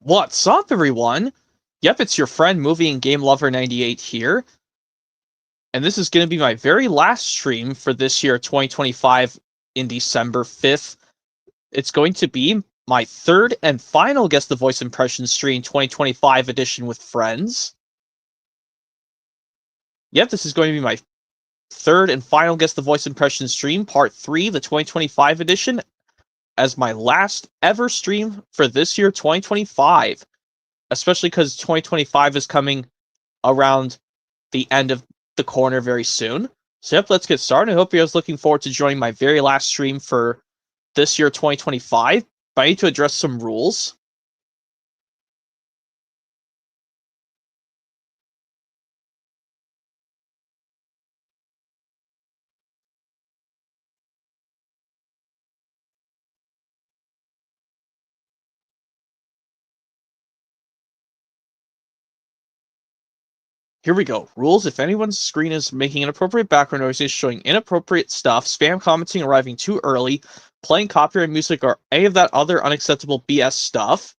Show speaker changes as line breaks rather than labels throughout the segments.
What's up, everyone? Yep, it's your friend Movie and Game Lover 98 here, and this is going to be my very last stream for this year, 2025, in December 5th. It's going to be my third and final Guess the Voice Impression stream 2025 edition with friends. Yep, this is going to be my third and final Guess the Voice Impression stream, part 3, the 2025 edition, as my last ever stream for this year, 2025, especially because 2025 is coming around the end of the corner very soon. So yep, let's get started. I hope you guys looking forward to joining my very last stream for this year 2025. But I need to address some rules. Here we go. Rules: if anyone's screen is making inappropriate background noises, showing inappropriate stuff, spam commenting, arriving too early, playing copyright music, or any of that other unacceptable BS stuff,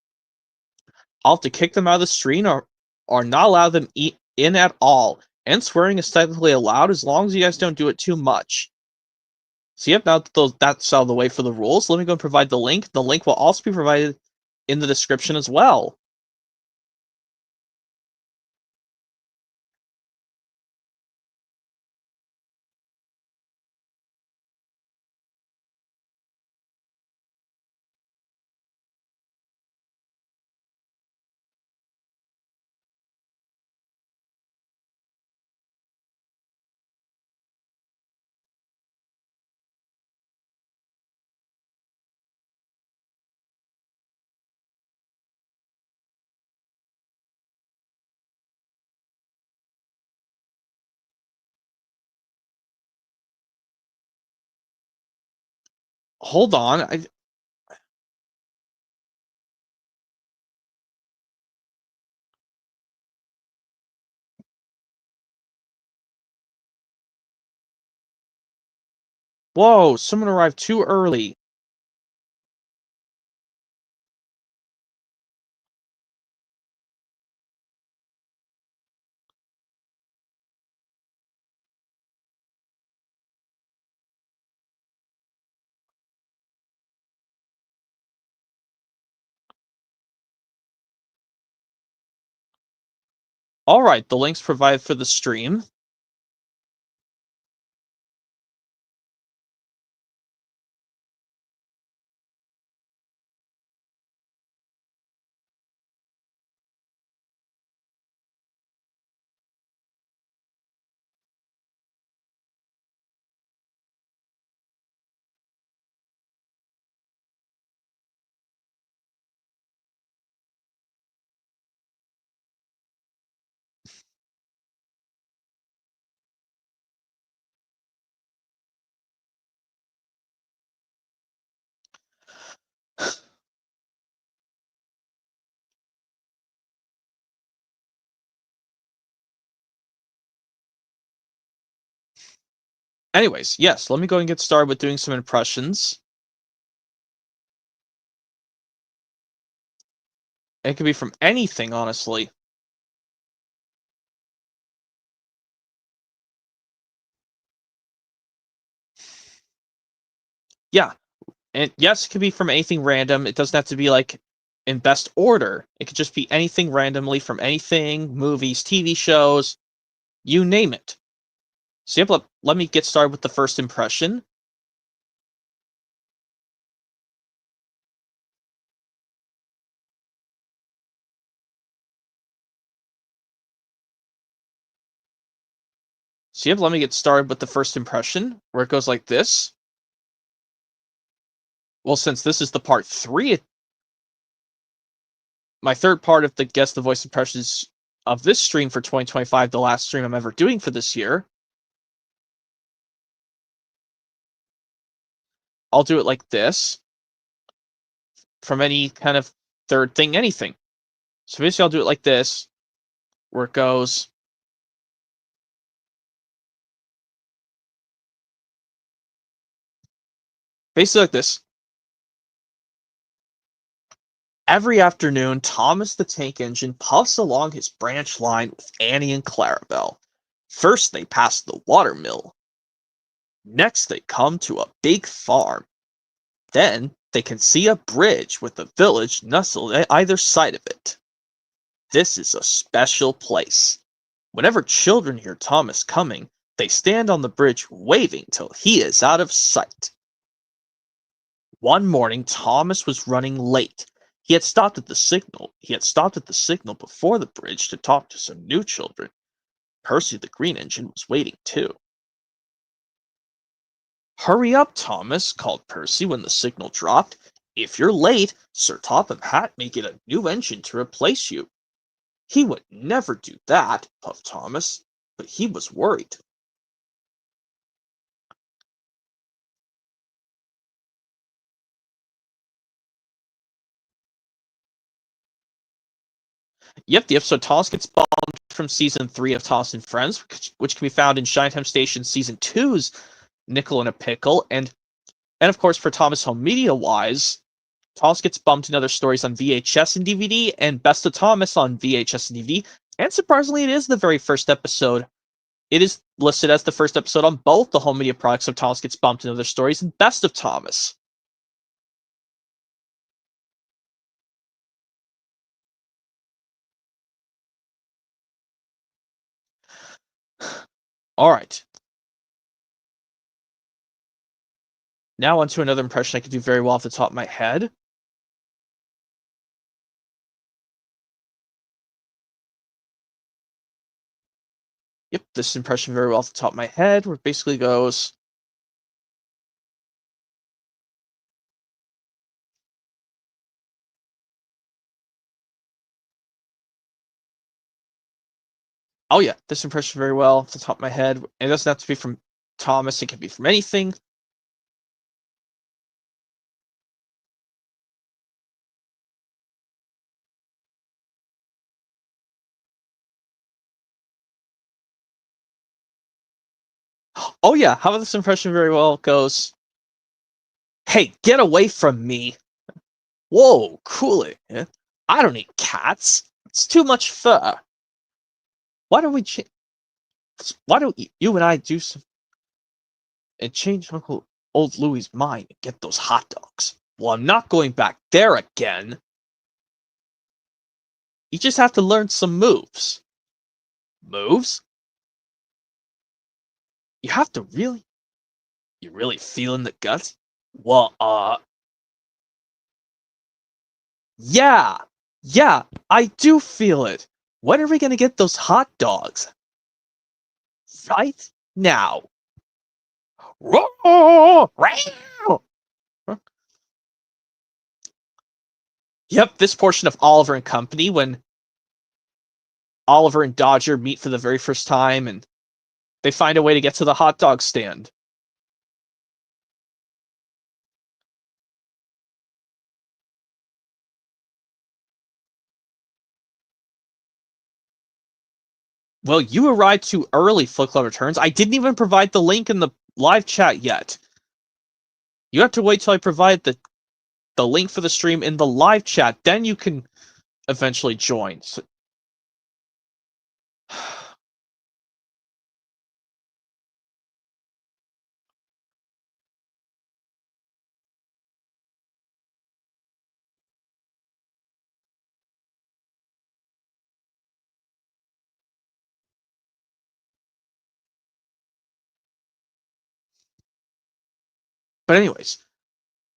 I'll have to kick them out of the stream or not allow them in at all. And swearing is technically allowed as long as you guys don't do it too much. So yep, now that that's out of the way for the rules, let me go and provide the link. The link will also be provided in the description as well. Hold on. Whoa, someone arrived too early. Alright, the link's provided for the stream. Anyways, yes, let me go and get started with doing some impressions. It could be from anything, honestly. Yeah, and yes, it could be from anything random. It doesn't have to be like in best order. It could just be anything randomly from anything, movies, TV shows, you name it. So yep, let me get started with the first impression. So yep, let me get started with the first impression, where it goes like this. Well, since this is the part 3, my third part of the Guess the Voice impressions of this stream for 2025, the last stream I'm ever doing for this year, I'll do it like this, from any kind of third thing, anything. So basically I'll do it like this, where it goes, basically like this. Every afternoon, Thomas the Tank Engine puffs along his branch line with Annie and Clarabelle. First, they pass the watermill. Next, they come to a big farm. Then, they can see a bridge with a village nestled at either side of it. This is a special place. Whenever children hear Thomas coming, they stand on the bridge waving till he is out of sight. One morning, Thomas was running late. He had stopped at the signal. He had stopped at the signal before the bridge to talk to some new children. Percy the Green Engine was waiting too. "Hurry up, Thomas," called Percy when the signal dropped. "If you're late, Sir Topham Hatt may get a new engine to replace you." "He would never do that," puffed Thomas, but he was worried. Yep, the episode Thomas Gets Bombed from season 3 of Thomas and Friends, which can be found in Shinetime Station season 2's Nickel and a Pickle, and of course for Thomas Home Media wise, Thomas Gets Bumped and Other Stories on VHS and DVD, and Best of Thomas on VHS and DVD. And surprisingly, it is the very first episode. It is listed as the first episode on both the home media products of Thomas Gets Bumped and Other Stories and Best of Thomas. Alright. Now on to another impression I could do very well off the top of my head. Yep, this impression very well off the top of my head, where it basically goes, oh yeah, this impression very well off the top of my head. It doesn't have to be from Thomas, it can be from anything. Oh yeah, how about this impression very well goes, "Hey, get away from me." "Whoa, cool it. Yeah? I don't eat cats. It's too much fur. Why don't we why don't you and I do some and change Uncle Old Louie's mind and get those hot dogs?" "Well, I'm not going back there again. You just have to learn some moves." "Moves? You have to really You really feeling the guts?" "Well, yeah. Yeah, I do feel it. When are we gonna get those hot dogs?" "Right now." Roar! Roar! Yep, this portion of Oliver and Company, when Oliver and Dodger meet for the very first time and they find a way to get to the hot dog stand. "Well, you arrived too early," Foot Club returns. "I didn't even provide the link in the live chat yet. You have to wait till I provide the link for the stream in the live chat. Then you can eventually join." So, but anyways,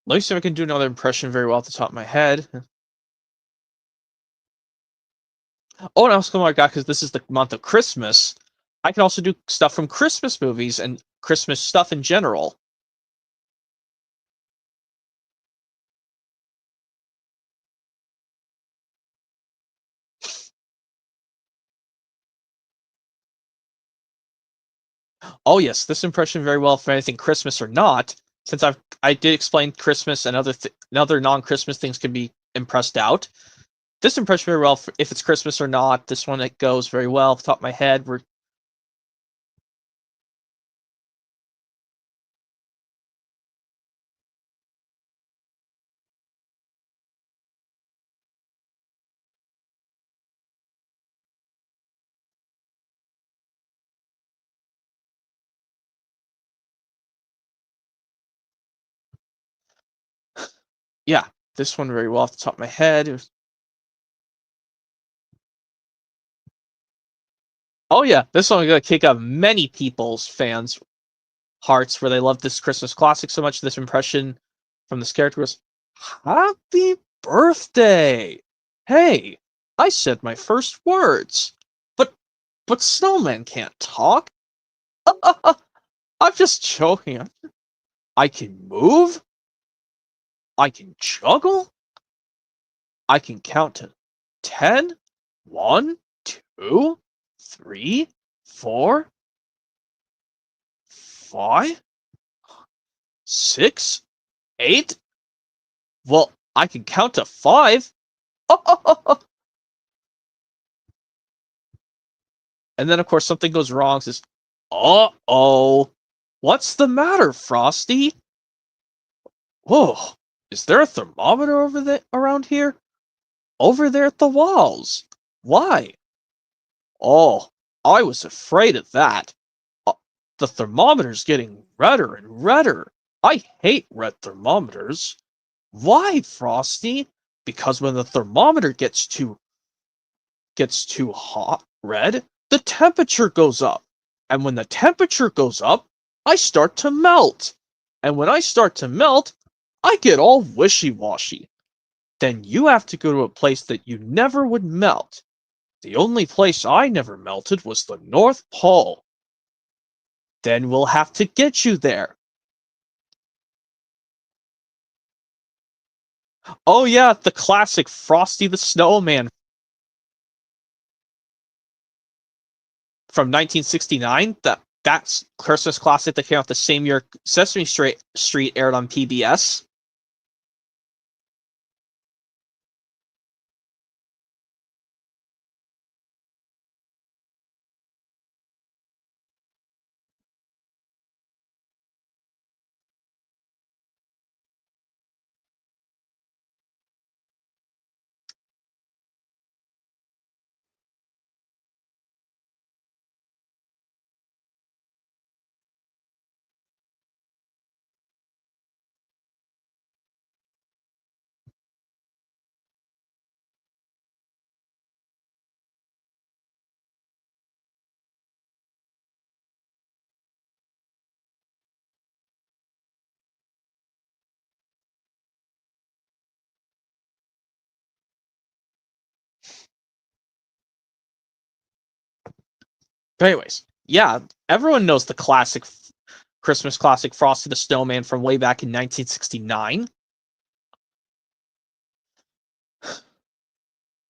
let me see if I can do another impression very well off the top of my head. Oh, and also, oh my god, because this is the month of Christmas, I can also do stuff from Christmas movies and Christmas stuff in general. Oh yes, this impression very well for anything Christmas or not, since I did explain Christmas and other non-Christmas things can be impressed out. This impression very well for if it's Christmas or not. This one it goes very well off the top of my head. We're Yeah, this one very well off the top of my head. Oh yeah, this one gonna kick up many people's fans' hearts where they love this Christmas classic so much. This impression from this character was, "Happy birthday! Hey, I said my first words, but Snowman can't talk. I'm just joking. I can move. I can juggle. I can count to 10. 1, 2, 3, 4, 5, 6, 8. Well, I can count to 5. And then, of course, something goes wrong. Says, uh-oh. What's the matter, Frosty? Whoa, is there a thermometer over there around here? Over there at the walls. Why? Oh, I was afraid of that. Uh, the thermometer's getting redder and redder. I hate red thermometers. Why, Frosty? Because when the thermometer gets too hot, red, the temperature goes up. And when the temperature goes up, I start to melt. And when I start to melt, I get all wishy-washy. Then you have to go to a place that you never would melt. The only place I never melted was the North Pole. Then we'll have to get you there. Oh yeah, the classic Frosty the Snowman from 1969. That's Christmas classic that came out the same year Sesame Street aired on PBS. But anyways, yeah, everyone knows the classic Christmas classic Frosty the Snowman from way back in 1969.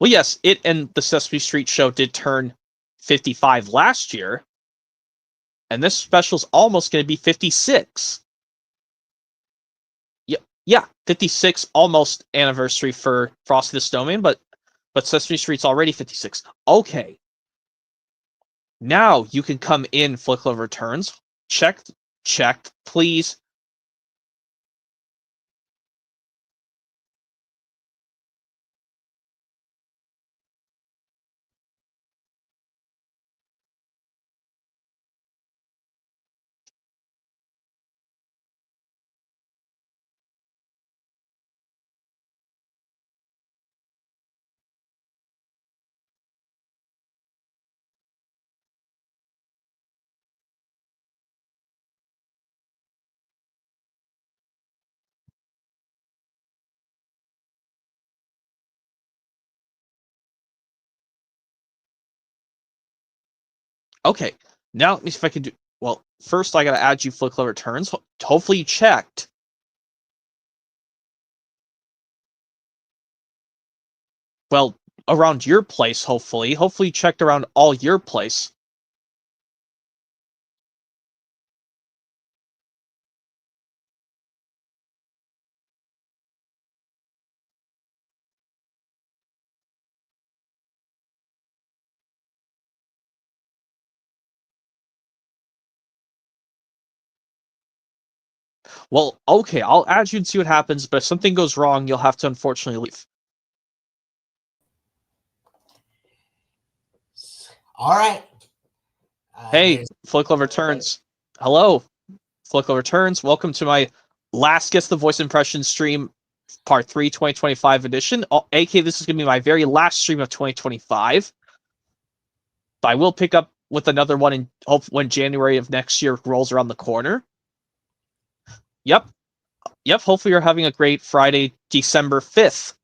Well, yes, it and the Sesame Street show did turn 55 last year, and this special's almost going to be 56. Yeah, 56 almost anniversary for Frosty the Snowman, but Sesame Street's already 56. Okay. Now you can come in, Flickle Returns. Check, please. Okay. Now let me see if I can do. Well, first I gotta add you, Flickle Returns. Hopefully you checked. Well, around your place, hopefully. Hopefully you checked around all your place. Well, okay, I'll add you and see what happens, but if something goes wrong, you'll have to unfortunately leave.
All right.
Hey, Flickle Returns. Hello, Flickle Returns. Welcome to my last Guess the Voice Impression stream Part 3 2025 edition. AK, this is going to be my very last stream of 2025. But I will pick up with another one in hope when January of next year rolls around the corner. Yep. Hopefully you're having a great Friday, December 5th.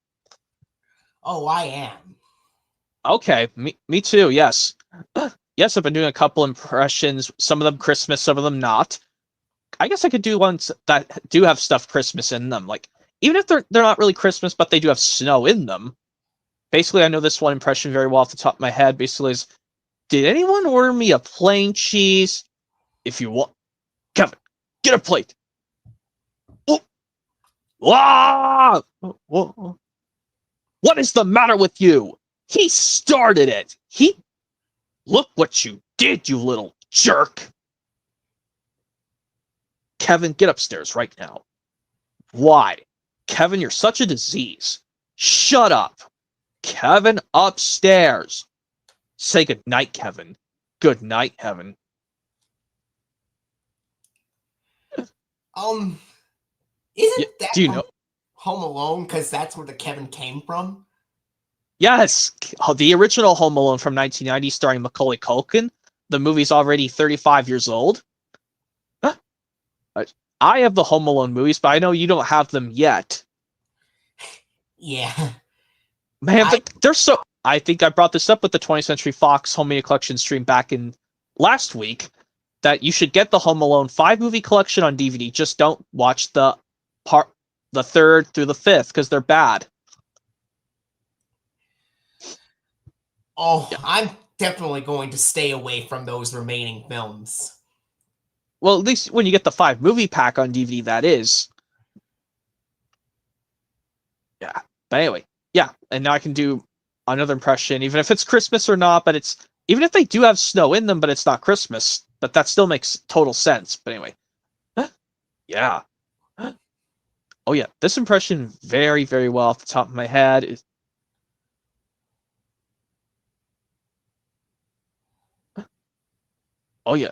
Oh, I am.
Okay, me too, yes. Yes, I've been doing a couple impressions, some of them Christmas, some of them not. I guess I could do ones that do have stuff Christmas in them. Like, even if they're not really Christmas, but they do have snow in them. Basically, I know this one impression very well off the top of my head. Basically, is did anyone order me a plain cheese? If you want, Kevin, get a plate. Oh. Ah! What is the matter with you? He started it. Look what you did, you little jerk. Kevin, get upstairs right now. Why? Kevin, you're such a disease. Shut up. Kevin, upstairs. Say good night, Kevin. Good night, Kevin.
Isn't that
do you know
Home Alone? Because that's where the Kevin came from.
Yes, the original Home Alone from 1990 starring Macaulay Culkin. The movie's already 35 years old. I have the Home Alone movies, but I know you don't have them yet.
Yeah.
Man, they're so... I think I brought this up with the 20th Century Fox Home Media Collection stream back in last week, that you should get the Home Alone 5-movie collection on DVD. Just don't watch the 3rd through the 5th, because they're bad.
Oh, yeah. I'm definitely going to stay away from those remaining films.
Well, at least when you get the 5-movie pack on DVD, that is. Yeah. But anyway, yeah. And now I can do another impression, even if it's Christmas or not, but it's... Even if they do have snow in them, but it's not Christmas, but that still makes total sense. But anyway. Yeah. Oh, yeah. This impression very, very well off the top of my head is... Oh, yeah.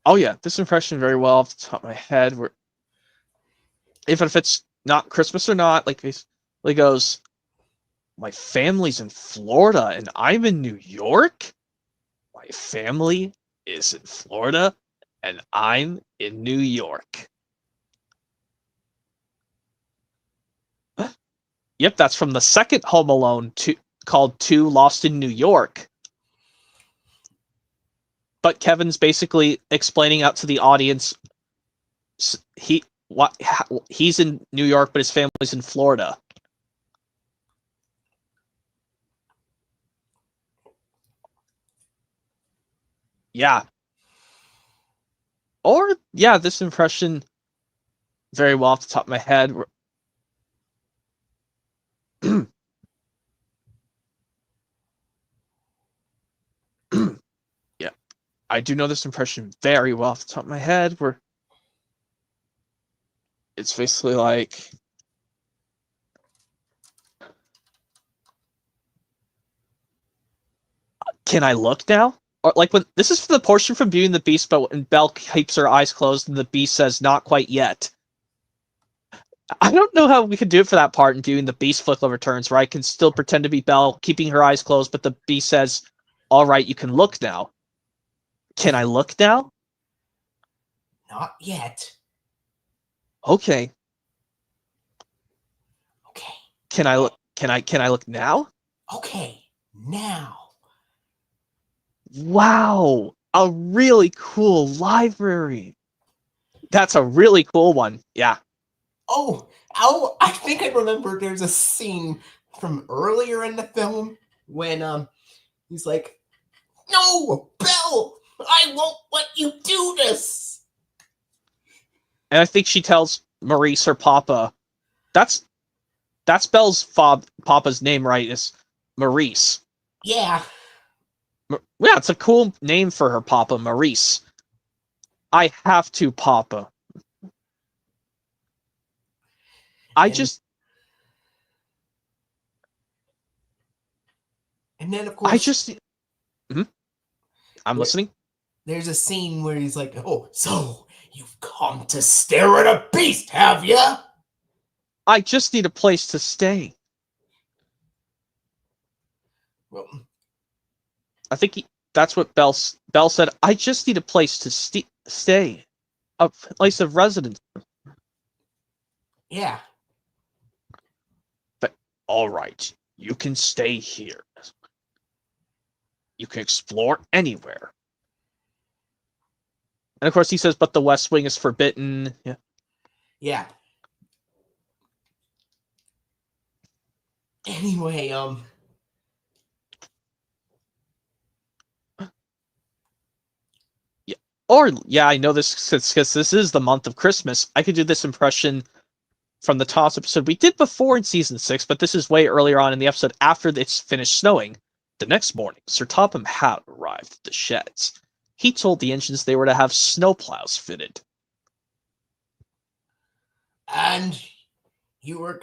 Oh, yeah. This impression very well off the top of my head. Where, even if it's not Christmas or not, like, it goes, my family's in Florida and I'm in New York? My family is in Florida and I'm in New York. Yep, that's from the second Home Alone called 2 Lost in New York. But Kevin's basically explaining out to the audience he's in New York, but his family's in Florida. Yeah. Or, yeah, this impression very well off the top of my head. Yeah. I do know this impression very well off the top of my head, where it's basically like... Can I look now? Or like when this is for the portion from Beauty and the Beast, but when Belle keeps her eyes closed and the Beast says, "Not quite yet." I don't know how we could do it for that part in Beauty and the Beast Flickle Returns, where I can still pretend to be Belle, keeping her eyes closed, but the Beast says, "All right, you can look now." Can I look now?
Not yet.
Okay.
Okay.
Can I look? Can I look now?
Okay, now.
Wow, a really cool library. That's a really cool one. Yeah.
Oh, I think I remember there's a scene from earlier in the film when he's like, "No, Belle, I won't let you do this."
And I think she tells Maurice, her papa, that's Belle's papa's name, right? Is Maurice.
Yeah.
Yeah, it's a cool name for her papa, Maurice. I have to, Papa. And
then, of course...
I'm listening.
There's a scene where he's like, "Oh, so You've come to stare at a beast, have ya?
I just need a place to stay.
Well,
I think that's what Bell said. I just need a place to stay. A place of residence.
yeah.
But all right, you can stay here. You can explore anywhere. And of course he says, but the West Wing is forbidden. Yeah.
Yeah. Anyway,
Or, yeah, I know this because this is the month of Christmas. I could do this impression from the Thomas episode we did before in season 6, but this is way earlier on in the episode after it's finished snowing. The next morning, Sir Topham Hatt arrived at the sheds. He told the engines they were to have snowplows fitted.
and you were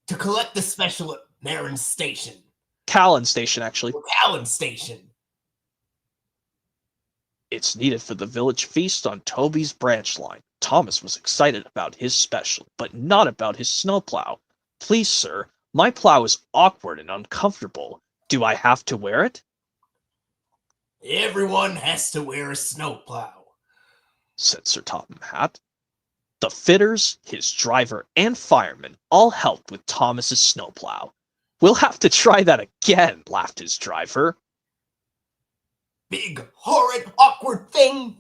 to collect the special at Marin Station.
Callan Station, actually.
Or Callan Station.
It's needed for the village feast on Toby's branch line. Thomas was excited about his special, but not about his snowplow. Please, sir, my plow is awkward and uncomfortable. Do I have to wear it?
Everyone has to wear a snowplow,
said Sir Topham Hatt. The fitters, his driver, and firemen all helped with Thomas's snowplow. We'll have to try that again, laughed his driver.
Big, horrid, awkward thing.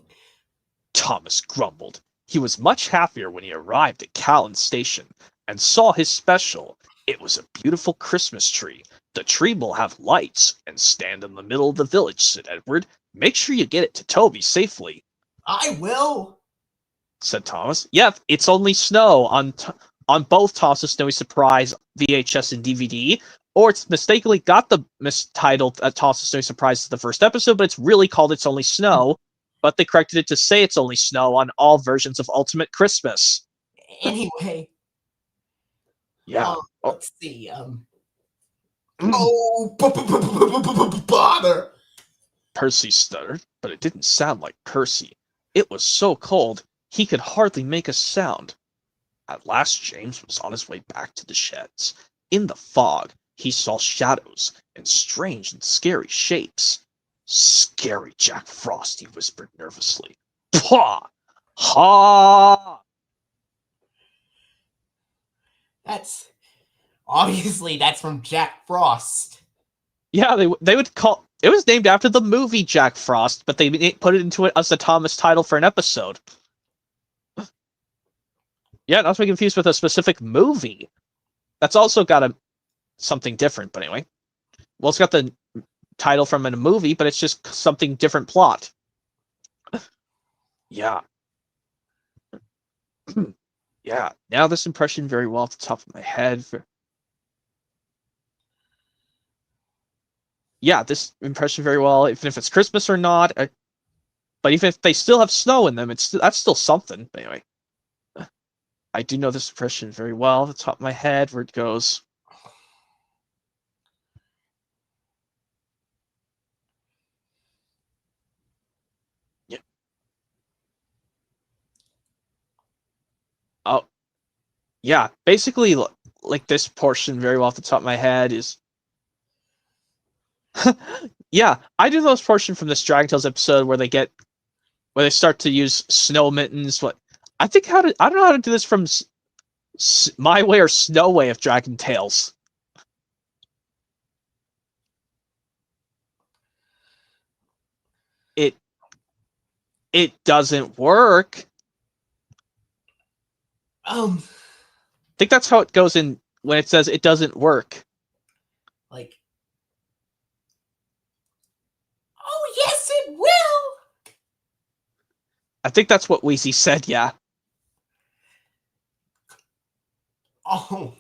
Thomas grumbled. He was much happier when he arrived at Callan Station and saw his special. It was a beautiful Christmas tree. The tree will have lights and stand in the middle of the village, said Edward. Make sure you get it to Toby safely.
I will,
said Thomas. Yep, it's only snow on both Thomas's Snowy Surprise VHS and DVD, or it's mistakenly got the mistitled Thomas's Snowy Surprise as the first episode, but it's really called It's Only Snow, but they corrected it to say It's Only Snow on all versions of Ultimate Christmas.
Anyway.
Yeah.
Let's see. Oh, bother!
Percy stuttered, but it didn't sound like Percy. It was so cold, he could hardly make a sound. At last, James was on his way back to the sheds. In the fog, he saw shadows and strange and scary shapes. Scary Jack Frost, he whispered nervously. Pah! Ha!
That's from Jack Frost.
Yeah, they would call it was named after the movie Jack Frost, but they put it into it as the Thomas title for an episode. Yeah, not to be confused with a specific movie. That's also got something different, but anyway. Well, it's got the title from a movie, but it's just something different plot. Yeah. Yeah, now this impression very well off the top of my head. Yeah, this impression very well, even if it's Christmas or not. But even if they still have snow in them, that's still something. But anyway, I do know this impression very well off the top of my head, where it goes. Yeah. Oh, yeah. Basically, like this portion very well off the top of my head is. Yeah, I do those portion from this Dragon Tales episode where they start to use snow mittens. I don't know how to do this from My Way or Snow Way of Dragon Tales. It doesn't work. I think that's how it goes in when it says it doesn't work.
Like, oh yes, it will.
I think that's what Wheezy said. Yeah.
Oh.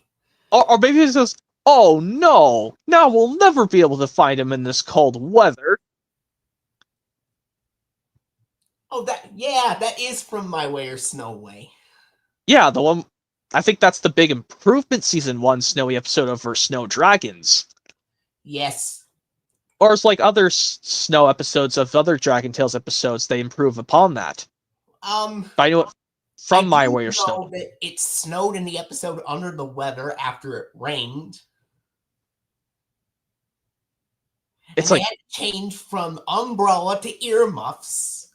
Or maybe it says, "Oh no! Now we'll never be able to find him in this cold weather."
Oh, that is from My Way or Snow Way.
Yeah, the one. I think that's the big improvement season 1 snowy episode over Snow Dragons.
Yes.
Or it's like other snow episodes of other Dragon Tales episodes, they improve upon that. I know it from
I
my
do
way or snow.
know that it snowed in the episode Under the Weather after it rained.
It's
And they
like,
had to change from umbrella to earmuffs.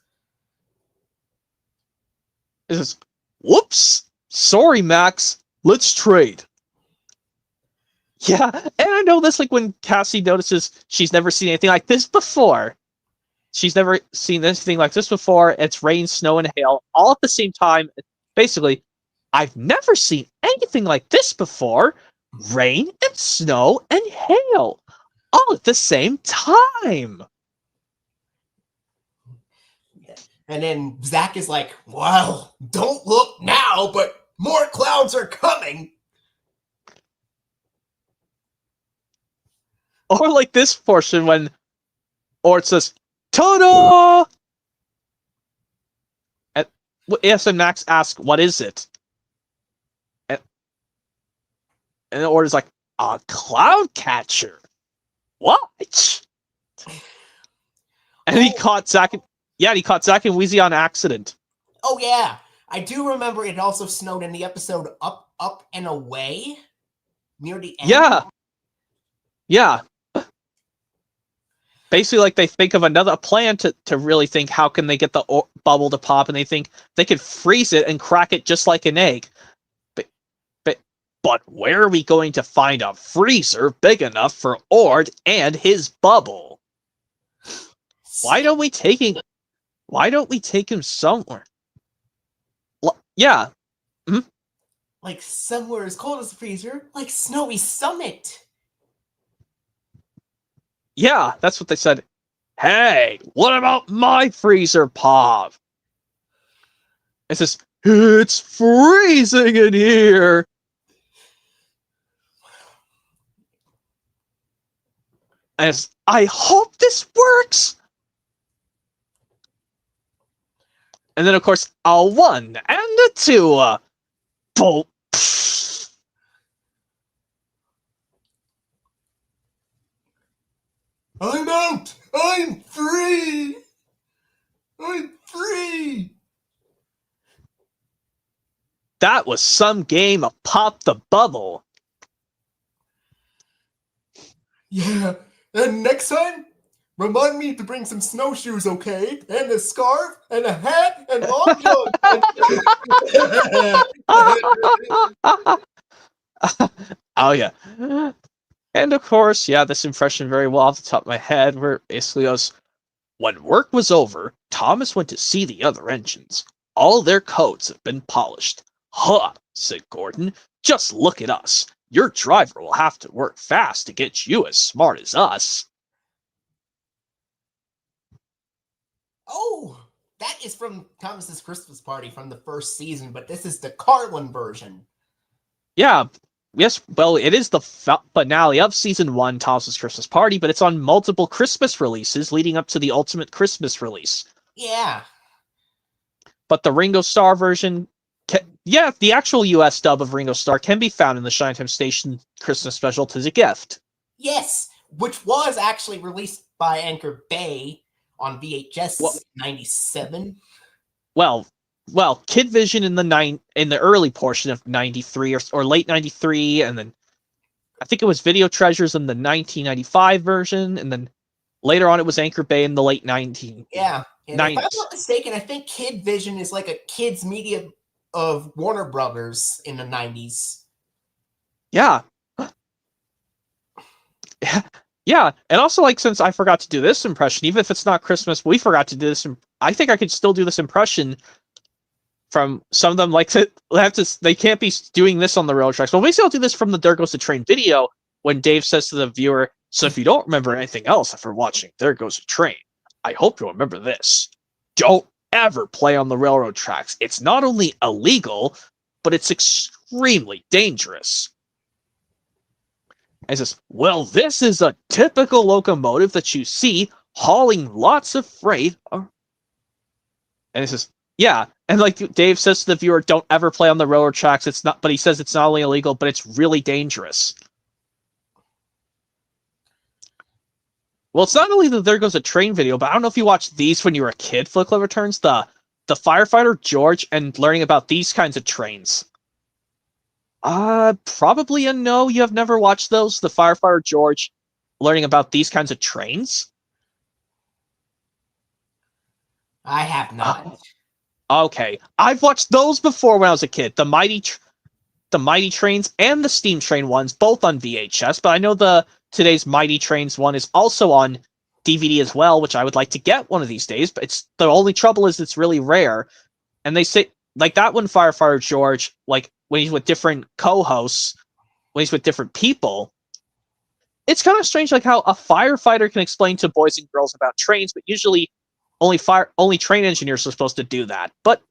it's just, whoops, sorry, Max, let's trade. Yeah, and I know this, like, when Cassie notices she's never seen anything like this before. She's never seen anything like this before. It's rain, snow, and hail all at the same time. Basically, I've never seen anything like this before. Rain and snow and hail all at the same time.
And then Zach is like, well, don't look now, but more clouds are coming.
Or like this portion when Ort says, ta-da! And yes, and Max asks, what is it? And Ort is like, a cloud catcher. What? And he caught Zach. He caught Zach and Wheezy on accident.
Oh yeah, I do remember it also snowed in the episode Up, Up and Away near the end.
Yeah. Basically, like, they think of another plan to really think how can they get the bubble to pop, and they think they could freeze it and crack it just like an egg. But where are we going to find a freezer big enough for Ord and his bubble? Why don't we take him somewhere? Yeah. Mm-hmm.
Like somewhere as cold as a freezer, like Snowy Summit.
Yeah, that's what they said. Hey, what about my freezer pop? It says, it's freezing in here. And I hope this works. And then, of course, a 1 and a 2. Boom.
I'm out! I'm free! I'm free!
That was some game of Pop the Bubble.
Yeah, and next time, remind me to bring some snowshoes, okay? And a scarf, and a hat, and long johns.
Oh, yeah. And of course, yeah, this impression very well off the top of my head, where it basically goes, when work was over, Thomas went to see the other engines. All their codes have been polished. Huh, said Gordon. Just look at us. Your driver will have to work fast to get you as smart as us.
Oh, that is from Thomas's Christmas Party from the first season, but this is the Carlin version.
Yeah, yes, well, it is the finale of Season 1, Thomas's Christmas Party, but it's on multiple Christmas releases leading up to the ultimate Christmas release.
Yeah.
But the Ringo Starr version, the actual US dub of Ringo Starr can be found in the Shinetime Station Christmas special to the gift.
Yes, which was actually released by Anchor Bay on VHS 97.
Well, Kid Vision in the early portion of 93 or late 93, and then I think it was Video Treasures in the 1995 version, and then later on it was Anchor Bay in the late 1990s.
Yeah, and if I'm not mistaken, I think Kid Vision is like a kids media of Warner Brothers in the 90s.
Yeah. Yeah, and also, like, since I forgot to do this impression, even if it's not Christmas, we forgot to do this. I think I could still do this impression from some of them. Like, they can't be doing this on the railroad tracks. Well, basically, I'll do this from the There Goes the Train video when Dave says to the viewer, so if you don't remember anything else after watching There Goes a Train, I hope you'll remember this. Don't ever play on the railroad tracks. It's not only illegal, but it's extremely dangerous. And says, well, this is a typical locomotive that you see hauling lots of freight. And it says, yeah. And like Dave says to the viewer, don't ever play on the railroad tracks. It's not, but he says it's not only illegal, but it's really dangerous. Well, it's not only the There Goes a Train video, but I don't know if you watched these when you were a kid, Flick Returns, the the firefighter George and learning about these kinds of trains. Probably a no. You have never watched those? The firefighter George learning about these kinds of trains?
I have not.
Okay. I've watched those before when I was a kid. The Mighty Trains and the Steam Train ones, both on VHS, but I know today's Mighty Trains one is also on DVD as well, which I would like to get one of these days, but the only trouble is it's really rare. And they say, like that one, Firefighter George, like when he's with different co-hosts, when he's with different people, it's kind of strange like how a firefighter can explain to boys and girls about trains, but usually only train engineers are supposed to do that. But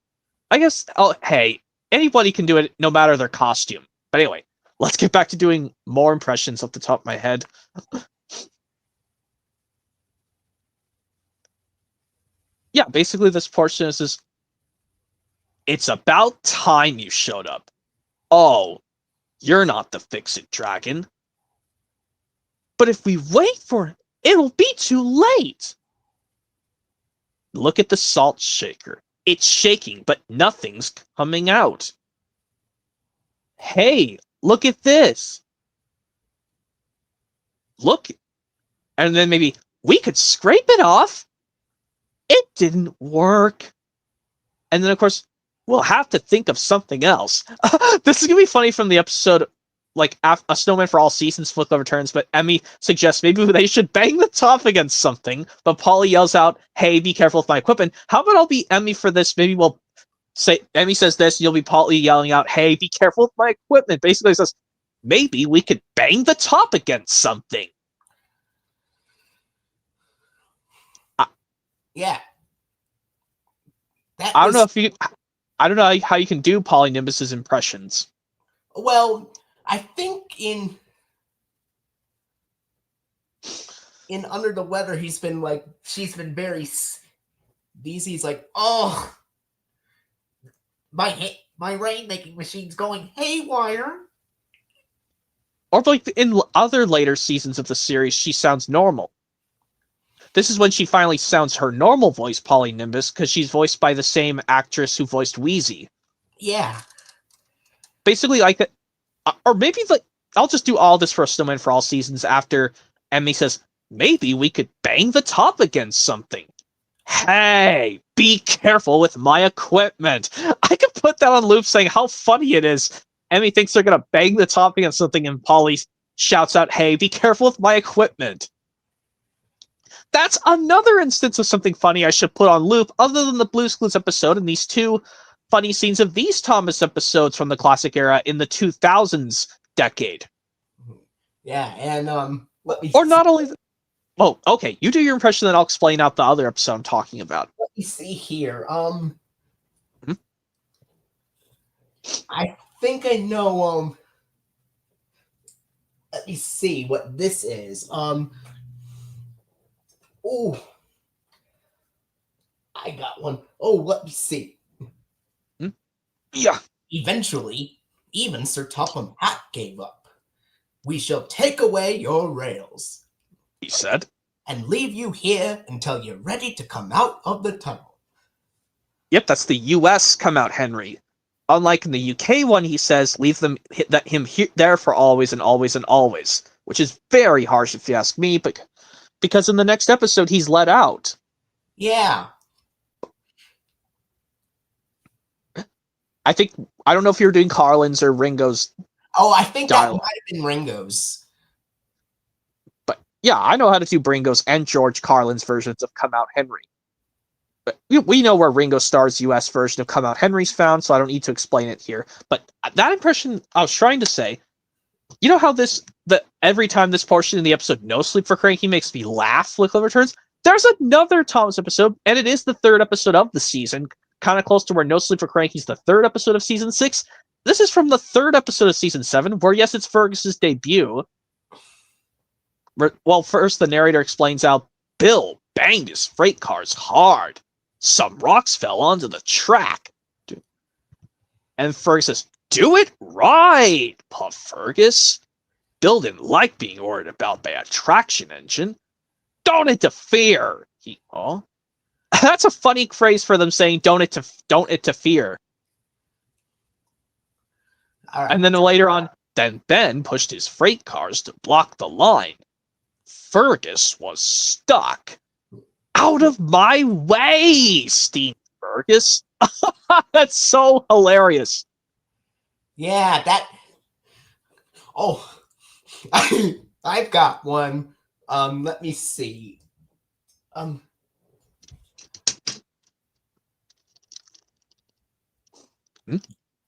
I guess, hey, anybody can do it no matter their costume. But anyway, let's get back to doing more impressions off the top of my head. Yeah, basically this portion is just, it's about time you showed up. Oh, you're not the Fix-It Dragon. But if we wait for it, it'll be too late. Look at the salt shaker. It's shaking, but nothing's coming out. Hey, look at this. Look. And then maybe we could scrape it off. It didn't work. And then, of course, we'll have to think of something else. This is going to be funny from the episode, like A Snowman for All Seasons, Flip Over Turns, but Emmy suggests maybe they should bang the top against something, but Polly yells out, hey, be careful with my equipment. How about I'll be Emmy for this? Maybe we'll say, Emmy says this, and you'll be Polly yelling out, hey, be careful with my equipment. Basically says, maybe we could bang the top against something.
Yeah.
I don't know how you can do Polly Nimbus's impressions.
Well, I think in Under the Weather, she's been very he's like, oh, my rain-making machine's going haywire.
Or like in other later seasons of the series, she sounds normal. This is when she finally sounds her normal voice, Polly Nimbus, because she's voiced by the same actress who voiced Wheezy.
Yeah.
Basically, like, or maybe like I'll just do all this for A Snowman for All Seasons after Emmy says, maybe we could bang the top against something. Hey, be careful with my equipment. I could put that on loop saying how funny it is. Emmy thinks they're going to bang the top against something, and Polly shouts out, hey, be careful with my equipment. That's another instance of something funny I should put on loop, other than the Blue's Clues episode and these two funny scenes of these Thomas episodes from the classic era in the 2000s decade.
Yeah, and let me.
Or not only. Oh, okay. You do your impression, then I'll explain out the other episode I'm talking about.
Let me see here. I think I know. Let me see what this is. Oh, I got one. Oh, let me see.
Yeah.
Eventually, even Sir Topham Hatt gave up. We shall take away your rails,
He said,
and leave you here until you're ready to come out of the tunnel.
Yep, that's the US come out, Henry. Unlike in the UK one, he says, leave him there for always and always and always, which is very harsh if you ask me, but because in the next episode he's let out.
Yeah.
I don't know if you're doing Carlin's or Ringo's.
Oh, I think
dialogue.
That might have been Ringo's.
But yeah, I know how to do Ringo's and George Carlin's versions of Come Out Henry. But we know where Ringo Starr's US version of Come Out Henry's found, so I don't need to explain it here. But that impression, I was trying to say, you know how every time this portion in the episode No Sleep for Cranky makes me laugh, Flip Over Turns? There's another Thomas episode, and it is the third episode of the season, kind of close to where No Sleep for Cranky's the third episode of season 6. This is from the third episode of season 7, where yes, it's Fergus's debut. Well, first the narrator explains how Bill banged his freight cars hard. Some rocks fell onto the track. And Fergus says, do it right, Puff Fergus. Bill didn't like being ordered about by a traction engine. Don't interfere. That's a funny phrase for them saying don't interfere.
All right.
And then later on, then Ben pushed his freight cars to block the line. Fergus was stuck. Out of my way, steamed Fergus. That's so hilarious.
Yeah, that. Oh, I've got one. Let me see.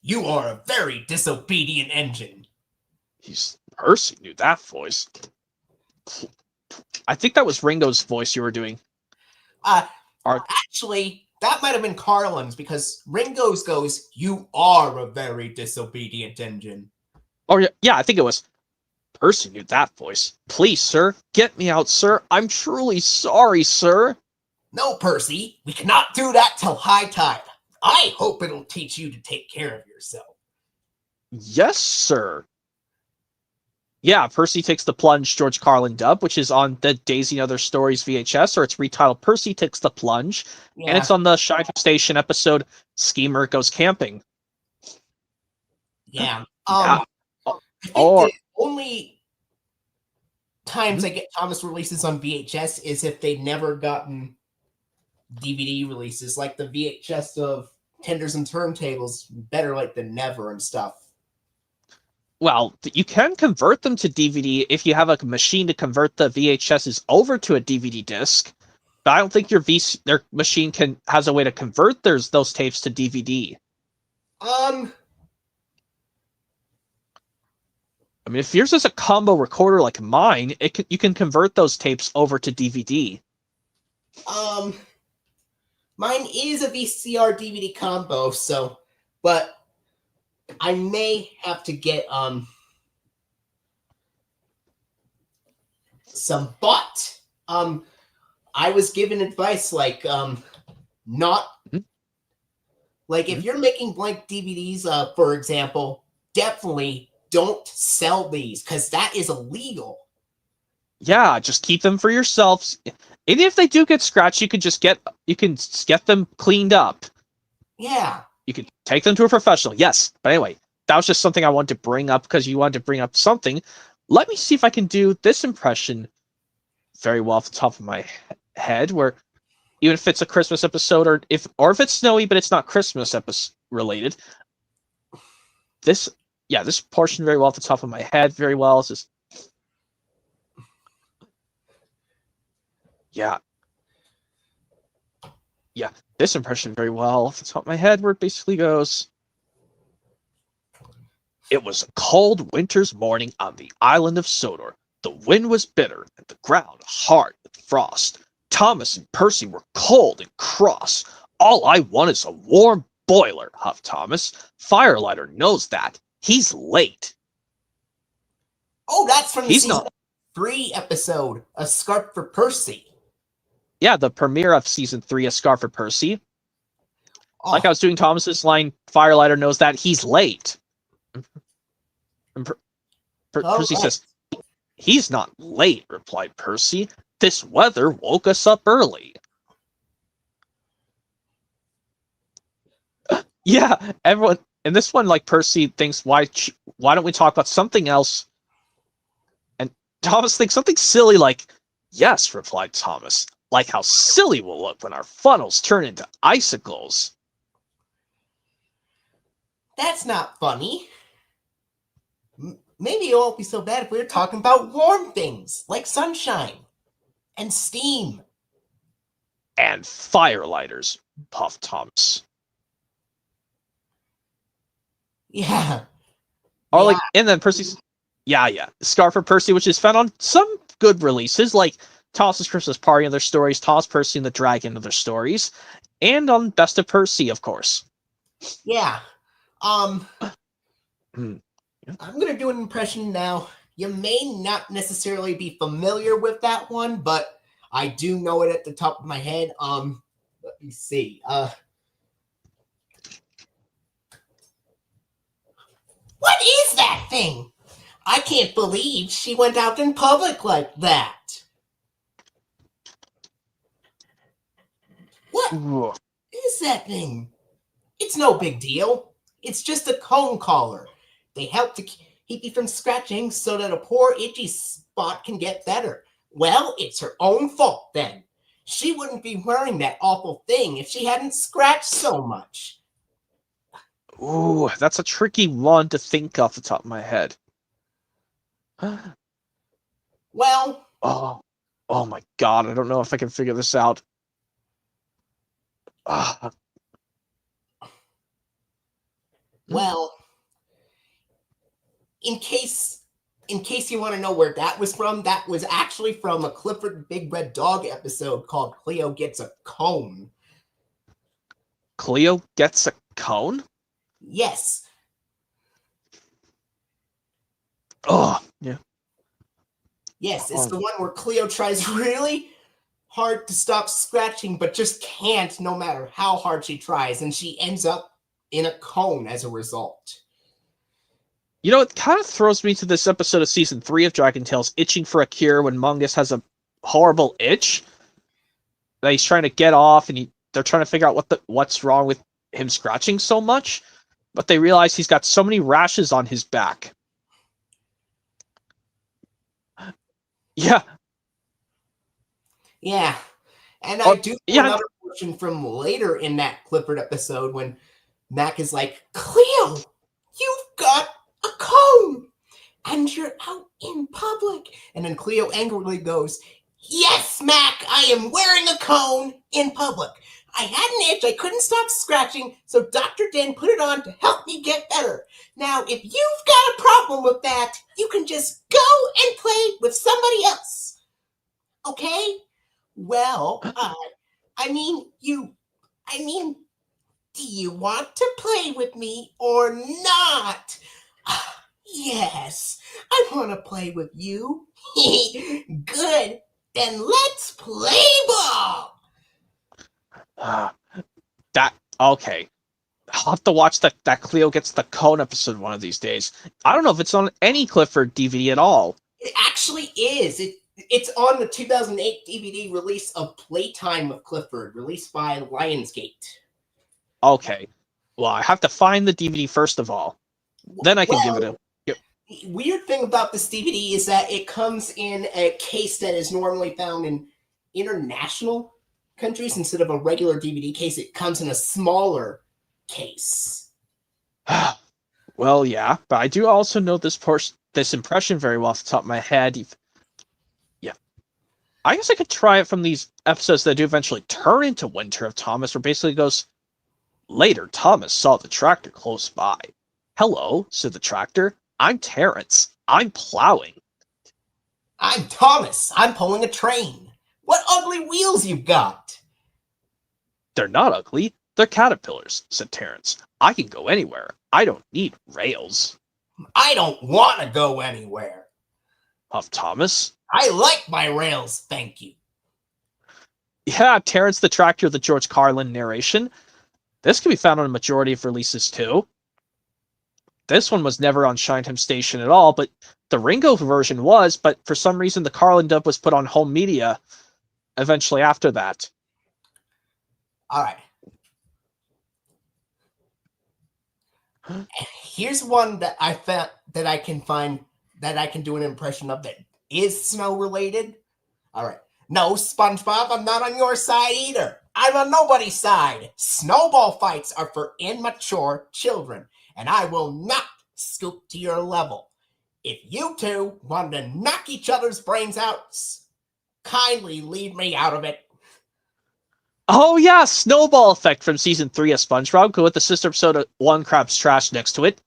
You are a very disobedient engine.
Percy knew that voice. I think that was Ringo's voice you were doing.
Actually, that might have been Carlin's because Ringo's goes, "You are a very disobedient engine."
Oh yeah, I think it was. Percy knew that voice. Please, sir, get me out, sir. I'm truly sorry, sir.
No, Percy, we cannot do that till high tide. I hope it'll teach you to take care of yourself.
Yes, sir. Yeah, Percy Takes the Plunge, George Carlin dub, which is on the Daisy and Other Stories VHS, or it's retitled Percy Takes the Plunge, and it's on the Shining Station episode Schemer Goes Camping.
Yeah.
Yeah.
I think the only times I get Thomas releases on VHS is if they've never gotten DVD releases, like the VHS of Tenders and Turntables, Better Late Than Never and stuff.
Well, you can convert them to DVD if you have a machine to convert the VHSs over to a DVD disc. But I don't think their machine has a way to convert those tapes to DVD. I mean, if yours is a combo recorder like mine, you can convert those tapes over to DVD.
Mine is a VCR DVD combo, but I may have to get some, but I was given advice like not like if you're making blank DVDs, for example, definitely don't sell these because that is illegal.
Yeah, just keep them for yourselves. And if they do get scratched, you can get them cleaned up.
Yeah.
You can take them to a professional. Yes. But anyway, that was just something I wanted to bring up because you wanted to bring up something. Let me see if I can do this impression very well off the top of my head, where even if it's a Christmas episode or if it's snowy but it's not Christmas episode related. This portion very well off the top of my head very well. It's just Yeah, this impression very well off the top of my head, where it basically goes, it was a cold winter's morning on the island of Sodor. The wind was bitter and the ground hard with frost. Thomas and Percy were cold and cross. All I want is a warm boiler, huffed Thomas. Firelighter knows that. He's late.
Oh, that's from the season 3 episode, A Scarf for Percy.
Yeah, the premiere of season 3, A Scarf for Percy. Oh. Like I was doing Thomas's line, Firelighter knows that he's late. And Percy says, he's not late, replied Percy. This weather woke us up early. Yeah, everyone, and this one, like Percy thinks, why don't we talk about something else? And Thomas thinks something silly like, yes, replied Thomas. Like how silly we'll look when our funnels turn into icicles.
That's not funny. Maybe it won't be so bad if we were talking about warm things, like sunshine and steam.
And firelighters, puffed Thomas.
Yeah.
Or like, and then Percy's, Scarf for Percy, which is found on some good releases, like Thomas's Christmas Party and Other Stories, Thomas Percy and the Dragon and Other Stories, and on Best of Percy, of course.
Yeah. I'm going to do an impression now. You may not necessarily be familiar with that one, but I do know it at the top of my head. Let me see. What is that thing? I can't believe she went out in public like that.
Ooh.
is that thing? It's no big deal. It's just a cone collar. They help to keep you from scratching so that a poor itchy spot can get better. Well, it's her own fault then. She wouldn't be wearing that awful thing if she hadn't scratched so much.
Ooh, that's a tricky one to think off the top of my head.
Well,
Oh my god, I don't know if I can figure this out. Ah,
well, in case you want to know where that was actually from a Clifford Big Red Dog episode called Cleo Gets a Cone.
Cleo gets a cone?
Yes.
Oh, yeah.
Yes, it's the one where Cleo tries really hard to stop scratching, but just can't no matter how hard she tries, and she ends up in a cone as a result.
You know, it kind of throws me to this episode of season 3 of Dragon Tales, Itching for a Cure, when Mungus has a horrible itch that he's trying to get off, and they're trying to figure out what's wrong with him scratching so much, but they realize he's got so many rashes on his back. Yeah.
Yeah. And I do another portion from later in that Clifford episode when Mac is like, Cleo, you've got a cone and you're out in public. And then Cleo angrily goes, yes, Mac, I am wearing a cone in public. I had an itch, I couldn't stop scratching, so Dr. Den put it on to help me get better. Now, if you've got a problem with that, you can just go and play with somebody else. Okay? Well, do you want to play with me or not? Yes, I want to play with you. Good, then let's play ball.
Okay. I'll have to watch that Cleo Gets the Cone episode one of these days. I don't know if it's on any Clifford DVD at all.
It actually is. It's on the 2008 DVD release of Playtime with Clifford, released by Lionsgate.
Okay. Well, I have to find the DVD first of all. Then I can give it a...
The weird thing about this DVD is that it comes in a case that is normally found in international countries instead of a regular DVD case. It comes in a smaller case.
Well, yeah, but I do also know this impression very well off the top of my head. Yeah. I guess I could try it from these episodes that do eventually turn into Winter of Thomas, where basically goes, later, Thomas saw the tractor close by. Hello, said the tractor. I'm Terrence. I'm plowing.
I'm Thomas. I'm pulling a train. What ugly wheels you've got.
They're not ugly. They're caterpillars, said Terrence. I can go anywhere. I don't need rails.
I don't want to go anywhere,
huffed Thomas.
I like my rails, thank you.
Yeah, Terrence the Tractor, the George Carlin narration. This can be found on a majority of releases too. This one was never on Shineham Station at all, but the Ringo version was, but for some reason the Carlin dub was put on home media eventually after that.
All right. Here's one that I found that I can find that I can do an impression of that is snow related. All right. No, SpongeBob, I'm not on your side either. I'm on nobody's side. Snowball fights are for immature children, and I will not scoop to your level. If you two want to knock each other's brains out, kindly leave me out of it.
Oh yeah, Snowball Effect from season 3 of SpongeBob, with the sister episode of One Crab's Trash next to it.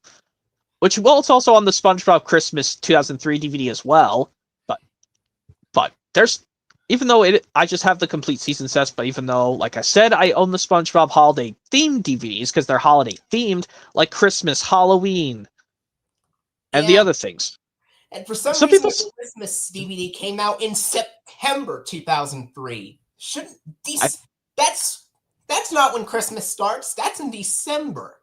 Which, well, it's also on the SpongeBob Christmas 2003 DVD as well. But there's, even though I just have the complete season sets, but even though, like I said, I own the SpongeBob holiday themed DVDs because they're holiday themed, like Christmas, Halloween, and the other things.
And for some reason, the Christmas DVD came out in September 2003. Shouldn't these? That's not when Christmas starts. That's in December.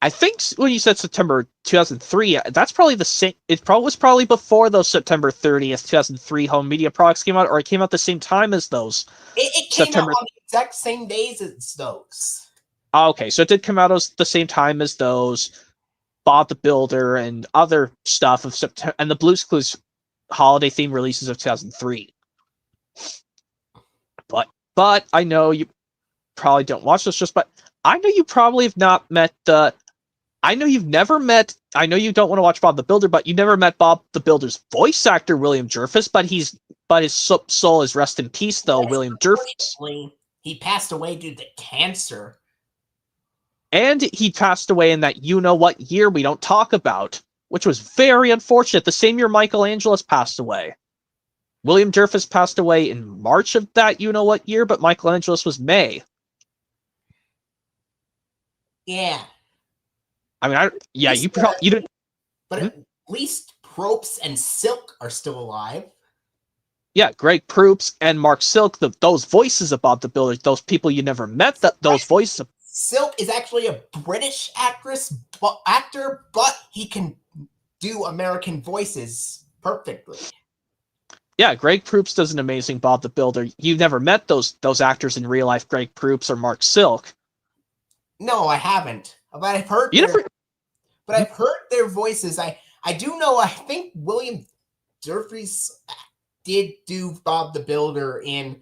I think when you said September 2003, that's probably the same. It probably was probably before those September 30th, 2003 home media products came out, or it came out the same time as those.
It came out
September.
on the exact same days as those.
Okay, so it did come out at the same time as those. Bob the Builder and other stuff of September, and the Blue's Clues holiday theme releases of 2003. But I know you probably don't watch this just, but I know you probably have not met the. I know you've never met. I know you don't want to watch Bob the Builder, but you never met Bob the Builder's voice actor, William Jervis. But his soul is rest in peace, though.
Yes,
William Jervis,
he passed away due to cancer.
and he passed away in that you know what year we don't talk about, which was very unfortunate. The same year Michael Angeles passed away. William Jervis passed away in March of that you know what year, but Michael Angeles was May.
Yeah.
I mean, you didn't.
But at least Probst and Silk are still alive.
Yeah, Greg Proops and Mark Silk, those voices of Bob the Builder, those people you never met, those voices.
Silk is actually a British actor, but he can do American voices perfectly.
Yeah, Greg Proops does an amazing Bob the Builder. You've never met those actors in real life, Greg Proops or Mark Silk.
No, I haven't. But I've heard I've heard their voices. I do know. I think William Jervis did do Bob the Builder in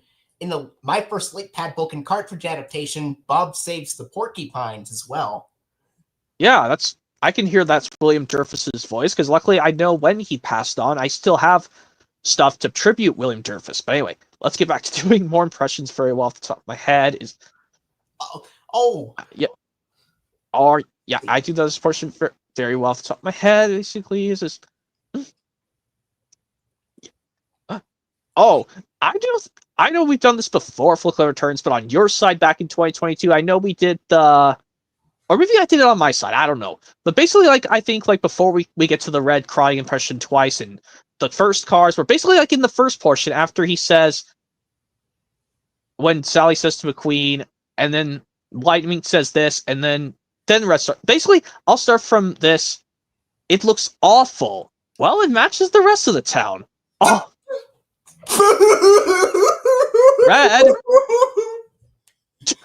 my first LatePad book and cartridge adaptation. Bob Saves the Porcupines as well.
Yeah, I can hear that's William Jervis's voice because luckily I know when he passed on. I still have stuff to tribute William Jervis. But anyway, let's get back to doing more impressions very well off the top of my head. Yeah, I do this portion very well off the top of my head. Basically, is this. I know we've done this before, Flick Returns, but on your side back in 2022, I know we did or maybe I did it on my side. I don't know. But basically, I think before we get to the Red crying impression twice and the first cars, we're basically in the first portion after he says, when Sally says to McQueen, and then Lightning says this, and then the rest start. Basically, I'll start from this. It looks awful. Well, it matches the rest of the town. Oh. Red. Who do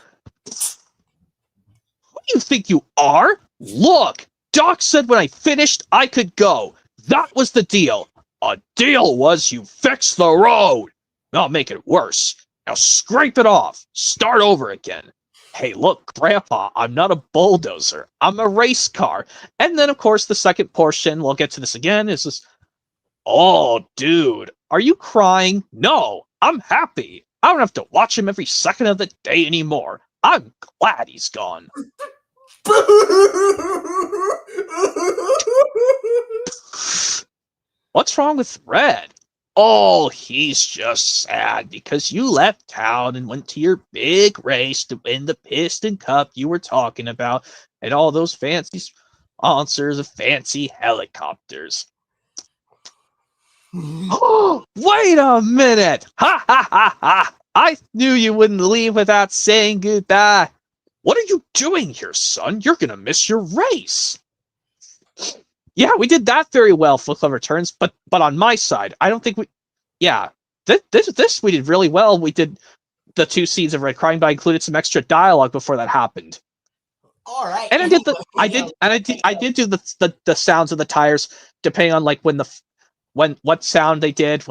you think you are? Look, Doc said when I finished, I could go. That was the deal. A deal was you fix the road. I'll make it worse. Now scrape it off. Start over again. Hey, look, Grandpa, I'm not a bulldozer. I'm a race car. And then, of course, the second portion, we'll get to this again, is this. Oh, dude, are you crying? No, I'm happy. I don't have to watch him every second of the day anymore. I'm glad he's gone. What's wrong with Red? Oh, he's just sad because you left town and went to your big race to win the Piston Cup you were talking about and all those fancy sponsors of fancy helicopters. Oh, wait a minute! Ha ha ha ha! I knew you wouldn't leave without saying goodbye. What are you doing here, son? You're gonna miss your race. Yeah, we did that very well, Flick Returns, but on my side, I don't think we. Yeah, this we did really well. We did the 2 scenes of Red crying, but I included some extra dialogue before that happened.
All right,
and I did do the sounds of the tires depending on what sound they did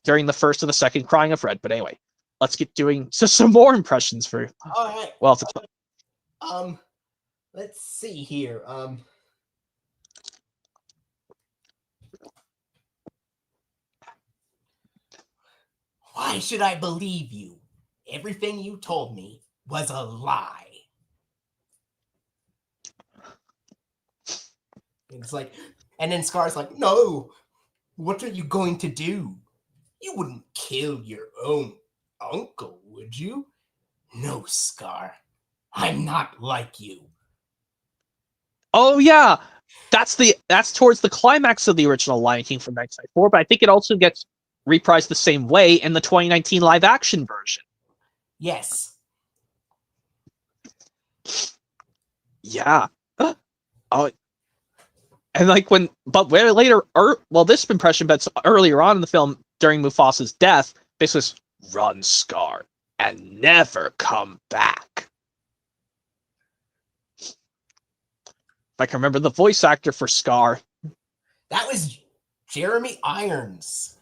during the first or the second crying of Red. But anyway, let's get doing some more impressions for.
All right.
Well,
let's see here. Why should I believe you? Everything you told me was a lie. It's and then Scar's like, no, what are you going to do? You wouldn't kill your own uncle, would you? No, Scar, I'm not like you.
Oh yeah, that's towards the climax of the original Lion King from 1994, but I think it also gets reprised the same way in the 2019 live action version.
Yes.
Yeah. Oh, and like where later, this impression, but earlier on in the film during Mufasa's death, basically says, "Run, Scar, and never come back." If I can remember the voice actor for Scar,
That was Jeremy Irons.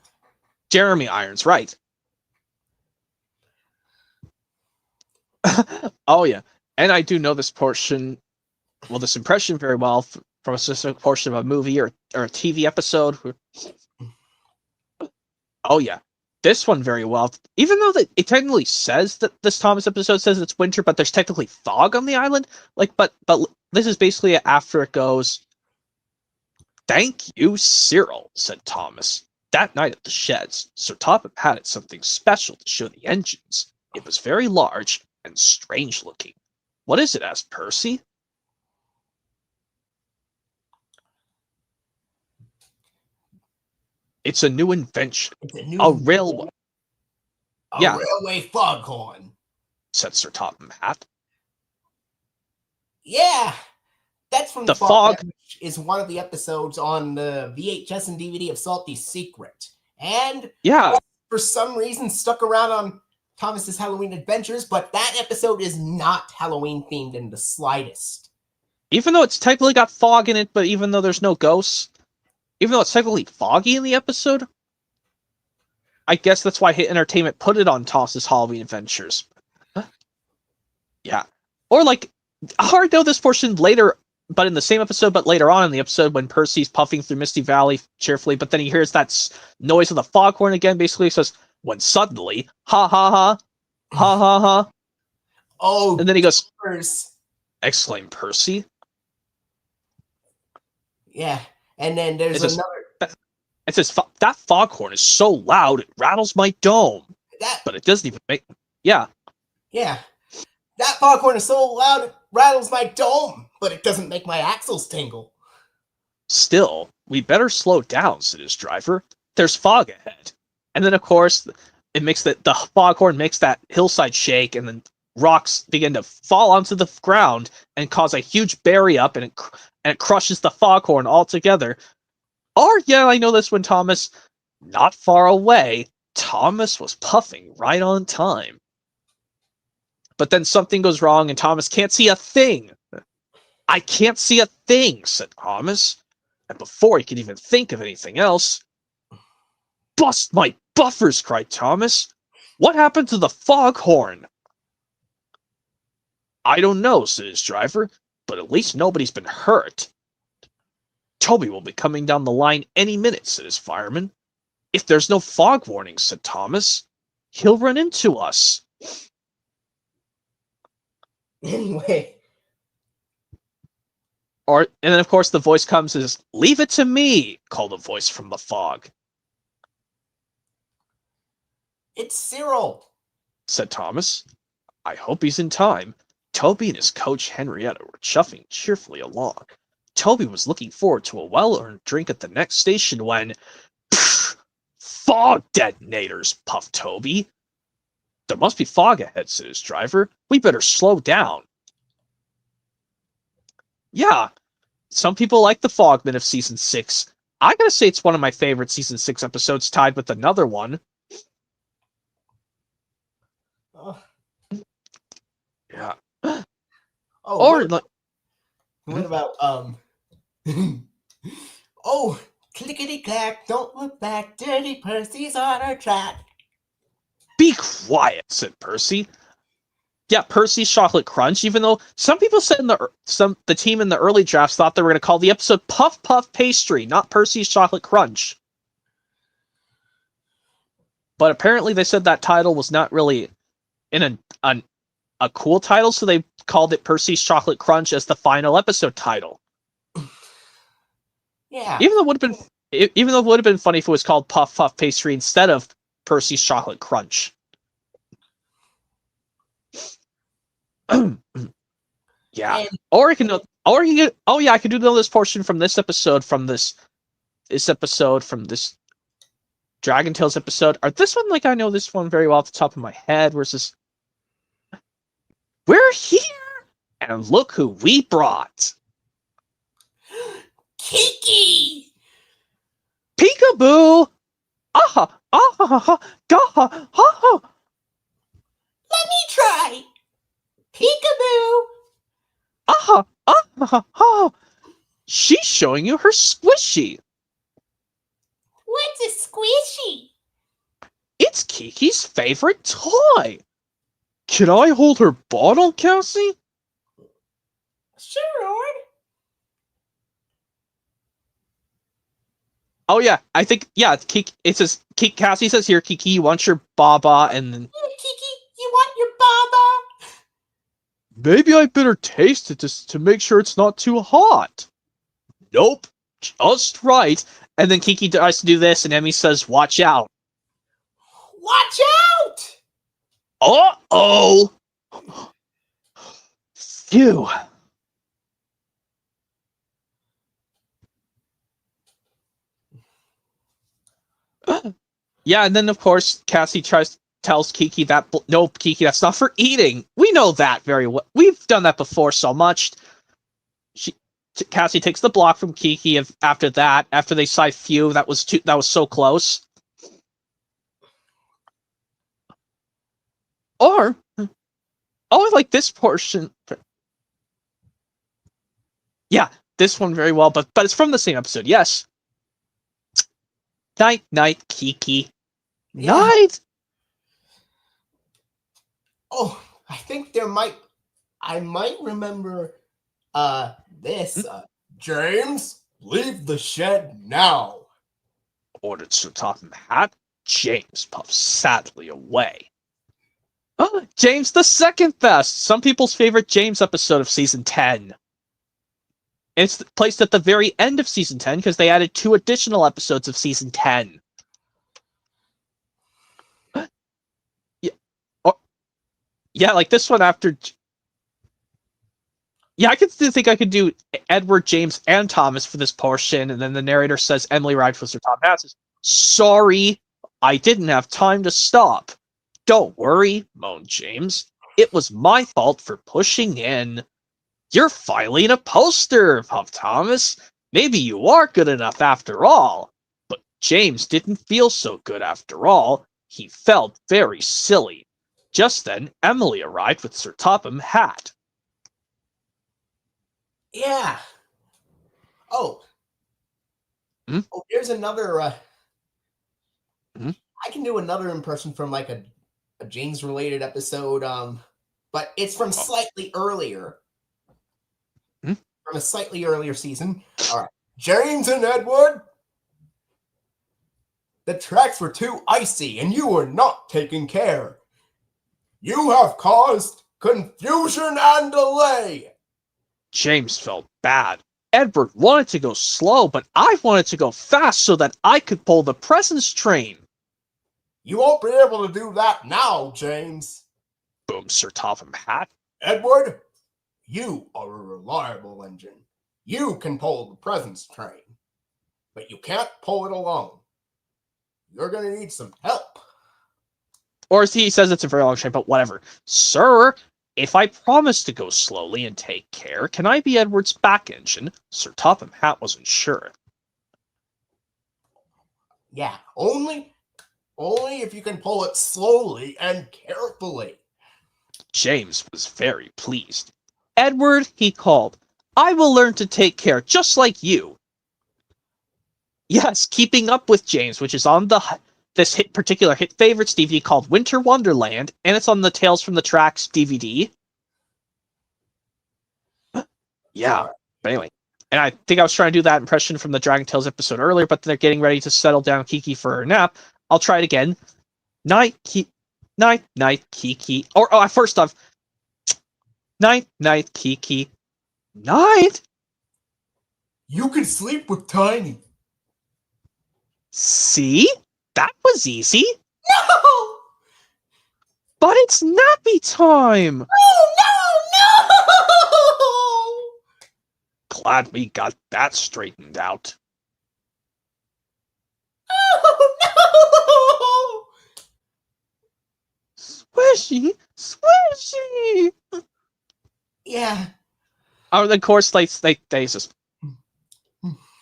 Jeremy Irons, right? Oh yeah, and I do know this impression very well from a specific portion of a movie or a TV episode. Oh yeah, this one very well. Even though it technically says that this Thomas episode says it's winter, but there's technically fog on the island. But this is basically after it goes. "Thank you, Cyril," said Thomas. "That night at the sheds, Sir Topham had something special to show the engines. It was very large and strange looking." "What is it?" asked Percy. "It's a new invention.
It's a new
A railway."
railway foghorn,
said Sir Topham Hatt.
Yeah, that's from
The fog
is one of the episodes on the VHS and DVD of Salty's Secret, and for some reason stuck around on Thomas's Halloween Adventures. But that episode is not Halloween themed in the slightest.
Even though it's technically got fog in it, but even though there's no ghosts, even though it's technically foggy in the episode, I guess that's why Hit Entertainment put it on Thomas's Halloween Adventures. Yeah. Or I know this portion later, but in the same episode, but later on in the episode when Percy's puffing through Misty Valley cheerfully, but then he hears that noise of the foghorn again, basically says, "When suddenly, ha ha ha, ha ha ha."
Oh,
and then he goes,
Percy.
Exclaimed Percy.
Yeah, and then there's another.
It says, "That foghorn is so loud it rattles my dome." But it doesn't even make. Yeah.
Yeah. "That foghorn is so loud it rattles my dome, but it doesn't make my axles tingle."
"Still, we better slow down," said his driver. "There's fog ahead." And then, of course, it makes the foghorn makes that hillside shake, and then rocks begin to fall onto the ground and cause a huge bury up, and it crushes the foghorn altogether. Or, yeah, I know this one, Thomas. Not far away, Thomas was puffing right on time. But then something goes wrong, and Thomas can't see a thing. "I can't see a thing," said Thomas. And before he could even think of anything else, "Bust my buffers!" cried Thomas. "What happened to the foghorn?" "I don't know," said his driver, "but at least nobody's been hurt." "Toby will be coming down the line any minute," said his fireman. "If there's no fog warning," said Thomas, "he'll run into us."
Anyway.
And then, of course, the voice comes as, "Leave it to me," called a voice from the fog.
"It's Cyril,"
said Thomas. "I hope he's in time." Toby and his coach Henrietta were chuffing cheerfully along. Toby was looking forward to a well-earned drink at the next station when... Pfft! "Fog detonators," puffed Toby. "There must be fog ahead," said his driver. "We better slow down." Yeah, some people like the Fogman of Season 6. I gotta say it's one of my favorite Season 6 episodes, tied with another one.
Oh.
Yeah.
What about oh, clickety clack, don't look back, Dirty Percy's on our track.
"Be quiet," said Percy. Yeah, Percy's Chocolate Crunch, even though some people said the team in the early drafts thought they were going to call the episode Puff Puff Pastry, not Percy's Chocolate Crunch. But apparently they said that title was not really in a cool title, so they called it Percy's Chocolate Crunch as the final episode title.
Yeah.
Even though it would have been funny if it was called Puff Puff Pastry instead of Percy's Chocolate Crunch. Yeah. I can do this portion from this episode, from this Dragon Tales episode. This one, I know this one very well off the top of my head, versus "We're here, and look who we brought."
Kiki!
Peekaboo! Ah ah ha ha ha.
Let me try! Peekaboo!
Ah ha ha. She's showing you her squishy.
What's a squishy?
It's Kiki's favorite toy. Can I hold her bottle, Cassie?
Sure, Lord.
Oh yeah, I think Kiki. It says Cassie says here, Kiki, you want your baba, and then
Kiki, you want your baba?
maybe I better taste it to make sure it's not too hot. Nope, just right. And then Kiki tries to do this, and Emmy says, "Watch out."
Watch out!
Uh-oh! Phew. Yeah, and then of course Cassie tells Kiki that no, Kiki, that's not for eating. We know that very well. We've done that before so much. Cassie takes the block from Kiki after they decide phew, that was so close. Or I like this portion. Yeah, this one very well, but it's from the same episode. Yes. Night, night, Kiki.
Yeah.
Night.
Oh, I think I might remember this. James, leave the shed now.
Ordered Sir Topham Hatt. James puffs sadly away. James the second best. Some people's favorite James episode of season 10. It's placed at the very end of season 10 because they added 2 additional episodes of season 10. Yeah, like this one after. Yeah, I could still think I could do Edward, James, and Thomas for this portion, and then the narrator says Emily rides with Sir Tom Hanks. Sorry, I didn't have time to stop. Don't worry, moaned James. It was my fault for pushing in. You're filing a poster, Puff Thomas. Maybe you are good enough after all. But James didn't feel so good after all. He felt very silly. Just then, Emily arrived with Sir Topham Hatt.
Yeah. Oh.
Hmm?
Oh, here's another.
Hmm?
I can do another impression from like a James related episode. But it's from slightly earlier.
Hmm?
From a slightly earlier season. All right. James and Edward. The tracks were too icy and you were not taking care. You have caused confusion and delay.
James felt bad. Edward wanted to go slow, but I wanted to go fast so that I could pull the presents train.
You won't be able to do that now, James,
boomed Sir Topham Hatt.
Edward, you are a reliable engine. You can pull the presents train, but you can't pull it alone. You're going to need some help.
Or as he says, it's a very long train, but whatever. Sir, if I promise to go slowly and take care, can I be Edward's back engine? Sir Topham Hatt wasn't sure.
Yeah, only if you can pull it slowly and carefully.
James was very pleased. Edward, he called, I will learn to take care just like you. Yes, keeping up with James, which is on this particular hit favorites DVD called Winter Wonderland, and it's on the Tales from the Tracks DVD. Yeah, but anyway. And I think I was trying to do that impression from the Dragon Tales episode earlier, but they're getting ready to settle down Kiki for her nap. I'll try it again. Night, Kiki. Or, first off, night, Kiki. Night.
You can sleep with Tiny.
See? That was easy.
No!
But it's nappy time.
Oh, no!
Glad we got that straightened out.
Oh, no!
Squishy, squishy.
Yeah.
Oh, of course, they just.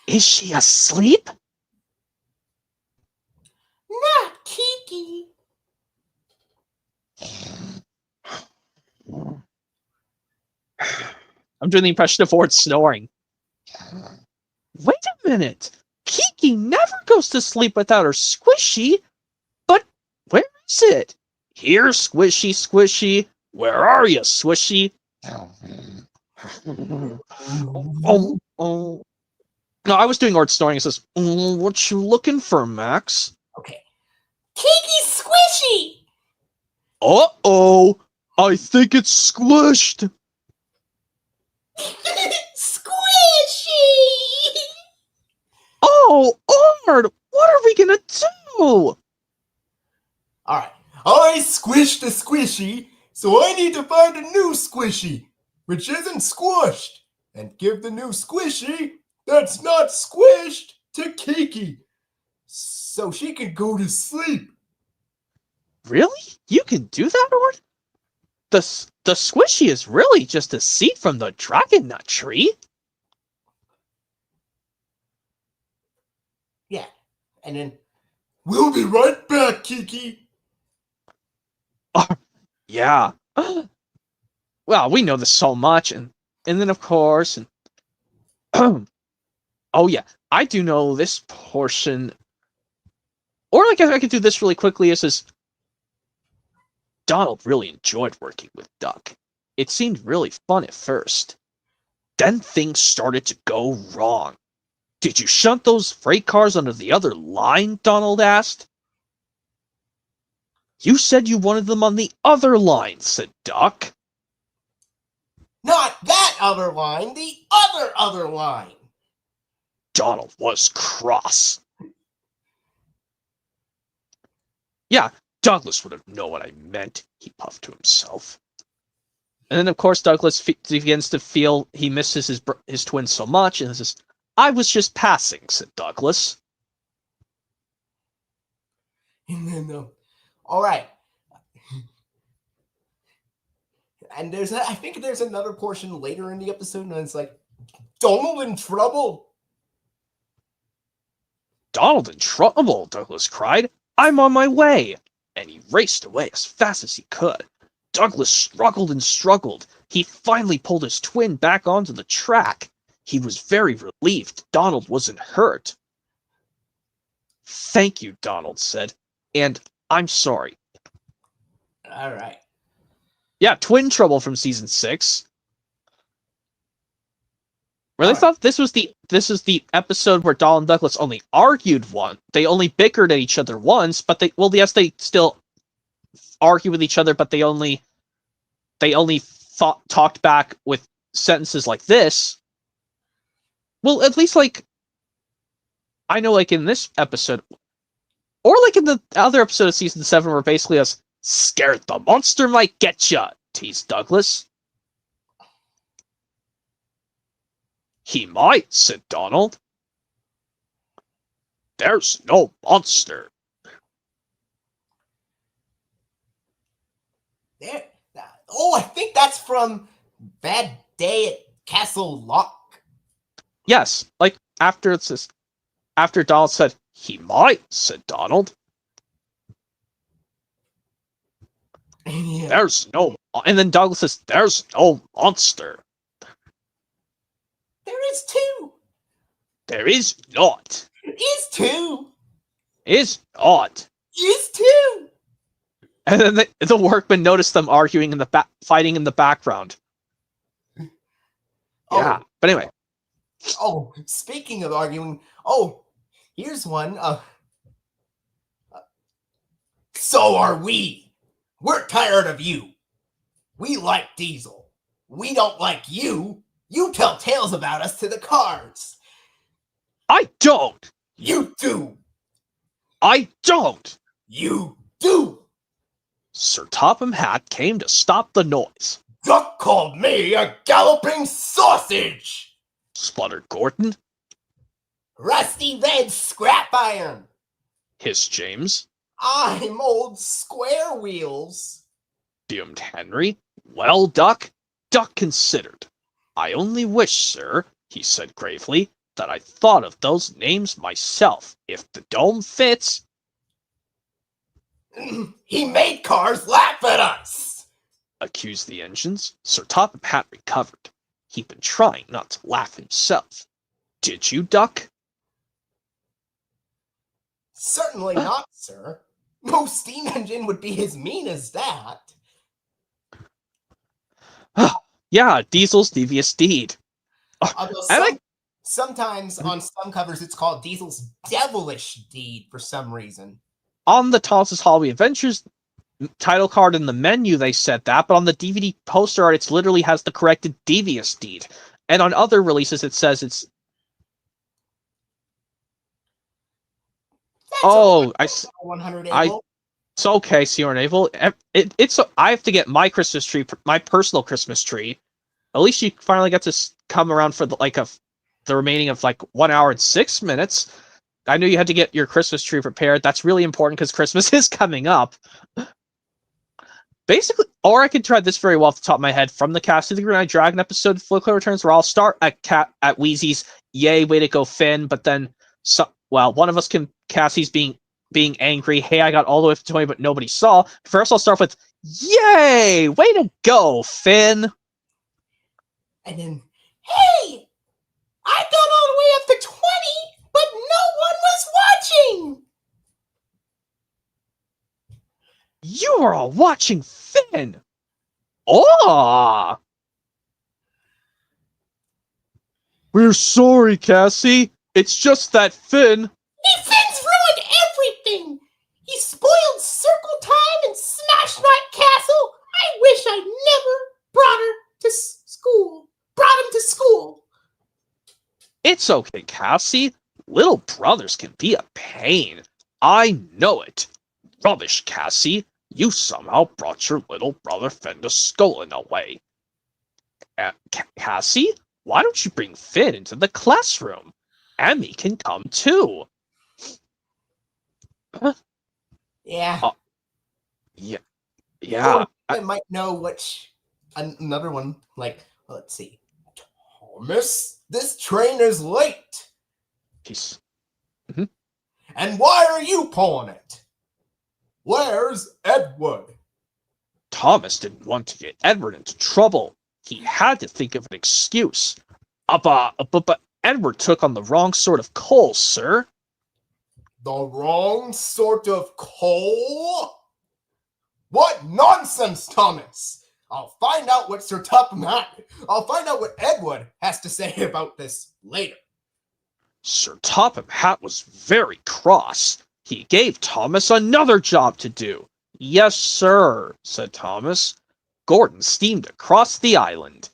Is she asleep?
Not Kiki.
I'm doing the impression of Ford snoring. Wait a minute. Kiki never goes to sleep without her squishy. But where is it? Here, squishy, squishy. Where are you, squishy? Oh. No, I was doing Art snoring. It says, what you looking for, Max?
Okay. Kiki's squishy.
Uh-oh. I think it's squished.
Squishy.
Oh, Art, what are we gonna do?
Alright. I squished a squishy, so I need to find a new squishy, which isn't squished, and give the new squishy that's not squished to Kiki, so she can go to sleep.
Really? You can do that, Art? The squishy is really just a seed from the dragon nut tree.
Yeah. And then, we'll be right back, Kiki.
Yeah. Well, we know this so much, and then of course, and oh yeah, I do know this portion. Or I guess I could do this really quickly. It says Donald really enjoyed working with Duck. It seemed really fun at first. Then things started to go wrong. Did you shunt those freight cars onto the other line? Donald asked. You said you wanted them on the other line, said Duck.
Not that other line, the other line.
Donald was cross. Yeah, Douglas would have known what I meant, he puffed to himself. And then, of course, Douglas begins to feel he misses his twin so much, and says, I was just passing, said Douglas.
And then, all right. And I think there's another portion later in the episode, and it's like, Donald in trouble.
Donald in trouble, Douglas cried. I'm on my way. And he raced away as fast as he could. Douglas struggled and struggled. He finally pulled his twin back onto the track. He was very relieved Donald wasn't hurt. Thank you, Donald said. And I'm sorry.
All right.
Yeah, twin trouble from season 6. Really thought this is the episode where Donald and Douglas only argued once. They only bickered at each other once, but they still argue with each other, but they only talked back with sentences like this. Well, at least I know in this episode, or in the other episode of season 7 where basically us scared the monster might get ya, teased Douglas. He might, said Donald. There's no monster.
There. Oh, I think that's from Bad Day at Castle Lock.
Yes, after Donald said, he might, said Donald.
Yeah.
There's no, and then Douglas says, there's no monster.
There is two.
There is not.
Is two.
Is not.
Is two.
And then the workmen noticed them arguing fighting in the background. Yeah, but anyway.
Oh, speaking of arguing, here's one. So are we. We're tired of you. We like Diesel. We don't like you. You tell tales about us to the cars.
I don't.
You do.
I don't.
You do.
Sir Topham Hatt came to stop the noise.
Duck called me a galloping sausage,
spluttered Gordon.
Rusty red scrap iron,
hissed James.
I'm old square wheels,
fumed Henry. Well, Duck considered. I only wish, sir, he said gravely, that I thought of those names myself. If the dome fits,
He made cars laugh at us!
accused the engines. Sir Topham Hatt recovered. He'd been trying not to laugh himself. Did you, Duck?
Certainly not, sir. No steam engine would be as mean as that.
Yeah, Diesel's devious deed.
Although
And
sometimes on some covers it's called Diesel's devilish deed for some reason.
on the Thomas's Halloween Adventures title card in the menu, they said that, but on the DVD poster art, it literally has the corrected devious deed. And on other releases, it says it's.
That's 100
It's okay, Sierra Naval. It's. I have to get my Christmas tree, my personal Christmas tree. At least you finally get to come around for the remaining of 1 hour and 6 minutes. I knew you had to get your Christmas tree prepared. That's really important because Christmas is coming up. Basically, or I could try this very well off the top of my head from the Cassie the Green-Eyed Dragon episode, Flickler Returns, where I'll start at Wheezy's "Yay, way to go, Finn," but then one of us can Cassie's being angry. Hey, I got all the way up to 20, but nobody saw. First, I'll start with "Yay, way to go, Finn,"
and then, "Hey, I got all the way up to 20, but no one was watching."
You are all watching Finn. Oh! We're sorry, Cassie. It's just that Finn.
Finn's ruined everything. He spoiled circle time and smashed my castle. I wish I'd never brought him to school.
It's okay, Cassie. Little brothers can be a pain. I know it. Rubbish, Cassie. You somehow brought your little brother Finn to school in a way. Cassie, why don't you bring Finn into the classroom? Emmy can come too.
Yeah.
Yeah.
I might know which another one. Let's see. Thomas, this train is late.
He's.
And why are you pulling it? Where's Edward?
Thomas didn't want to get Edward into trouble. He had to think of an excuse. But Edward took on the wrong sort of coal, sir.
The wrong sort of coal? What nonsense, Thomas! I'll find out what Sir Topham what Edward has to say about this later.
Sir Topham Hatt was very cross. He gave Thomas another job to do. Yes, sir, said Thomas. Gordon steamed across the island.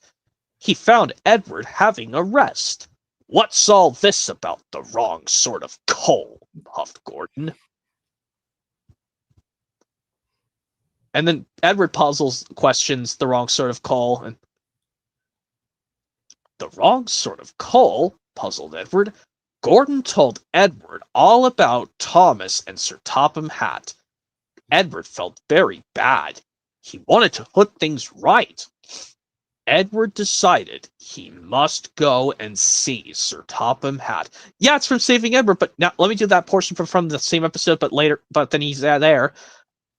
He found Edward having a rest. What's all this about the wrong sort of coal? Puffed Gordon. And then Edward questions the wrong sort of coal. And the wrong sort of coal? Puzzled Edward. Gordon told Edward all about Thomas and Sir Topham Hatt. Edward felt very bad. He wanted to put things right. Edward decided he must go and see Sir Topham Hatt. Yeah, it's from Saving Edward, but now let me do that portion from the same episode, but later. But then he's there.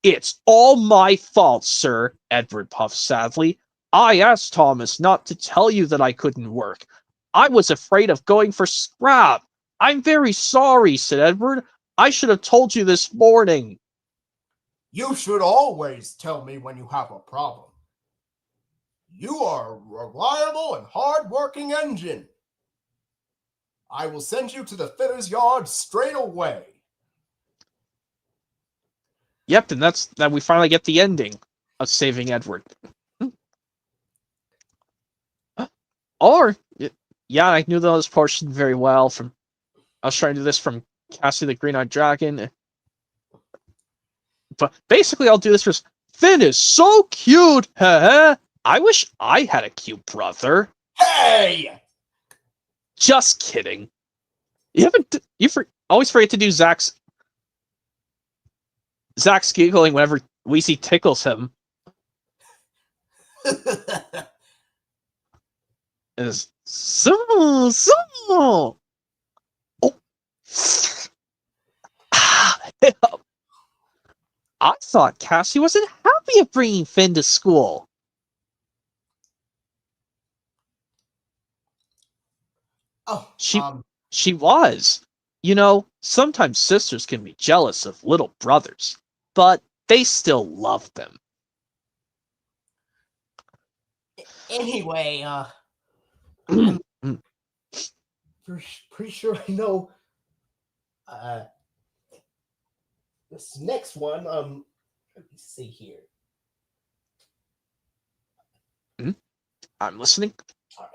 It's all my fault, sir, Edward puffed sadly. I asked Thomas not to tell you that I couldn't work. I was afraid of going for scrap. I'm very sorry, said Edward. I should have told you this morning.
You should always tell me when you have a problem. You are a reliable and hard-working engine. I will send you to the fitter's yard straight away.
Yep, and that's that. We finally get the ending of Saving Edward. Or, yeah, I knew those portions very well. I was trying to do this from Cassie the Green-Eyed Dragon. But basically, I'll do this for Finn is so cute. I wish I had a cute brother.
Hey!
Just kidding. You always forget to do Zach's giggling whenever Weezy tickles him. Is so. I thought Cassie wasn't happy at bringing Finn to school.
Oh,
She was. Sometimes sisters can be jealous of little brothers, but they still love them.
anyway,
Mm,
I'm pretty sure I know this next one. Let me see here.
I'm listening.
All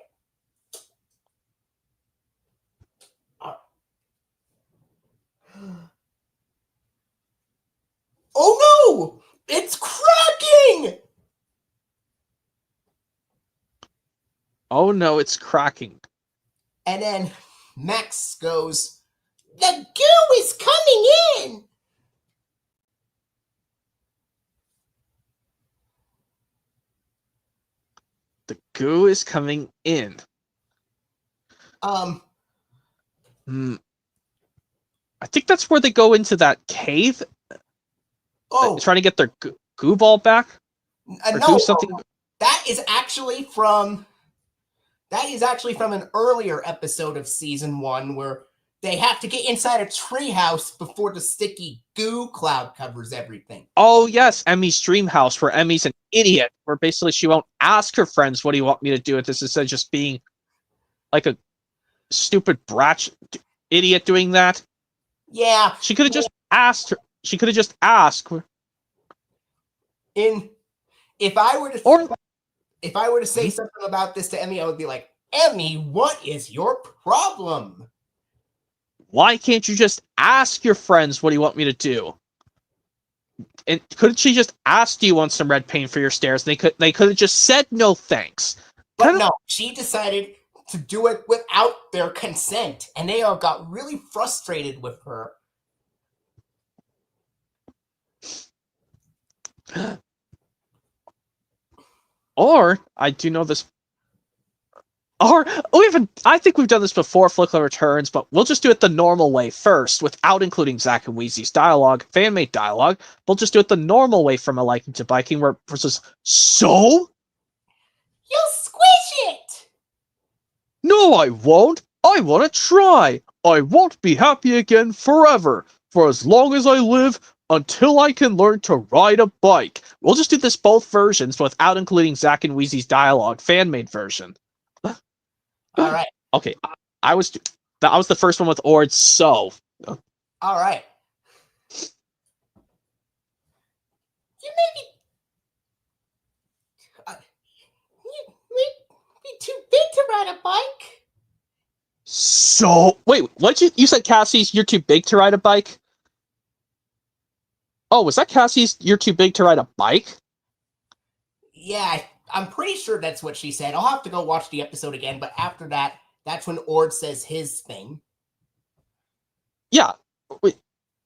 right. Oh no! It's cracking!
Oh no, it's cracking.
And then Max goes, "The goo is coming in!"
The goo is coming in. Hmm. I think that's where they go into that cave, trying to get their goo ball back, or
no,
do something.
that is actually from an earlier episode of season 1 where they have to get inside a treehouse before the sticky goo cloud covers everything.
Oh yes, Emmy's dream house, where Emmy's an idiot, where basically she won't ask her friends, "What do you want me to do with this?" instead of just being like a stupid brat idiot doing that.
Yeah,
She could have just asked her. She could have just asked.
If I were to say something about this to Emmy, I would be like, "Emmy, what is your problem?
Why can't you just ask your friends, what do you want me to do? And couldn't she just ask, do you want some red paint for your stairs? And they could have just said no thanks.
But no, she decided to do it without their consent, and they all got really frustrated with her.
Or I do know this. Or I think we've done this before, Flickler Returns, but we'll just do it the normal way first, without including Zack and Wheezy's dialogue, fan-made dialogue. We'll just do it the normal way from A Liking to Biking, where it says, "So?
You'll squish it!"
No, I won't. I want to try. I won't be happy again forever, for as long as I live, until I can learn to ride a bike." We'll just do this both versions, but without including Zack and Wheezy's dialogue, fan-made version.
All right.
Okay, I was the first one with Ord. So,
all right. You may be too big to ride a bike.
So wait, what you said, Cassie's? You're too big to ride a bike. Oh, was that Cassie's? You're too big to ride a bike?
Yeah, I'm pretty sure that's what she said. I'll have to go watch the episode again, but after that, that's when Ord says his thing.
Yeah. Wait,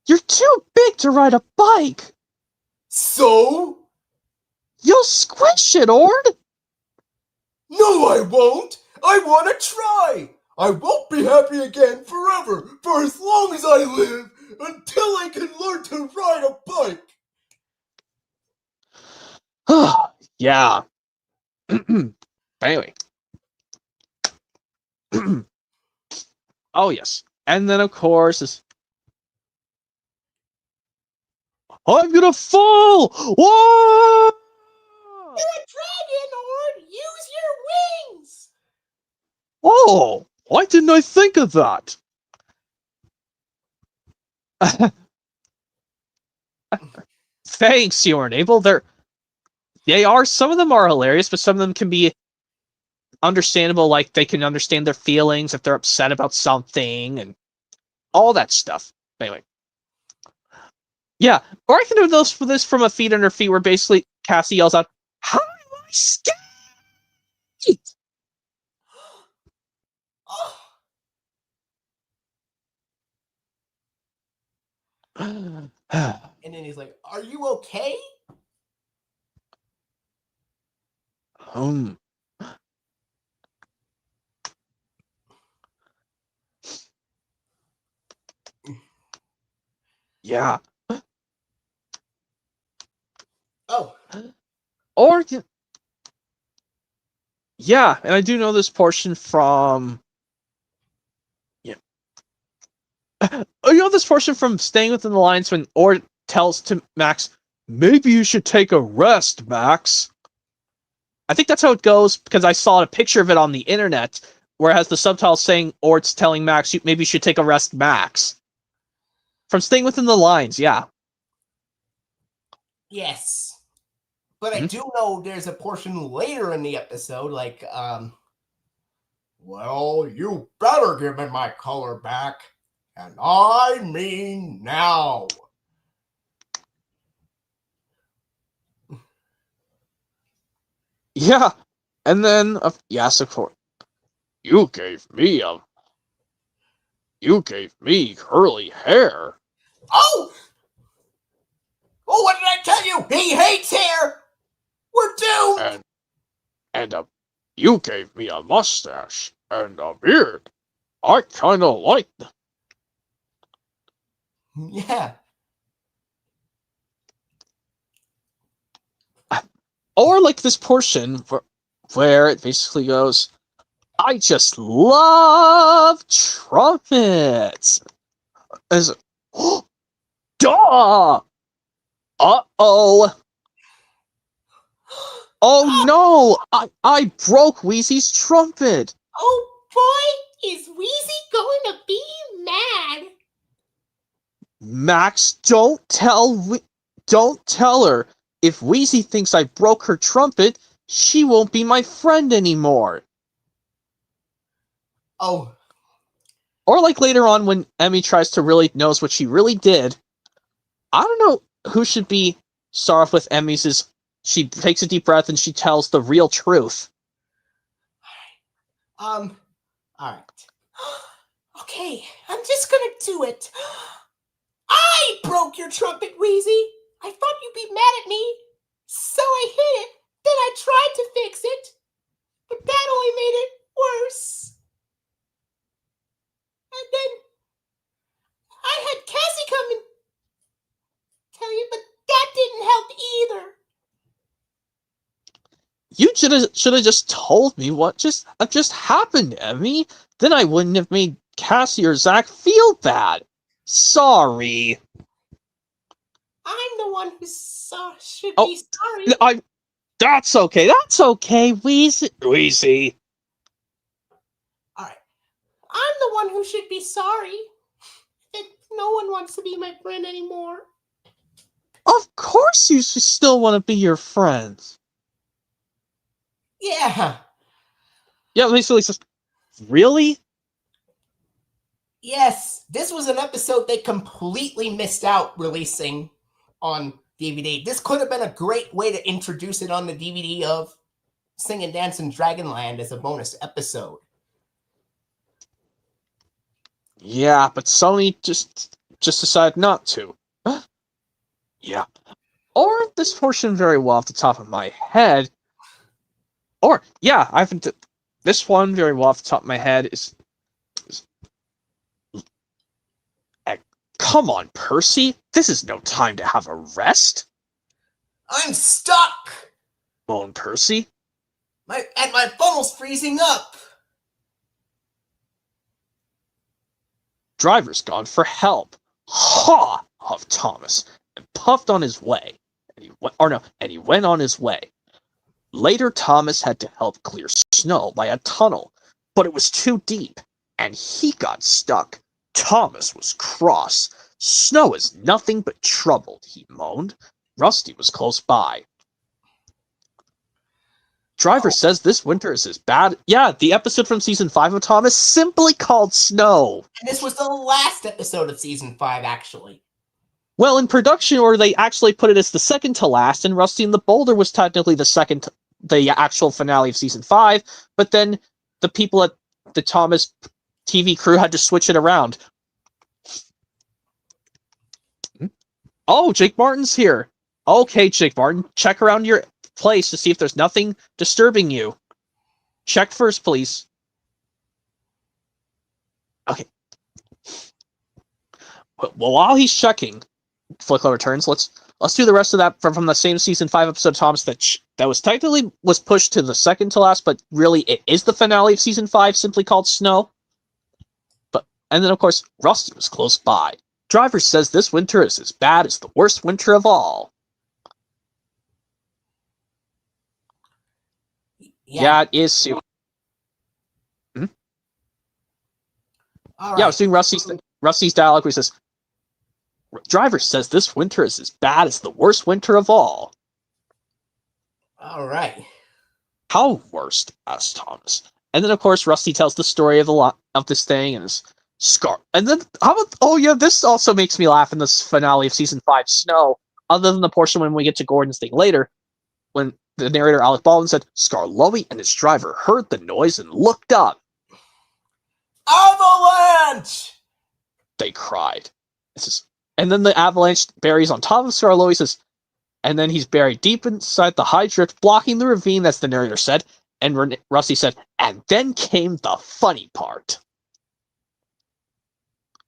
you're too big to ride a bike.
So?
You'll squish it, Ord.
No, I won't. I want to try. I won't be happy again forever, for as long as I live, until I can learn to ride a bike.
Yeah. Anyway. Oh, yes. And then, of course, I'm gonna fall! Whoa!
You're a dragon, Ord! Use your wings!
Oh, why didn't I think of that? Thanks, Yornable. Some of them are hilarious, but some of them can be understandable, like they can understand their feelings if they're upset about something and all that stuff. Anyway. Yeah, or I can do this from a Feet Under Feet, where basically Cassie yells out, "How do I skate?"
And then he's like, "Are you okay?"
Yeah. Or yeah, and I do know this portion from yeah. You know this portion from Staying Within the Lines when Ort tells to Max, maybe you should take a rest, Max. I think that's how it goes because I saw a picture of it on the internet where it has the subtitle saying Ort's telling Max, maybe you should take a rest, Max. From Staying Within the Lines, yeah.
Yes. But I do know there's a portion later in the episode, like, well, you better give me my color back. And I mean now.
Yeah. And then, yes, of course. You gave me curly hair.
Oh! Oh, what did I tell you? He hates hair! We're doomed!
And you gave me a mustache and a beard. I kind of like them.
Yeah.
Or like this portion where it basically goes, I just love trumpets. As duh. Uh-oh. Oh no! I broke Wheezy's trumpet.
Oh boy, is Wheezy going to be mad?
Max, don't tell her. If Wheezy thinks I broke her trumpet, she won't be my friend anymore.
Oh.
Or like later on when Emmy tries to knows what she really did. I don't know who should be start off with Emmy's. She takes a deep breath and she tells the real truth.
All right.
Okay, I'm just gonna do it. I broke your trumpet, Wheezy. I thought you'd be mad at me, so I hit it. Then I tried to fix it, but that only made it worse. And then I had Cassie come and tell you, but that didn't help either.
You should have just told me what just happened, Emmy. Then I wouldn't have made Cassie or Zach feel bad. Sorry.
I'm the one who should be sorry.
That's okay. That's okay, Wheezy.
All right.
I'm the one who should be sorry. That no one wants to be my friend anymore.
Of course you still want to be your friends.
Yeah.
Yeah, basically says, really?
Yes. This was an episode they completely missed out releasing on DVD. This could have been a great way to introduce it on the DVD of Sing and Dance in Dragonland as a bonus episode.
Yeah, but Sony just decided not to. Yeah. Or this portion very well off the top of my head. Or, yeah, I haven't... This one very well off the top of my head is come on, Percy. This is no time to have a rest.
I'm stuck!
Moaned Percy.
My funnel's freezing up!
Driver's gone for help. Ha! Huffed Thomas, and puffed on his way. And he went on his way. Later, Thomas had to help clear snow by a tunnel, but it was too deep, and he got stuck. Thomas was cross. Snow is nothing but trouble, he moaned. Rusty was close by. Driver says this winter is as bad. Yeah, the episode from season 5 of Thomas simply called Snow.
And this was the last episode of season 5, actually.
Well, in production order, they actually put it as the second to last, and Rusty and the Boulder was technically the actual finale of season 5, but then the people at the Thomas TV crew had to switch it around. Oh, Jake Martin's here. Okay, Jake Martin, check around your place to see if there's nothing disturbing you. Check first, please. Okay. Well, while he's checking, Flicklo returns. Let's let's do the rest of that from the same season 5 episode, Thomas, that was technically was pushed to the second to last, but really it is the finale of season 5, simply called Snow. And then, of course, Rusty was close by. Driver says this winter is as bad as the worst winter of all. Yeah, it is soon.
All right.
Yeah, I was doing Rusty's dialogue where he says, Driver says this winter is as bad as the worst winter of all.
All right.
How worst? Asked Thomas. And then, of course, Rusty tells the story of this thing and his scar. And then, how about? Oh yeah, this also makes me laugh in this finale of season 5, Snow. Other than the portion when we get to Gordon's thing later, when the narrator Alec Baldwin said, Skarloey and his driver heard the noise and looked up.
Avalanche!
They cried. And then the avalanche buries on top of Skarloey, says, and then he's buried deep inside the high drift, blocking the ravine, as the narrator said. And Rusty said, and then came the funny part.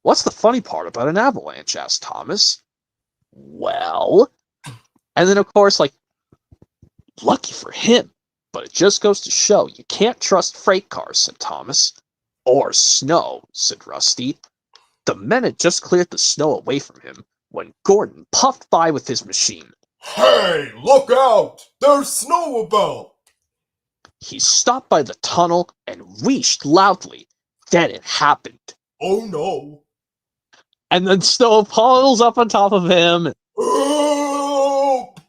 What's the funny part about an avalanche? Asked Thomas. Well, and then of course, lucky for him, but it just goes to show you can't trust freight cars, said Thomas. Or snow, said Rusty. The men had just cleared the snow away from him when Gordon puffed by with his machine.
Hey, look out! There's snow about!
He stopped by the tunnel and wheezed loudly. Then it happened.
Oh no!
And then snow piles up on top of him.
Help!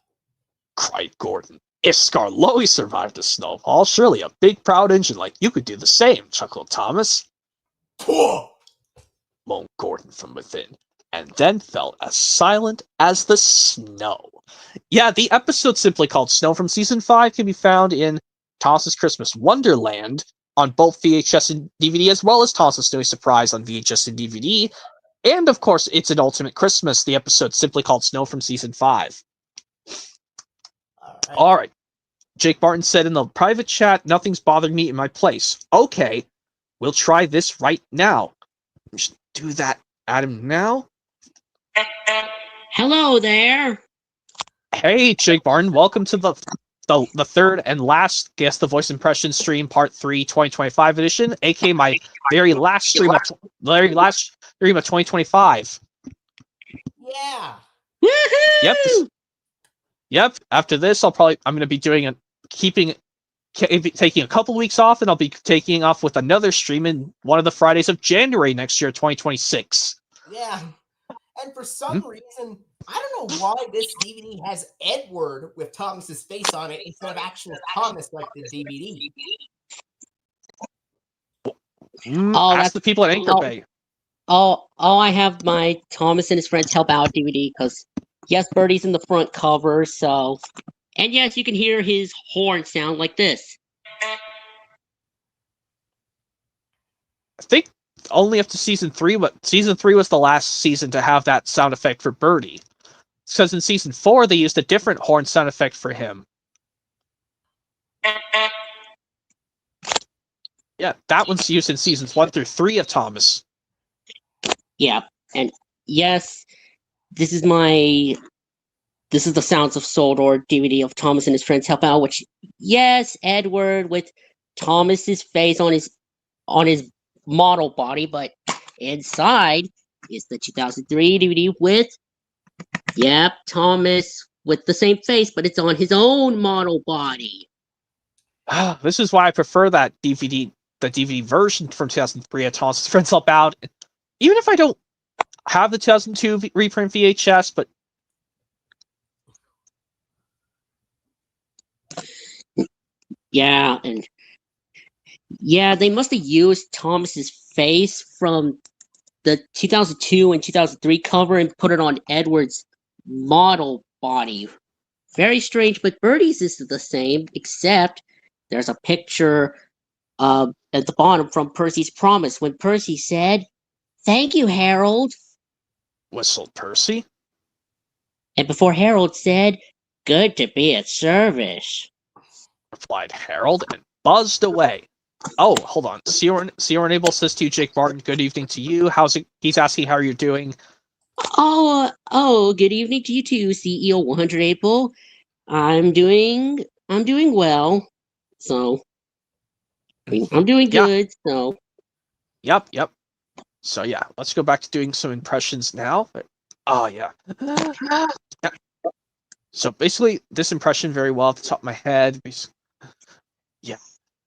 Cried Gordon. If Skarloey survived the snowfall, surely a big proud engine like you could do the same, chuckled Thomas.
Puh!
Moaned Gordon from within, and then felt as silent as the snow. Yeah, the episode simply called Snow from season 5 can be found in Thomas's Christmas Wonderland on both VHS and DVD, as well as Thomas's Snowy Surprise on VHS and DVD. And of course, It's an Ultimate Christmas, the episode simply called Snow from season 5. All right. Jake Martin said in the private chat, nothing's bothering me in my place. Okay, we'll try this right now. We should do that, Adam, now.
Hello there.
Hey, Jake Martin, welcome to the third and last Guess the Voice Impression stream, part 3, 2025 edition, aka my very last stream of 2025.
Yeah.
Woohoo!
Yep. After this, I'm going to be taking a couple weeks off, and I'll be taking off with another stream in one of the Fridays of January next year, 2026.
Yeah. And for some reason, I don't know why this DVD has Edward with Thomas's face on it instead of actual Thomas like the DVD.
Ask the people at Anchor Bay.
I have my Thomas and his friends help out DVD because yes, Birdie's in the front cover, so and yes, you can hear his horn sound like this.
I think only up to season 3, but season 3 was the last season to have that sound effect for Birdie. Because in season 4, they used a different horn sound effect for him. Yeah, that one's used in seasons 1 through 3 of Thomas.
Yeah, and yes, this is the Sounds of Sodor DVD of Thomas and his friends help out, which yes, Edward with Thomas's face on his model body, but inside is the 2003 DVD with Thomas with the same face, but it's on his own model body.
This is why I prefer that DVD, the DVD version from 2003 of Thomas's Friends Help Out. Even if I don't have the 2002 reprint VHS, but
yeah, and yeah, they must have used Thomas's face from the 2002 and 2003 cover and put it on Edward's model body. Very strange, but Birdie's is the same, except there's a picture at the bottom from Percy's promise when Percy said, "Thank you, Harold,"
whistled Percy.
And before Harold said, "Good to be at service,"
replied Harold and buzzed away. Oh, hold on. Sierra Enable says to you, Jake Martin, good evening to you. How's it? He's asking how you're doing.
Good evening to you too, CEO 100 April. I'm doing well. So, I'm doing
Yeah.
good. So,
Yep. So yeah, let's go back to doing some impressions now. Oh yeah. Yeah. So basically, this impression very well at the top of my head. Yeah.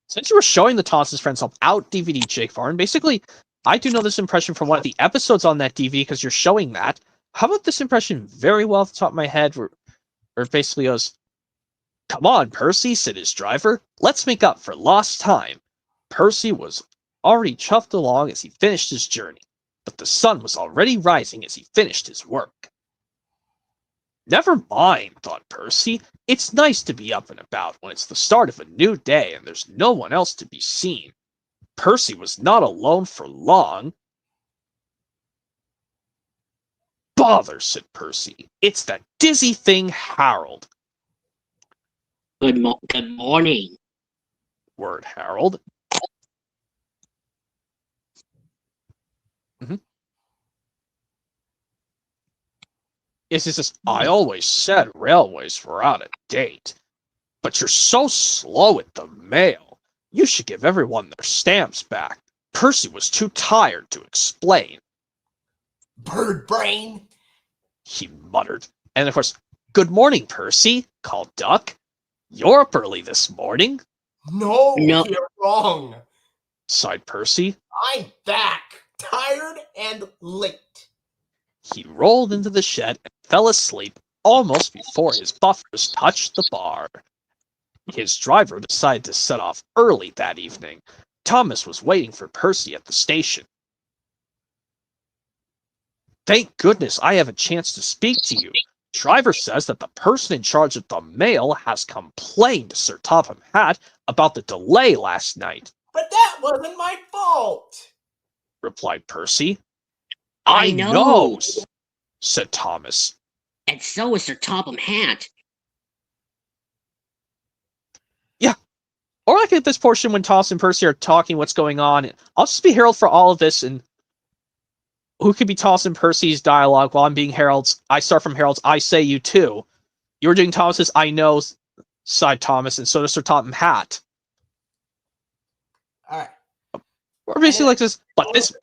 Since you were showing the Thompson's Friends Help Out DVD, Jake Varn, basically, I do know this impression from one of the episodes on that DVD because you're showing that. How about this impression very well at the top of my head where it basically goes, "Come on, Percy," said his driver. "Let's make up for lost time." Percy was already chuffed along as he finished his journey, but the sun was already rising as he finished his work. Never mind, thought Percy. It's nice to be up and about when it's the start of a new day and there's no one else to be seen. Percy was not alone for long. Bother, said Percy. It's that dizzy thing, Harold.
good morning.
Word Harold. It's just, I always said railways were out of date. But you're so slow at the mail. You should give everyone their stamps back. Percy was too tired to explain.
Bird brain.
He muttered. And of course, "Good morning, Percy," called Duck. "You're up early this morning,"
No,
No.
you're wrong.
sighed Percy.
I'm back, tired and late.
He rolled into the shed and fell asleep almost before his buffers touched the bar. His driver decided to set off early that evening. Thomas was waiting for Percy at the station. "Thank goodness I have a chance to speak to you. Driver says that the person in charge of the mail has complained to Sir Topham Hatt about the delay last night,"
But that wasn't my fault.
replied Percy.
I know.
Said Thomas.
And so is Sir Topham Hatt.
Or like at this portion when Thomas and Percy are talking what's going on, I'll just be Harold for all of this, and who could be Thomas and Percy's dialogue while I'm being Harold's? I start from Harold's "I say you too." You're doing Thomas's "I know," side Thomas, and so does Sir Topham Hatt.
All right.
Or basically like this,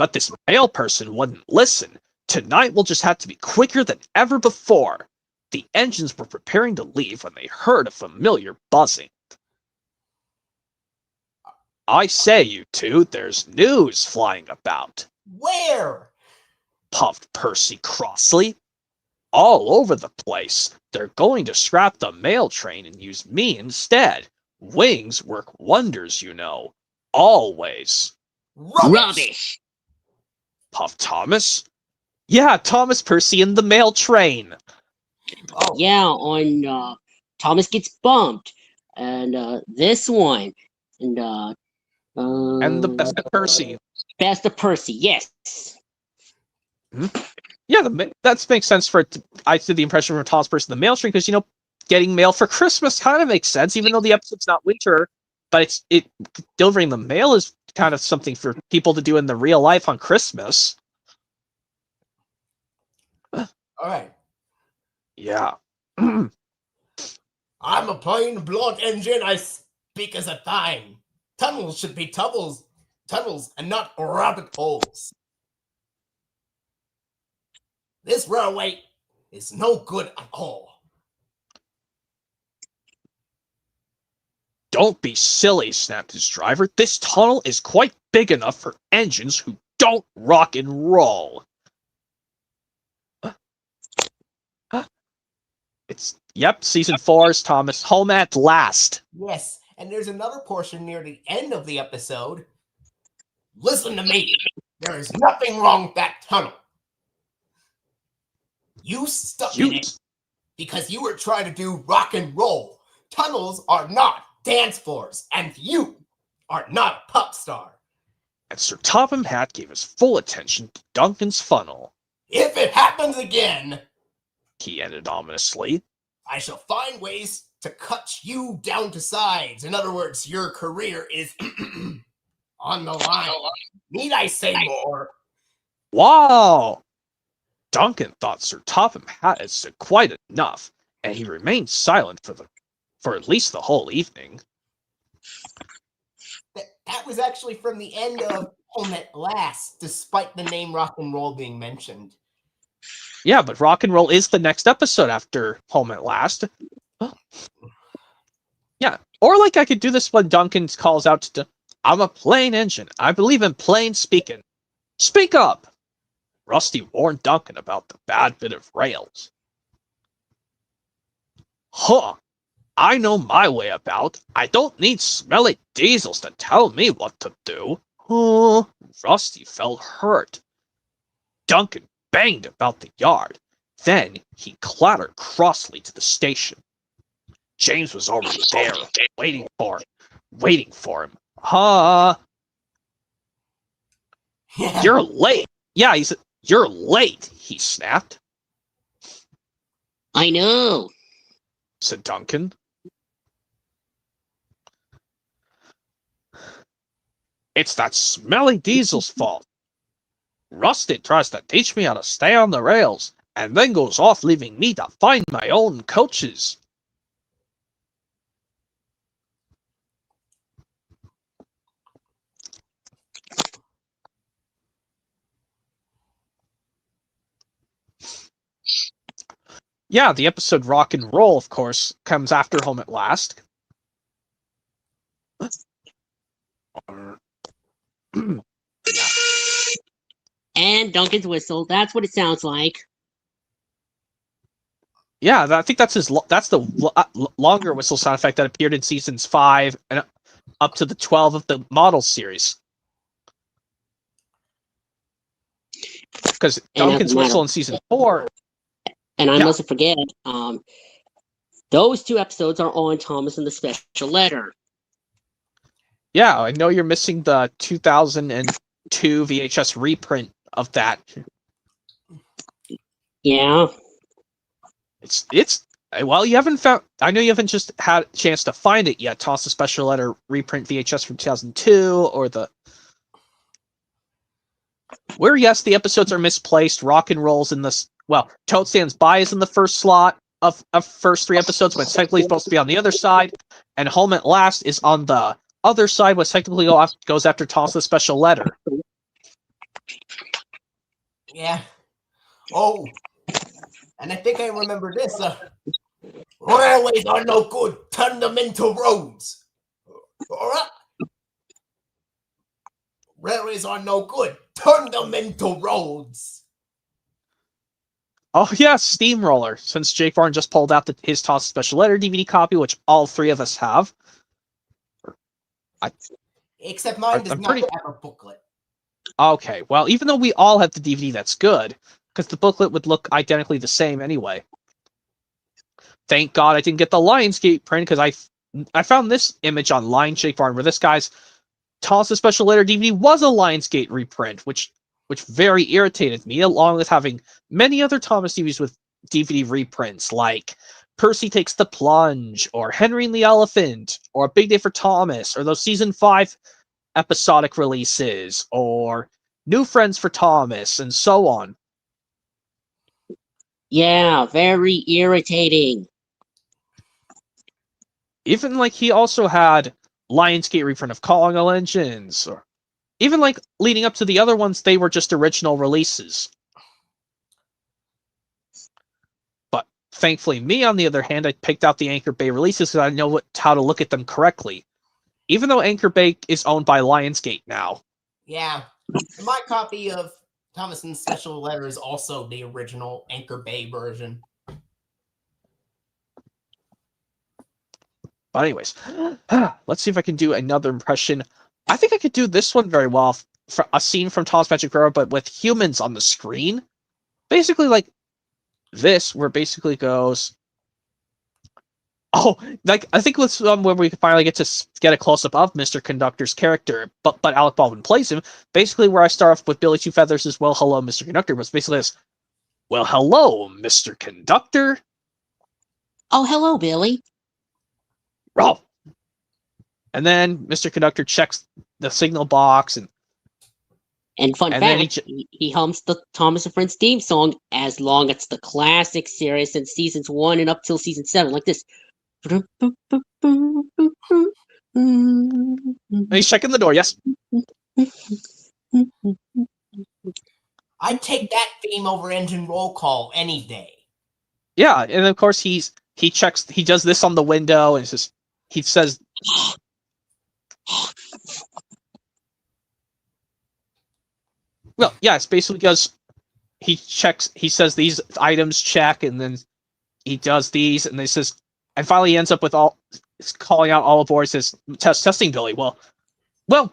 but this mail person wouldn't listen. Tonight we'll just have to be quicker than ever before. The engines were preparing to leave when they heard a familiar buzzing. "I say, you two, there's news flying about,"
Where?
puffed Percy crossly. "All over the place. They're going to scrap the mail train and use me instead. Wings work wonders, you know. Always,"
Rubbish.
puffed Thomas. "Yeah, Thomas Percy and the mail train."
Oh,
Yeah, on Thomas Gets Bumped. And this one.
And the best of Percy.
Best of Percy, yes.
Yeah, that makes sense for it I did the impression from Thomas Percy the mail train because, getting mail for Christmas kind of makes sense, even though the episode's not winter. But delivering the mail is kind of something for people to do in the real life on Christmas.
all right.
Yeah.
I'm a plain blood engine. I speak as a thine. Tunnels should be tunnels, and not rabbit holes. This railway is no good at all.
"Don't be silly," snapped his driver. "This tunnel is quite big enough for engines who don't rock and roll." Season 4's Thomas home at last.
Yes, and there's another portion near the end of the episode. Listen to me. There is nothing wrong with that tunnel. You stuck in it because you were trying to do rock and roll. Tunnels are not dance floors, and you are not a pop star.
And Sir Topham Hatt gave his full attention to Duncan's funnel.
If it happens again,
He ended ominously.
I shall find ways to cut you down to size. In other words, your career is on the line. Need I say more?
Wow! Duncan thought Sir Topham had said quite enough, and he remained silent for at least the whole evening.
That was actually from the end of Home at Last, despite the name Rock and Roll being mentioned.
Yeah, but Rock and Roll is the next episode after Home at Last. Yeah, or like I could do this when Duncan calls out to, I'm a plain engine. I believe in plain speaking. Speak up! Rusty warned Duncan about the bad bit of rails. Huh! I know my way about. I don't need smelly diesels to tell me what to do. Oh, Rusty felt hurt. Duncan banged about the yard. Then he clattered crossly to the station. James was already there, waiting for him.
Yeah.
You're late. Yeah, he said, you're late, he snapped,
I know.
said Duncan. It's that smelly diesel's fault. Rusty tries to teach me how to stay on the rails, and then goes off leaving me to find my own coaches. Yeah, the episode Rock and Roll, of course, comes after Home at Last.
And Duncan's whistle. That's what it sounds like.
Yeah, I think that's the longer whistle sound effect that appeared in seasons 5 and up to the 12 of the model series. Because Duncan's whistle in season 4.
And I mustn't forget, those 2 episodes are on Thomas and the Special Letter.
Yeah, I know you're missing the 2002 VHS reprint of that.
Yeah.
It's well, you haven't found. I know you haven't just had a chance to find it yet. Toss the Special Letter reprint VHS from 2002 or the. Where yes, the episodes are misplaced. Rock and Roll's in this. Well, Toad Stands By is in the first slot of first 3 episodes, but it's technically supposed to be on the other side, and Home at Last is on the other side, but technically goes after Toss the Special Letter.
Yeah. Oh, and I think I remember this. Railways are no good. Turn them into roads. Railways are no good. Turn them into roads.
Oh yeah, Steamroller. Since Jake Varn just pulled out his Toss Special Letter DVD copy, which all 3 of us have.
Except mine does not have a booklet.
Okay, well, even though we all have the DVD, that's good, because the booklet would look identically the same anyway. Thank God I didn't get the Lionsgate print, because I found this image online, Jake Varn, where this guy's Toss the Special Letter DVD was a Lionsgate reprint, which very irritated me, along with having many other Thomas DVDs with DVD reprints, like Percy Takes the Plunge, or Henry and the Elephant, or A Big Day for Thomas, or those Season 5 episodic releases, or New Friends for Thomas, and so on.
Yeah, very irritating.
Even like he also had Lionsgate reprint of Calling All Engines, or even like leading up to the other ones, they were just original releases. But thankfully, me on the other hand, I picked out the Anchor Bay releases because I know how to look at them correctly. Even though Anchor Bay is owned by Lionsgate now.
Yeah. My copy of Thomas and Special Letter is also the original Anchor Bay version.
But anyways, let's see if I can do another impression. I think I could do this one very well for a scene from Tom's Magic Railroad, but with humans on the screen. Basically like this, where basically goes... Oh, like I think with where we finally get to get a close-up of Mr. Conductor's character, but Alec Baldwin plays him. Basically where I start off with Billy Two Feathers as well, hello, Mr. Conductor, was basically this, well, hello, Mr. Conductor.
Oh, hello, Billy.
Roll. And then Mr. Conductor checks the signal box, and
And fun
And then
fact, he hums the Thomas and Friends theme song as long as the classic series in seasons 1 and up till season 7, like this.
And he's checking the door. Yes.
I'd take that theme over Engine Roll Call any day.
Yeah, and of course he does this on the window, and it's just he says, well, yes, basically because he says these items check, and then he does these, and he says, and finally he ends up with calling out all aboard, says, testing Billy. Well,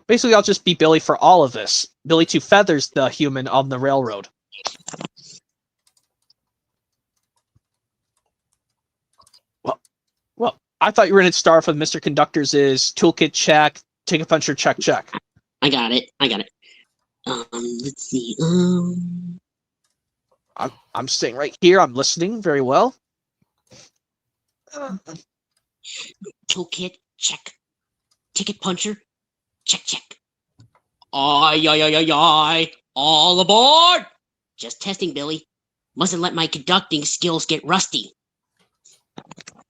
basically I'll just be Billy for all of this. Billy Two Feathers, the human on the railroad. Well, I thought you were going to start off with Mr. Conductor's toolkit check, ticket puncher check.
I got it. Let's see.
I'm sitting right here. I'm listening very well.
Toolkit check. Ticket puncher check. Aye. All aboard! Just testing, Billy. Mustn't let my conducting skills get rusty.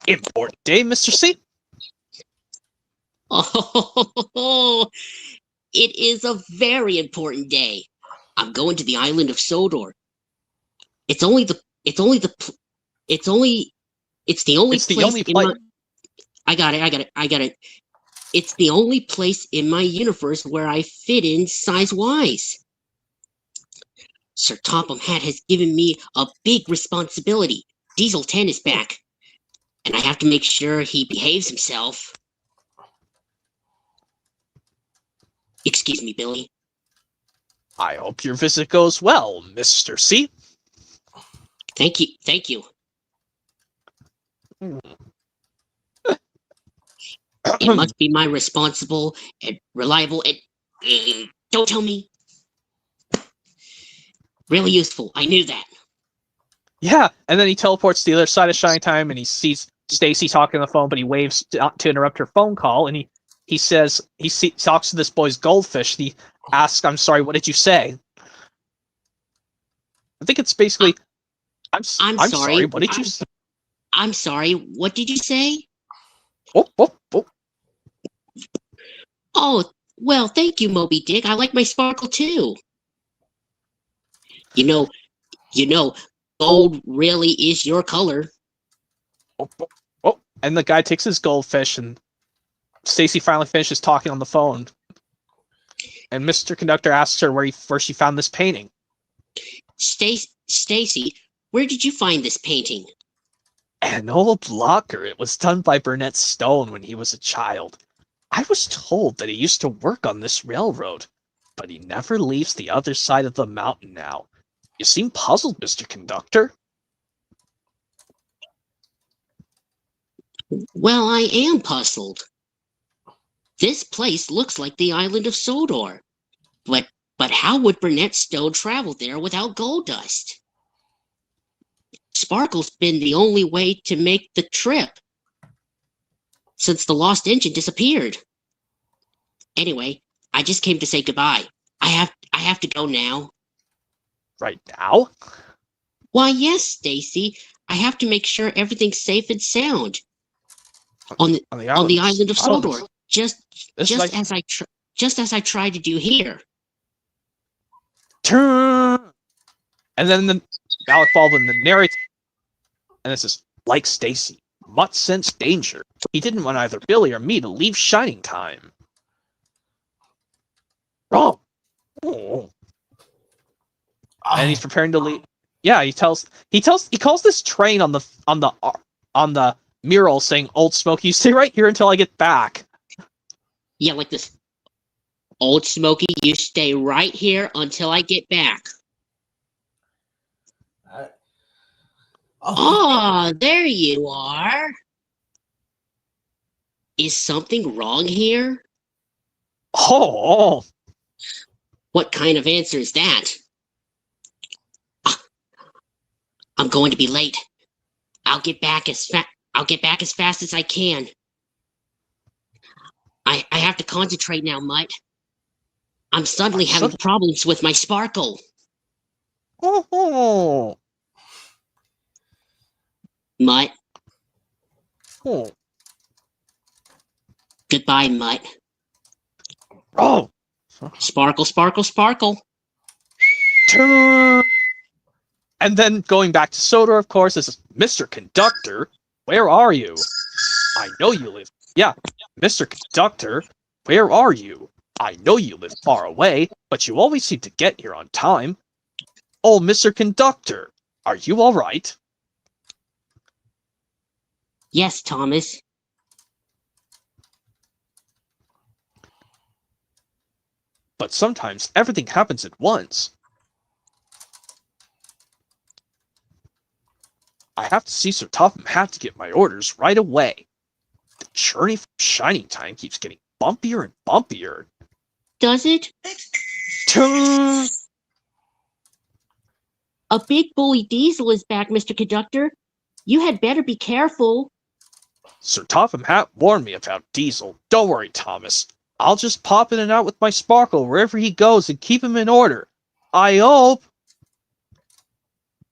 Important day, Mr. C.
Oh, it is a very important day. I'm going to the island of Sodor. It's the only place I got it. It's the only place in my universe where I fit in size-wise. Sir Topham Hatt has given me a big responsibility. Diesel 10 is back, and I have to make sure he behaves himself. Excuse me, Billy.
I hope your visit goes well, Mr. C.
Thank you. It must be my responsible and reliable and don't tell me. Really useful. I knew that.
Yeah, and then he teleports to the other side of Shine Time, and he sees Stacy talking on the phone, but he waves to interrupt her phone call, and he says talks to this boy's goldfish. He asks, "I'm sorry, what did you say?" I think it's basically, I'm sorry. What did you say?
I'm sorry. What did you say?
Oh.
Oh, well, thank you, Moby Dick. I like my sparkle too. You know, gold really is your color.
Oh, and the guy takes his goldfish, and Stacy finally finishes talking on the phone. And Mr. Conductor asks her where she found this painting.
Stacy, where did you find this painting?
An old locker. It was done by Burnett Stone when he was a child. I was told that he used to work on this railroad, but he never leaves the other side of the mountain now. You seem puzzled, Mr. Conductor.
Well, I am puzzled. This place looks like the island of Sodor. But how would Burnett Stone travel there without gold dust? Sparkle's been the only way to make the trip since the lost engine disappeared. Anyway, I just came to say goodbye. I have to go now.
Right now?
Why, yes, Stacy. I have to make sure everything's safe and sound on the island of Sodor. Just as I tried to do here.
Turn. And then Alec Baldwin narrates, and this is like Stacy. Mutt sensed danger. He didn't want either Billy or me to leave Shining Time. Oh. And he's preparing to leave. Yeah, he calls this train on the mural saying, "Old Smoky, you stay right here until I get back."
Yeah, like this. Old Smoky, you stay right here until I get back. Oh, there you are. Is something wrong here?
Oh.
What kind of answer is that? I'm going to be late. I'll get back as fast as I can. I have to concentrate now, Mutt. I'm suddenly having problems with my sparkle.
Oh,
Mutt.
oh,
Goodbye, Mutt.
oh.
Sparkle, sparkle, sparkle.
And then going back to Sodor, of course, is Mr. Conductor. Where are you? I know you live. Yeah, Mr. Conductor. Where are you? I know you live far away, but you always seem to get here on time. Oh, Mr. Conductor, are you all right?
Yes, Thomas.
But sometimes everything happens at once. I have to see Sir Topham Hatt to get my orders right away. The journey from Shining Time keeps getting bumpier and bumpier.
Does it? A big bully Diesel is back, Mr. Conductor. You had better be careful.
Sir Topham Hatt warned me about Diesel. Don't worry, Thomas. I'll just pop in and out with my sparkle wherever he goes and keep him in order. I hope.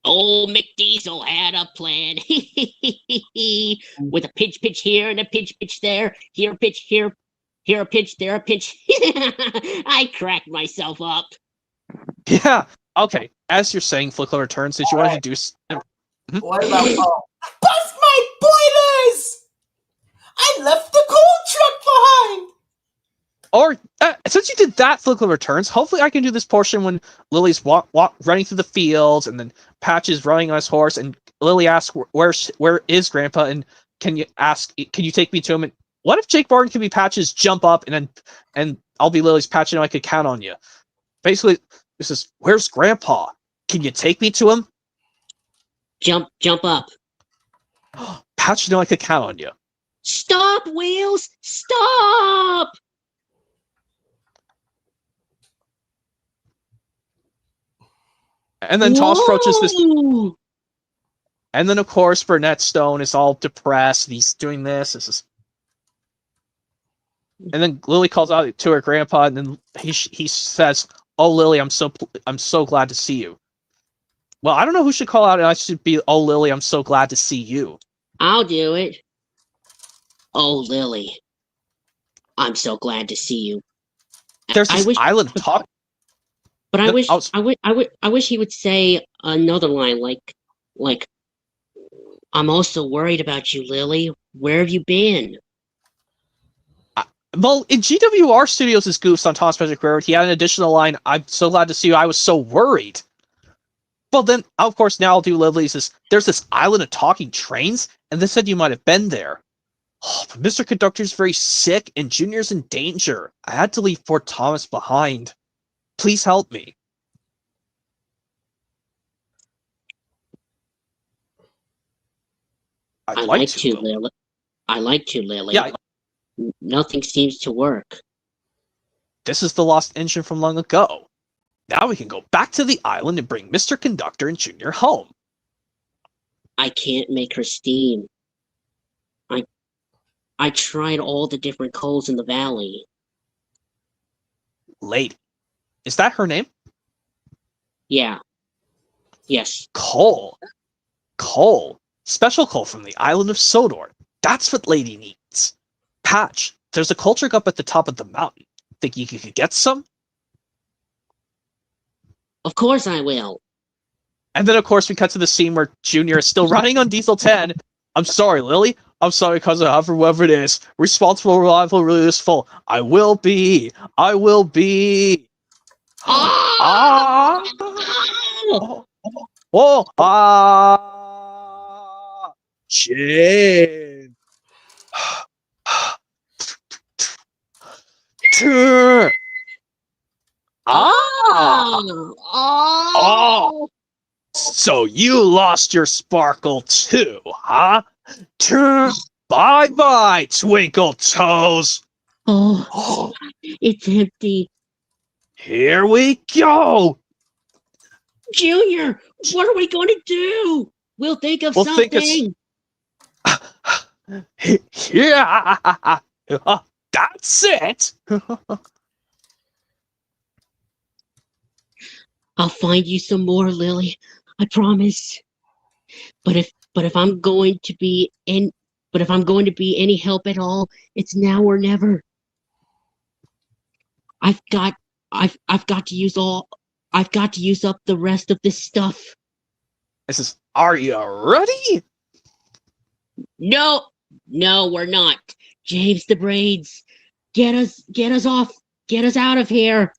Old McDiesel had a plan. With a pitch here and a pitch there. Here a pitch, here a pitch, there a pitch. I cracked myself up.
Yeah. Okay. As you're saying, Flickler returns. Did you want to do?
What about Paul?
Bust my boilers! I left the coal truck behind!
Or since you did that, Flickler returns. Hopefully, I can do this portion when Lily's running through the fields, and then Patch is running on his horse, and Lily asks, "Where is Grandpa?" And can you take me to him? And what if Jake Barton can be Patch's jump up, and I'll be Lily's Patch, and I could count on you. Basically, this is, where's Grandpa? Can you take me to him?
Jump up.
Patch, I could count on you.
Stop, Wheels! Stop!
And then Toss approaches this.
Whoa!
And then, of course, Burnett Stone is all depressed. And he's doing this. And then Lily calls out to her grandpa, and then he says, "Oh, Lily, I'm so glad to see you." Well, I don't know who should call out, and I should be, "Oh, Lily, I'm so glad to see you."
I'll do it. Oh, Lily, I'm so glad to see you.
There's this island of talk.
But I
No,
wish he would say another line like I'm also worried about you, Lily. Where have you been?
Well, in GWR Studios' Goofs on Thomas Magic Railroad, he had an additional line, "I'm so glad to see you. I was so worried." Well, then, of course, now I'll do Lily's. There's this island of talking trains, and they said you might have been there. Oh, but Mr. Conductor's very sick, and Junior's in danger. I had to leave Fort Thomas behind. Please help me.
I like to, Lily. I like to, Lily.
Yeah.
Nothing seems to work.
This is the lost engine from long ago. Now we can go back to the island and bring Mr. Conductor and Junior home.
I can't make her steam. I tried all the different coals in the valley.
Lady. Is that her name?
Yeah. Yes.
Coal. Coal. Special coal from the island of Sodor. That's what Lady needs. Patch, there's a coal truck up at the top of the mountain. Think you could get some?
Of course I will.
And then, of course, we cut to the scene where Junior is still running on Diesel 10. I'm sorry, Lily. I'm sorry, cousin, whoever it is. Responsible, reliable, really useful. I will be. I will be. Ah! Oh! Ah! Chin. Ah! Oh! So you lost your sparkle too, huh? Bye-bye, Twinkle Toes.
Oh, it's empty.
Here we go.
Junior, what are we going to do? We'll think of
We'll
something.
think Yeah, that's it.
I'll find you some more, Lily. I promise. But if I'm going to be any help at all, it's now or never. I've got I've got to use up the rest of this stuff.
I says, "Are you ready?"
No, we're not. James the Braids, get us out of here.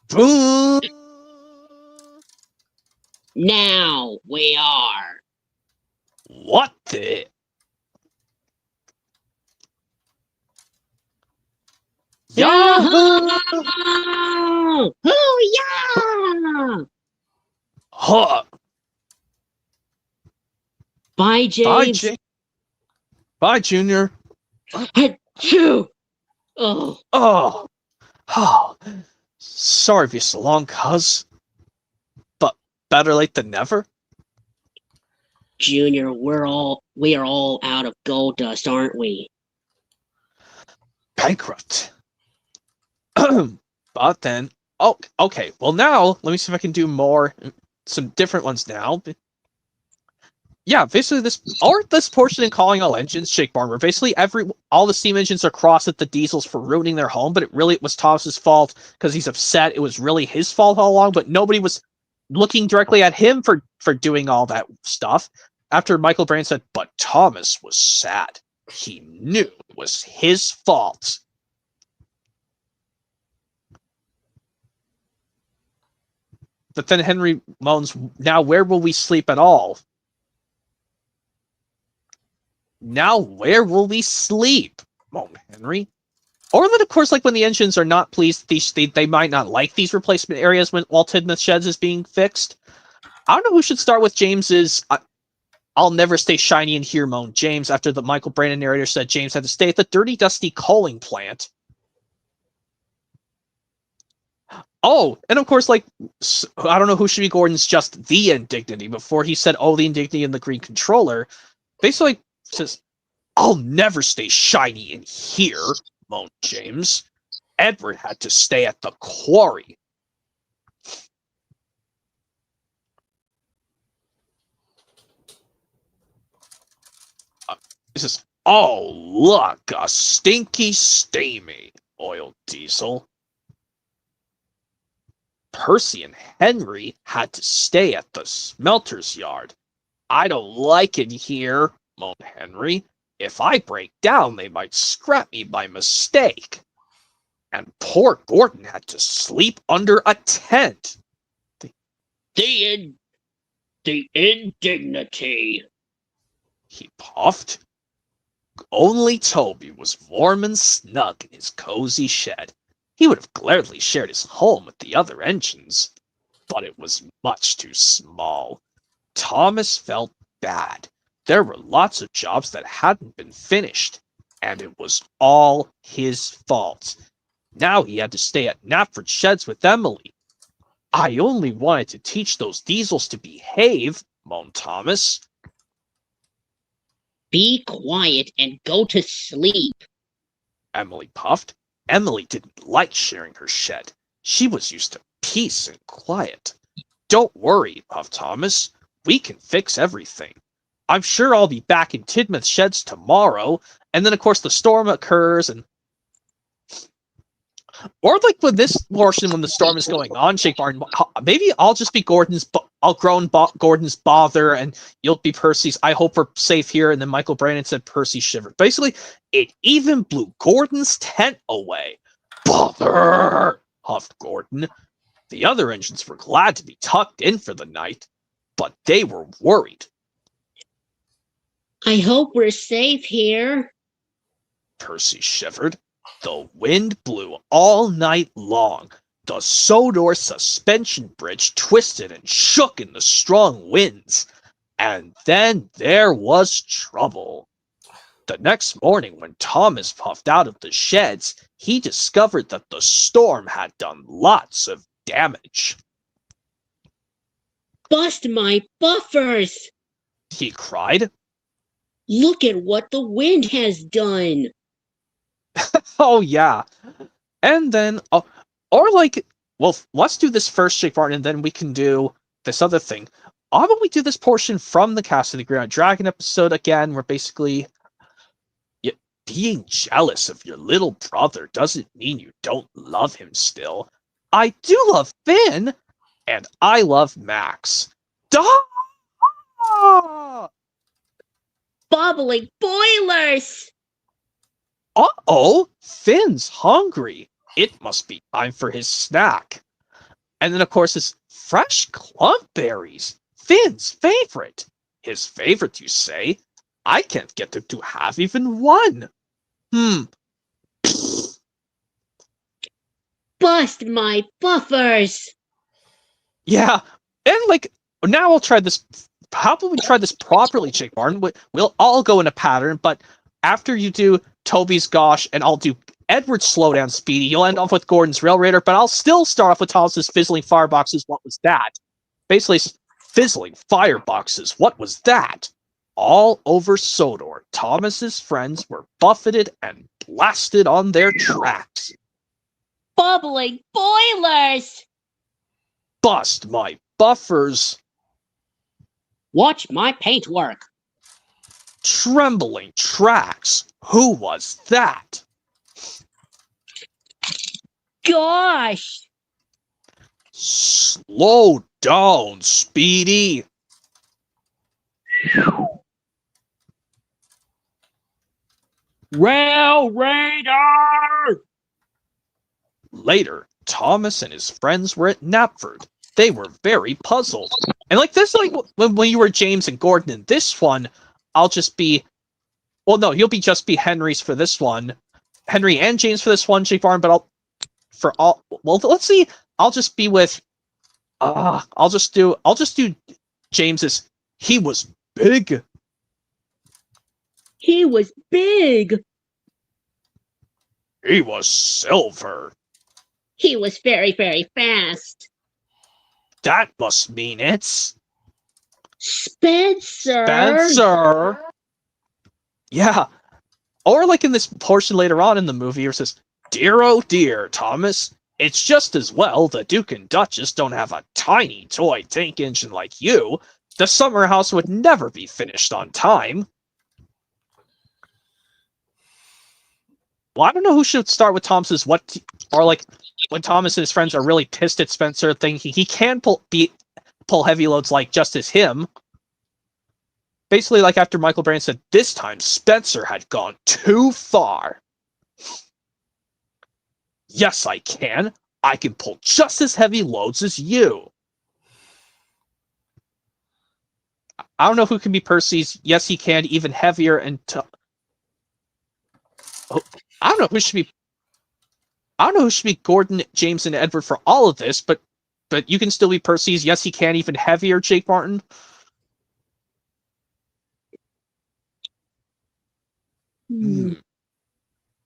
Boom!
Now we are.
What the? Yahoo!
Oh, yeah!
Huh.
Bye,
Bye,
James.
Jake. Bye, Junior.
Achoo! Oh,
Oh. Sorry to be so long, cuz. But better late than never.
Junior, we are all out of gold dust, aren't we?
Bankrupt. But then, okay. Well, now let me see if I can do some different ones now. Yeah, basically this portion in calling all engines Shake Barn, where basically all the steam engines are cross at the diesels for ruining their home, but it was Thomas's fault because he's upset. It was really his fault all along, but nobody was looking directly at him for doing all that stuff. After Michael Brand said, but Thomas was sad. He knew it was his fault. But then Henry moans, now where will we sleep at all? Now where will we sleep? Moaned Henry. Or that, of course, like when the engines are not pleased, they might not like these replacement areas when Walt Tidmouth Sheds is being fixed. I don't know who should start with James's I'll never stay shiny in here, moaned James, after the Michael Brandon narrator said James had to stay at the dirty, dusty coaling plant. Oh, and of course, like, I don't know who should be Gordon's just the indignity before he said, oh, the indignity in the Green Controller. Basically says, I'll never stay shiny in here, moaned James. Edward had to stay at the quarry. This is, oh, look, a stinky, steamy oil diesel. Percy and Henry had to stay at the smelter's yard. I don't like it here, moaned Henry. If I break down, they might scrap me by mistake. And poor Gordon had to sleep under a tent.
The indignity.
He puffed. Only Toby was warm and snug in his cozy shed. He would have gladly shared his home with the other engines, but it was much too small. Thomas felt bad. There were lots of jobs that hadn't been finished, and it was all his fault. Now he had to stay at Knapford Sheds with Emily. I only wanted to teach those diesels to behave, moaned Thomas.
Be quiet and go to sleep,
Emily puffed. Emily didn't like sharing her shed. She was used to peace and quiet. Don't worry, puffed Thomas. We can fix everything. I'm sure I'll be back in Tidmouth Sheds tomorrow. And then, of course, the storm occurs and... Or like with this portion when the storm is going on, Shake Barn, maybe I'll just be Gordon's bother and you'll be Percy's I hope we're safe here. And then Michael Brandon said Percy shivered. Basically, it even blew Gordon's tent away. Bother! Huffed Gordon. The other engines were glad to be tucked in for the night, but they were worried.
I hope we're safe here.
Percy shivered. The wind blew all night long. The Sodor suspension bridge twisted and shook in the strong winds. And then there was trouble. The next morning, when Thomas puffed out of the sheds, he discovered that the storm had done lots of damage.
Bust my buffers!
He cried.
Look at what the wind has done.
Oh, yeah. And then, or like, Well, let's do this first, Jake Martin, and then we can do this other thing. How about we do this portion from the Cast of the Green Dragon episode again, where basically being jealous of your little brother doesn't mean you don't love him still. I do love Finn, and I love Max. Duh!
Bubbling boilers!
Uh-oh, Finn's hungry. It must be time for his snack. And then, of course, his fresh clump berries. Finn's favorite. His favorite, you say? I can't get him to have even one.
Bust my buffers!
Yeah, and like, now I'll try this. How about we try this properly, Jake Martin? We'll all go in a pattern, but after you do Toby's Gosh and I'll do Edward's Slowdown Speedy, you'll end off with Gordon's Rail Raider, but I'll still start off with Thomas's Fizzling Fireboxes. What was that? Basically, Fizzling Fireboxes. What was that? All over Sodor, Thomas's friends were buffeted and blasted on their tracks.
Bubbling boilers!
Bust my buffers.
Watch my paintwork.
Trembling tracks. Who was that?
Gosh!
Slow down, Speedy.
Rail Raider!
Later, Thomas and his friends were at Knapford. They were very puzzled. And like this, like when you were James and Gordon in this one, I'll just be, well, no, you'll be just be Henry's for this one, Henry and James for this one, Jake Barn. But let's see, I'll just be with, I'll just do James's. He was big.
He was big.
He was silver.
He was very, very fast.
That must mean it's
Spencer.
Spencer. Yeah. Or like in this portion later on in the movie, where it says, "Dear oh dear, Thomas, it's just as well the Duke and Duchess don't have a tiny toy tank engine like you. The summer house would never be finished on time." Well, I don't know who should start with Thomas's or like when Thomas and his friends are really pissed at Spencer, thinking he can pull heavy loads like just as him. Basically, like after Michael Brand said, this time Spencer had gone too far. Yes, I can. I can pull just as heavy loads as you. I don't know who can be Percy's. Yes, he can. Even heavier and I don't know who should be Gordon, James, and Edward for all of this, but you can still be Percy's. Yes, he can. Even heavier, Jake Martin.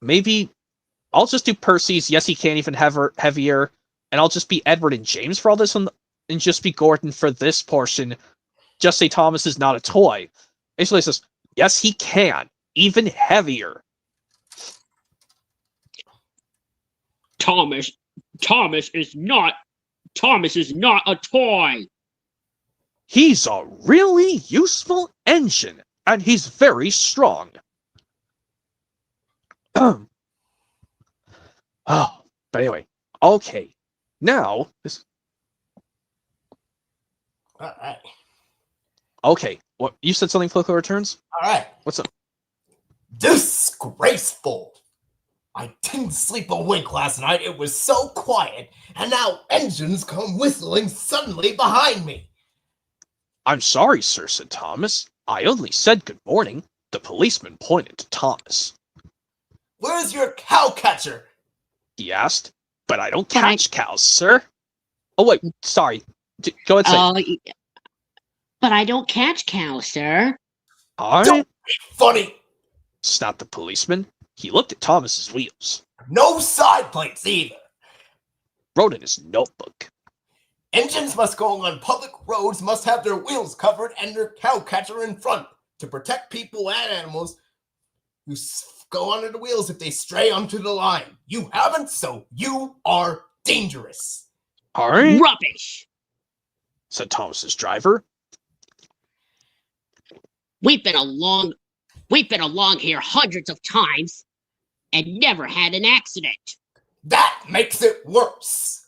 Maybe I'll just do Percy's. Yes, he can. Even heavier, and I'll just be Edward and James for all this one, and just be Gordon for this portion. Just say Thomas is not a toy. Basically, it says yes, he can. Even heavier.
Thomas is not a toy.
He's a really useful engine, and he's very strong. Oh, but anyway, okay. Now this.
All right.
Okay, what you said something? Political returns.
All right.
What's up?
Disgraceful. I didn't sleep a wink last night. It was so quiet, and now engines come whistling suddenly behind me.
I'm sorry, sir, said Thomas. I only said good morning. The policeman pointed to Thomas.
Where's your cowcatcher?
He asked. But I don't catch cows, sir. Oh, wait, sorry. Go ahead, say.
But I don't catch cows, sir.
Don't be funny.
Snapped the policeman. He looked at Thomas's wheels.
No side plates either.
Wrote in his notebook.
Engines must go on public roads, must have their wheels covered and their cowcatcher in front to protect people and animals who go under the wheels if they stray onto the line. You haven't, so you are dangerous.
All right,
Rubbish!
said Thomas's driver.
We've been along here hundreds of times and never had an accident.
That makes it worse.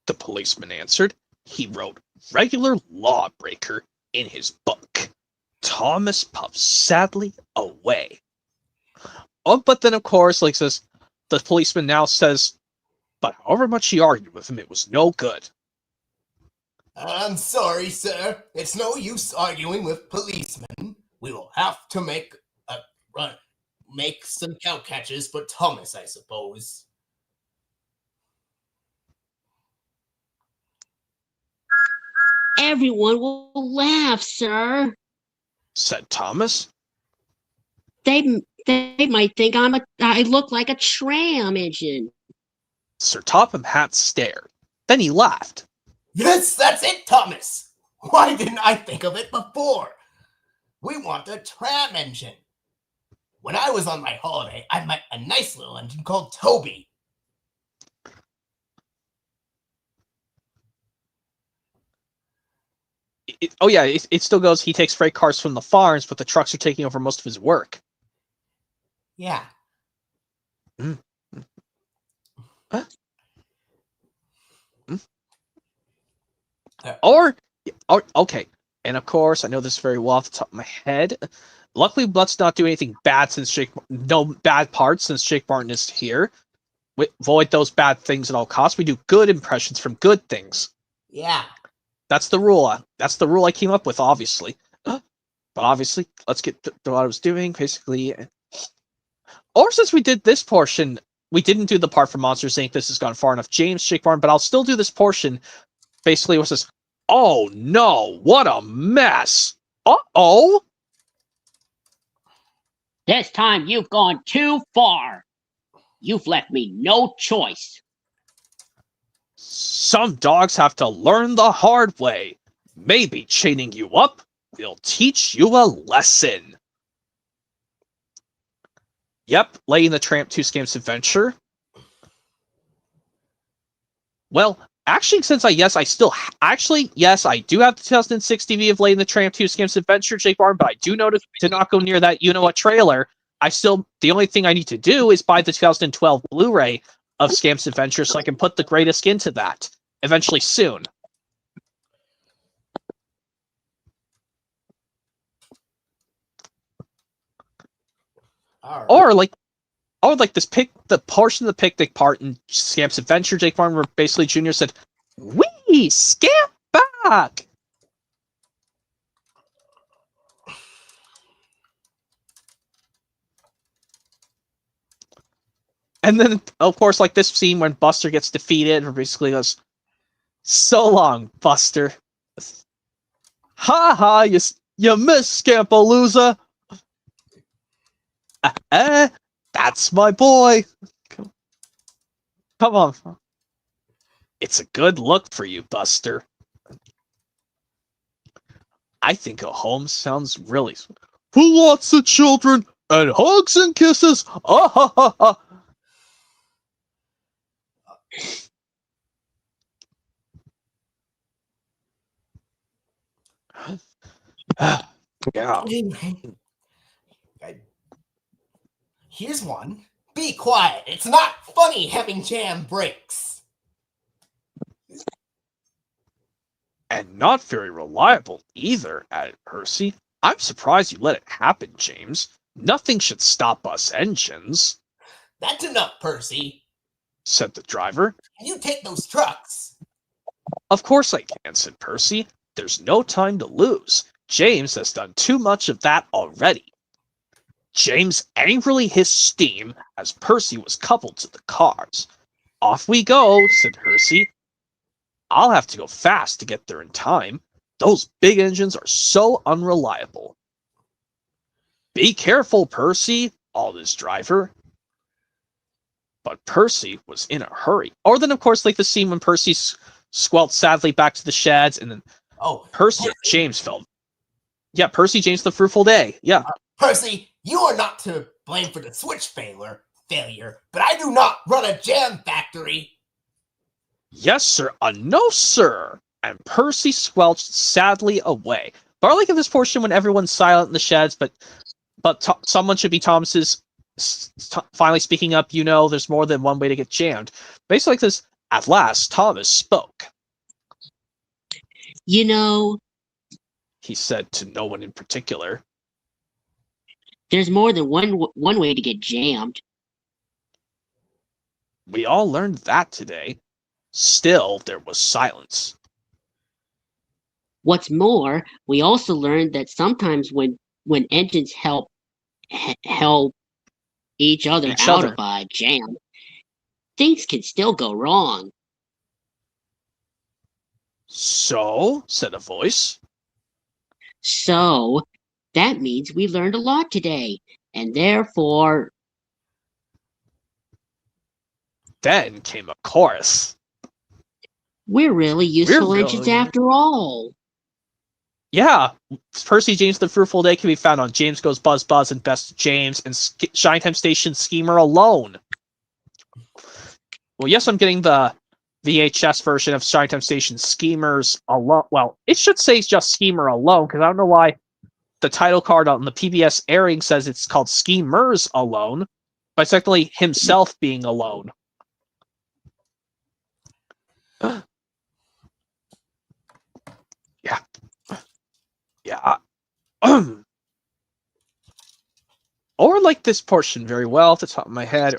The policeman answered. He wrote regular lawbreaker in his book. Thomas puffed sadly away. Oh, but then of course, like says, the policeman now says, but however much he argued with him, it was no good.
I'm sorry, sir. It's no use arguing with policemen. We will have to make some cow catches for Thomas, I suppose.
Everyone will laugh, sir.
Said Thomas.
They might think I look like a tram engine.
Sir Topham Hatt stared. Then he laughed.
Yes, that's it, Thomas. Why didn't I think of it before? We want a tram engine. When I was on my holiday, I met a nice little engine called Toby.
It still goes, he takes freight cars from the farms, but the trucks are taking over most of his work.
Yeah.
Huh? Or, okay. And of course, I know this very well off the top of my head. Luckily, let's not do anything bad no bad parts since Jake Martin is here. We avoid those bad things at all costs. We do good impressions from good things.
Yeah.
That's the rule. That's the rule I came up with, obviously. But obviously, let's get to what I was doing. Basically, or since we did this portion, we didn't do the part for Monsters Inc. This has gone far enough. James, Jake Martin, but I'll still do this portion. Basically, what says, oh no, what a mess. Uh-oh.
This time you've gone too far. You've left me no choice.
Some dogs have to learn the hard way. Maybe chaining you up will teach you a lesson. Yep, Lady and the Tramp 2 Scamps Adventure. Well, actually, since I do have the 2006 DVD of Lady and the Tramp 2 Scamps Adventure, Jake Martin, but I do notice to not go near that you-know-what trailer. The only thing I need to do is buy the 2012 Blu-ray of Scamps Adventure so I can put the greatest into that eventually soon.
All right.
Or like the portion of the picnic part in Scamps Adventure, Jake Martin, where basically Junior said, "Wee, scamp back!" And then, of course, like this scene when Buster gets defeated, where basically goes, "So long, Buster." Ha ha, you missed, Scampalooza. That's my boy. Come on. It's a good look for you, Buster. I think a home sounds really... For lots of children, and hugs and kisses. Ah ha ha ha. Yeah.
Here's one. Be quiet. It's not funny having jam breaks.
And not very reliable either, added Percy. I'm surprised you let it happen, James. Nothing should stop us engines.
That's enough, Percy.
Said the driver.
Can you take those trucks?
Of course I can, said Percy. There's no time to lose. James has done too much of that already. James angrily hissed steam as Percy was coupled to the cars. Off we go, said Percy. I'll have to go fast to get there in time. Those big engines are so unreliable. Be careful, Percy, called his driver. But Percy was in a hurry. Or then, of course, like the scene when Percy squelched sadly back to the sheds, and then Percy James fell. Yeah, Percy James the Fruitful Day. Yeah.
Percy, you are not to blame for the switch failure, but I do not run a jam factory.
Yes, sir. No, sir. And Percy squelched sadly away. But I like in this portion when everyone's silent in the sheds, but someone should be Thomas's finally speaking up. You know, there's more than one way to get jammed. Basically, like this. At last, Thomas spoke.
You know,
He said to no one in particular.
there's more than one way to get jammed.
We all learned that today. Still, there was silence.
What's more, we also learned that sometimes when engines help each other out of a jam, things can still go wrong.
So, said a voice.
So that means we learned a lot today, and therefore.
Then came a chorus.
We're really useful engines after all.
Yeah, Percy James the Fruitful Day can be found on James Goes Buzz Buzz and Best of James and Shine Time Station Schemer alone. Well, yes, I'm getting the VHS version of Shine Time Station Schemers alone. Well, it should say just Schemer alone, because I don't know why the title card on the PBS airing says it's called Schemers alone, but it's actually himself being alone. Yeah. Yeah. Or like this portion very well off the top of my head.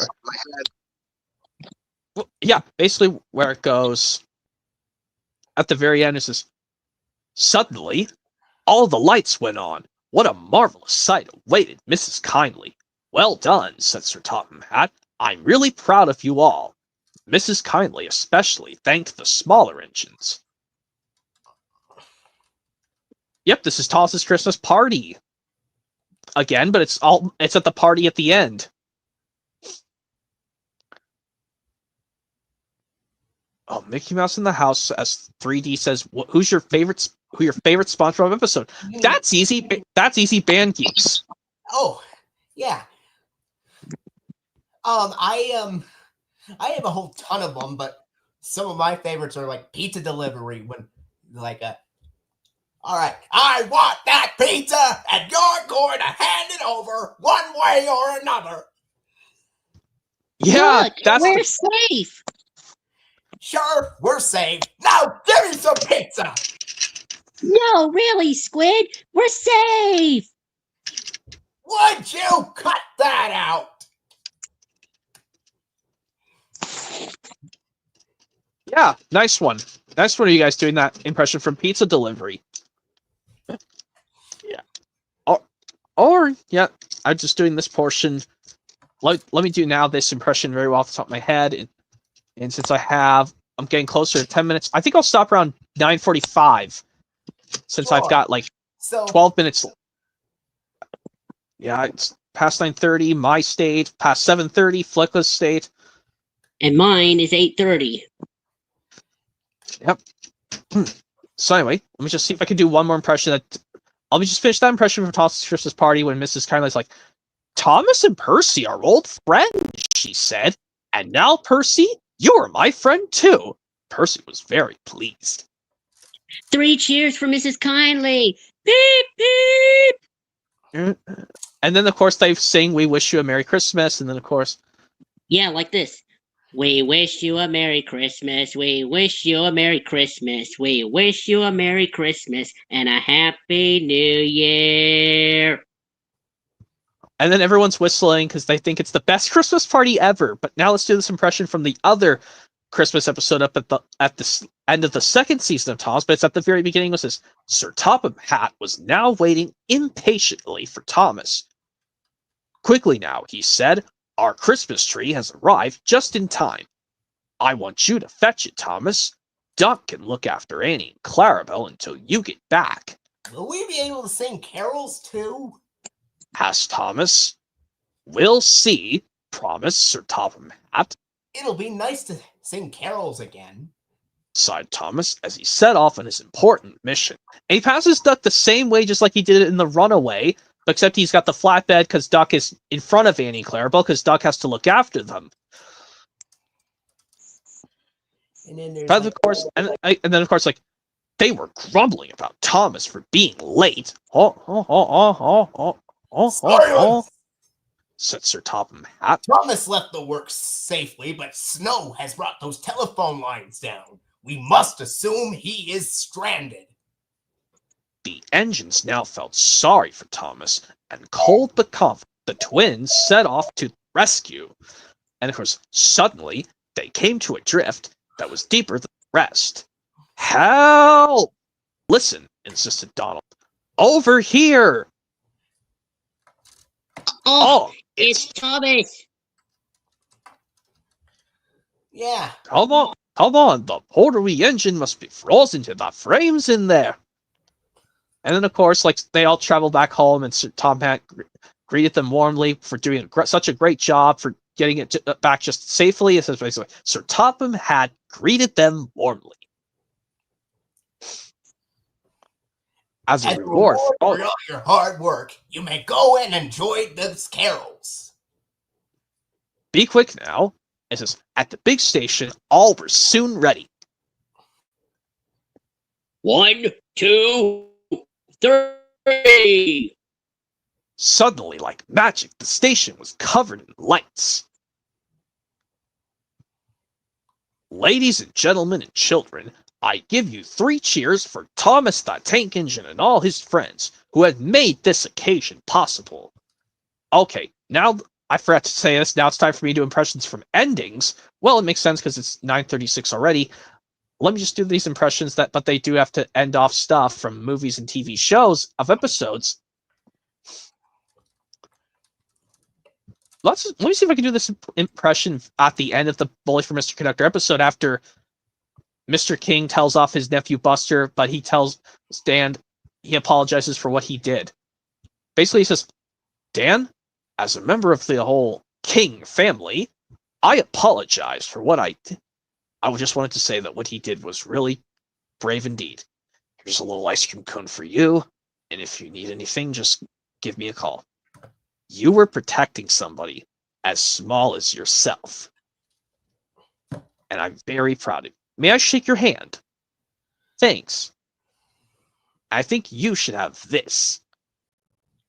Well, yeah, basically where it goes at the very end is this. Suddenly, all the lights went on. What a marvelous sight awaited Mrs. Kindly. Well done, said Sir Topham Hatt. I'm really proud of you all. Mrs. Kindly especially thanked the smaller engines. Yep, this is Thomas's Christmas party. Again, but it's at the party at the end. Oh, Mickey Mouse in the House, as 3D says, who's your favorite SpongeBob episode? That's easy. That's easy. Band Geeks.
Oh, yeah. I have a whole ton of them, but some of my favorites are like pizza delivery when all right, I want that pizza, and you're going to hand it over one way or another.
Yeah,
look, we're safe.
Sure, we're safe. Now give me some pizza.
No, really, Squid, we're safe.
Would you cut that out?
Yeah, nice one. Nice one of you guys doing that impression from pizza delivery. Yeah. Or yeah, I'm just doing this portion. Let me do now this impression very well off the top of my head. And since I'm getting closer to 10 minutes, I think I'll stop around 9:45. Since I've got like 12 minutes. Yeah, it's past 9:30, my state, past 7:30, Flickla's state.
And mine is 8:30.
Yep. So anyway, let me just see if I can do one more impression. I'll just finish that impression from Thomas' Christmas party when Mrs. Kindly's like, Thomas and Percy are old friends, she said. And now, Percy, you are my friend too. Percy was very pleased.
3 cheers for Mrs. Kindly. Beep, beep.
And then, of course, they sing We Wish You a Merry Christmas. And then, of course...
Yeah, like this. We wish you a Merry Christmas. We wish you a Merry Christmas. We wish you a Merry Christmas and a Happy New Year.
And then everyone's whistling because they think it's the best Christmas party ever. But now let's do this impression from the other Christmas episode up at the end of the second season of Thomas. But it's at the very beginning. Was this Sir Topham Hatt was now waiting impatiently for Thomas. Quickly now, he said. Our Christmas tree has arrived just in time. I want you to fetch it, Thomas. Duck can look after Annie and Clarabelle until you get back.
Will we be able to sing carols too?
Asked Thomas. We'll see, promised Sir Topham Hatt.
It'll be nice to sing carols again,
sighed Thomas as he set off on his important mission. And he passes Duck the same way just like he did it in The Runaway, except he's got the flatbed because Duck is in front of Annie and Clarabelle because Duck has to look after them.
And then there's
But
like,
of course, and then of course, like they were grumbling about Thomas for being late.
Silence!
Said Sir Topham Hatt.
Thomas left the works safely, but snow has brought those telephone lines down. We must assume he is stranded.
The engines now felt sorry for Thomas, and cold but confident, the twins set off to the rescue. And of course, suddenly they came to a drift that was deeper than the rest. Help! Listen, insisted Donald. Over here!
Oh,
Oh,
it's Thomas.
Yeah.
come on, the Porterwee engine must be frozen to the frames in there. And then, of course, like they all travel back home, and Sir Tom Hatt greeted them warmly for doing such a great job for getting it back just safely. It says basically, Sir Topham Hatt greeted them warmly. As a reward for
all your hard work, you may go and enjoy those carols.
Be quick now. It says, at the big station, all were soon ready.
1, 2, 3.
Suddenly, like magic, the station was covered in lights. Ladies and gentlemen and children, I give you 3 cheers for Thomas the Tank Engine and all his friends who have made this occasion possible. Okay, now I forgot to say this. Now it's time for me to do impressions from endings. Well, it makes sense because it's 9:36 already. Let me just do these impressions but they do have to end off stuff from movies and TV shows of episodes. Let me see if I can do this impression at the end of the Bully for Mr. Conductor episode after Mr. King tells off his nephew Buster, but he tells Dan he apologizes for what he did. Basically, he says, Dan, as a member of the whole King family, I apologize for what I did. I just wanted to say that what he did was really brave indeed. Here's a little ice cream cone for you, and if you need anything, just give me a call. You were protecting somebody as small as yourself. And I'm very proud of you. May I shake your hand? Thanks. I think you should have this.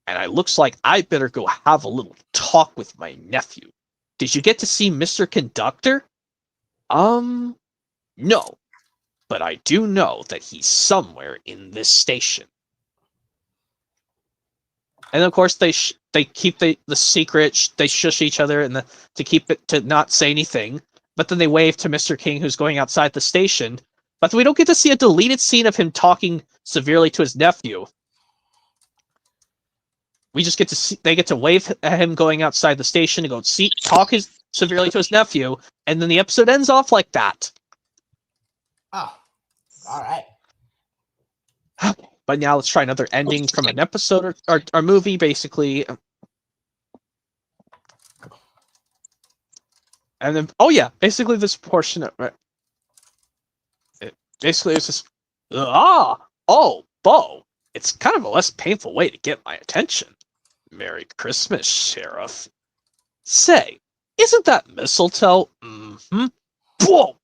And it looks like I better go have a little talk with my nephew. Did you get to see Mr. Conductor? No. But I do know that he's somewhere in this station. And of course, they keep the secret. They shush each other and to keep it to not say anything. But then they wave to Mr. King, who's going outside the station. But we don't get to see a deleted scene of him talking severely to his nephew. We just get to see they get to wave at him going outside the station to go talk severely to his nephew, and then the episode ends off like that.
Oh, all right.
But now let's try another ending from an episode or movie, basically. And then, oh yeah, basically this portion of basically it's just oh, Bo, it's kind of a less painful way to get my attention. Merry Christmas, Sheriff. Say, isn't that mistletoe? Mm-hmm. Whoa!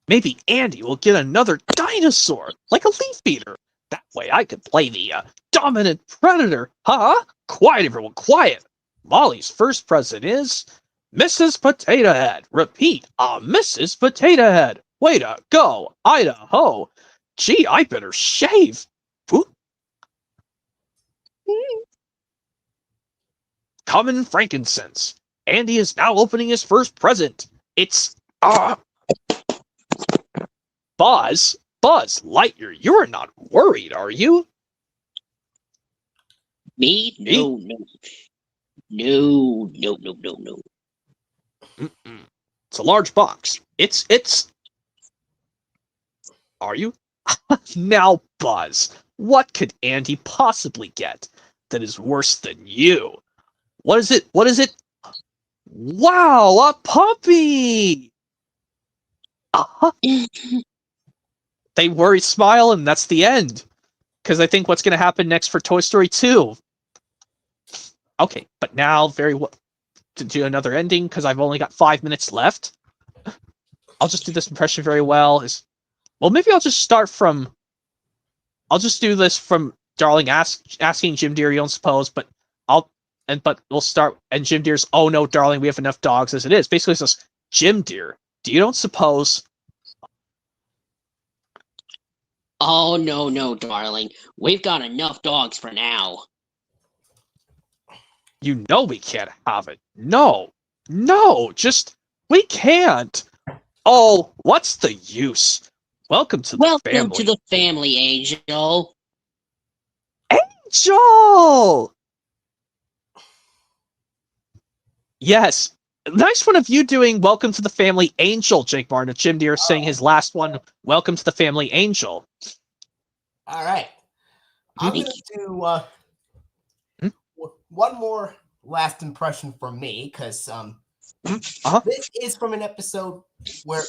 Maybe Andy will get another dinosaur, like a leaf eater. That way I could play the dominant predator. Huh? Quiet, everyone, quiet. Molly's first present is Mrs. Potato Head. Repeat, Mrs. Potato Head. Way to go, Idaho. Gee, I better shave. Whoop. Common frankincense. Andy is now opening his first present. It's Buzz Lightyear, you're not worried, are you?
Me? No.
Mm-mm. It's a large box. It's. Are you? Now, Buzz, what could Andy possibly get that is worse than you? What is it? Wow, a puppy! They worry, smile, and that's the end. Because I think what's going to happen next for Toy Story 2. Okay, but now to do another ending because I've only got 5 minutes left. I'll just do this impression very well. Maybe I'll just start from. I'll just do this from Darling asking Jim Deere, you don't suppose, but we'll start, and Jim Deere's, oh no, darling, we have enough dogs as it is. Basically, it says, Jim Deere, do you don't suppose?
Oh, no, darling. We've got enough dogs for now.
You know we can't have it. No, we can't. Oh, what's the use? Welcome to the family.
Welcome to the family, Angel.
Angel! Yes. Nice one of you doing Welcome to the Family, Angel, Jake Martin. Jim Deere saying his last one, Welcome to the Family, Angel.
All right. I'm going to do one more last impression from me, because this is from an episode where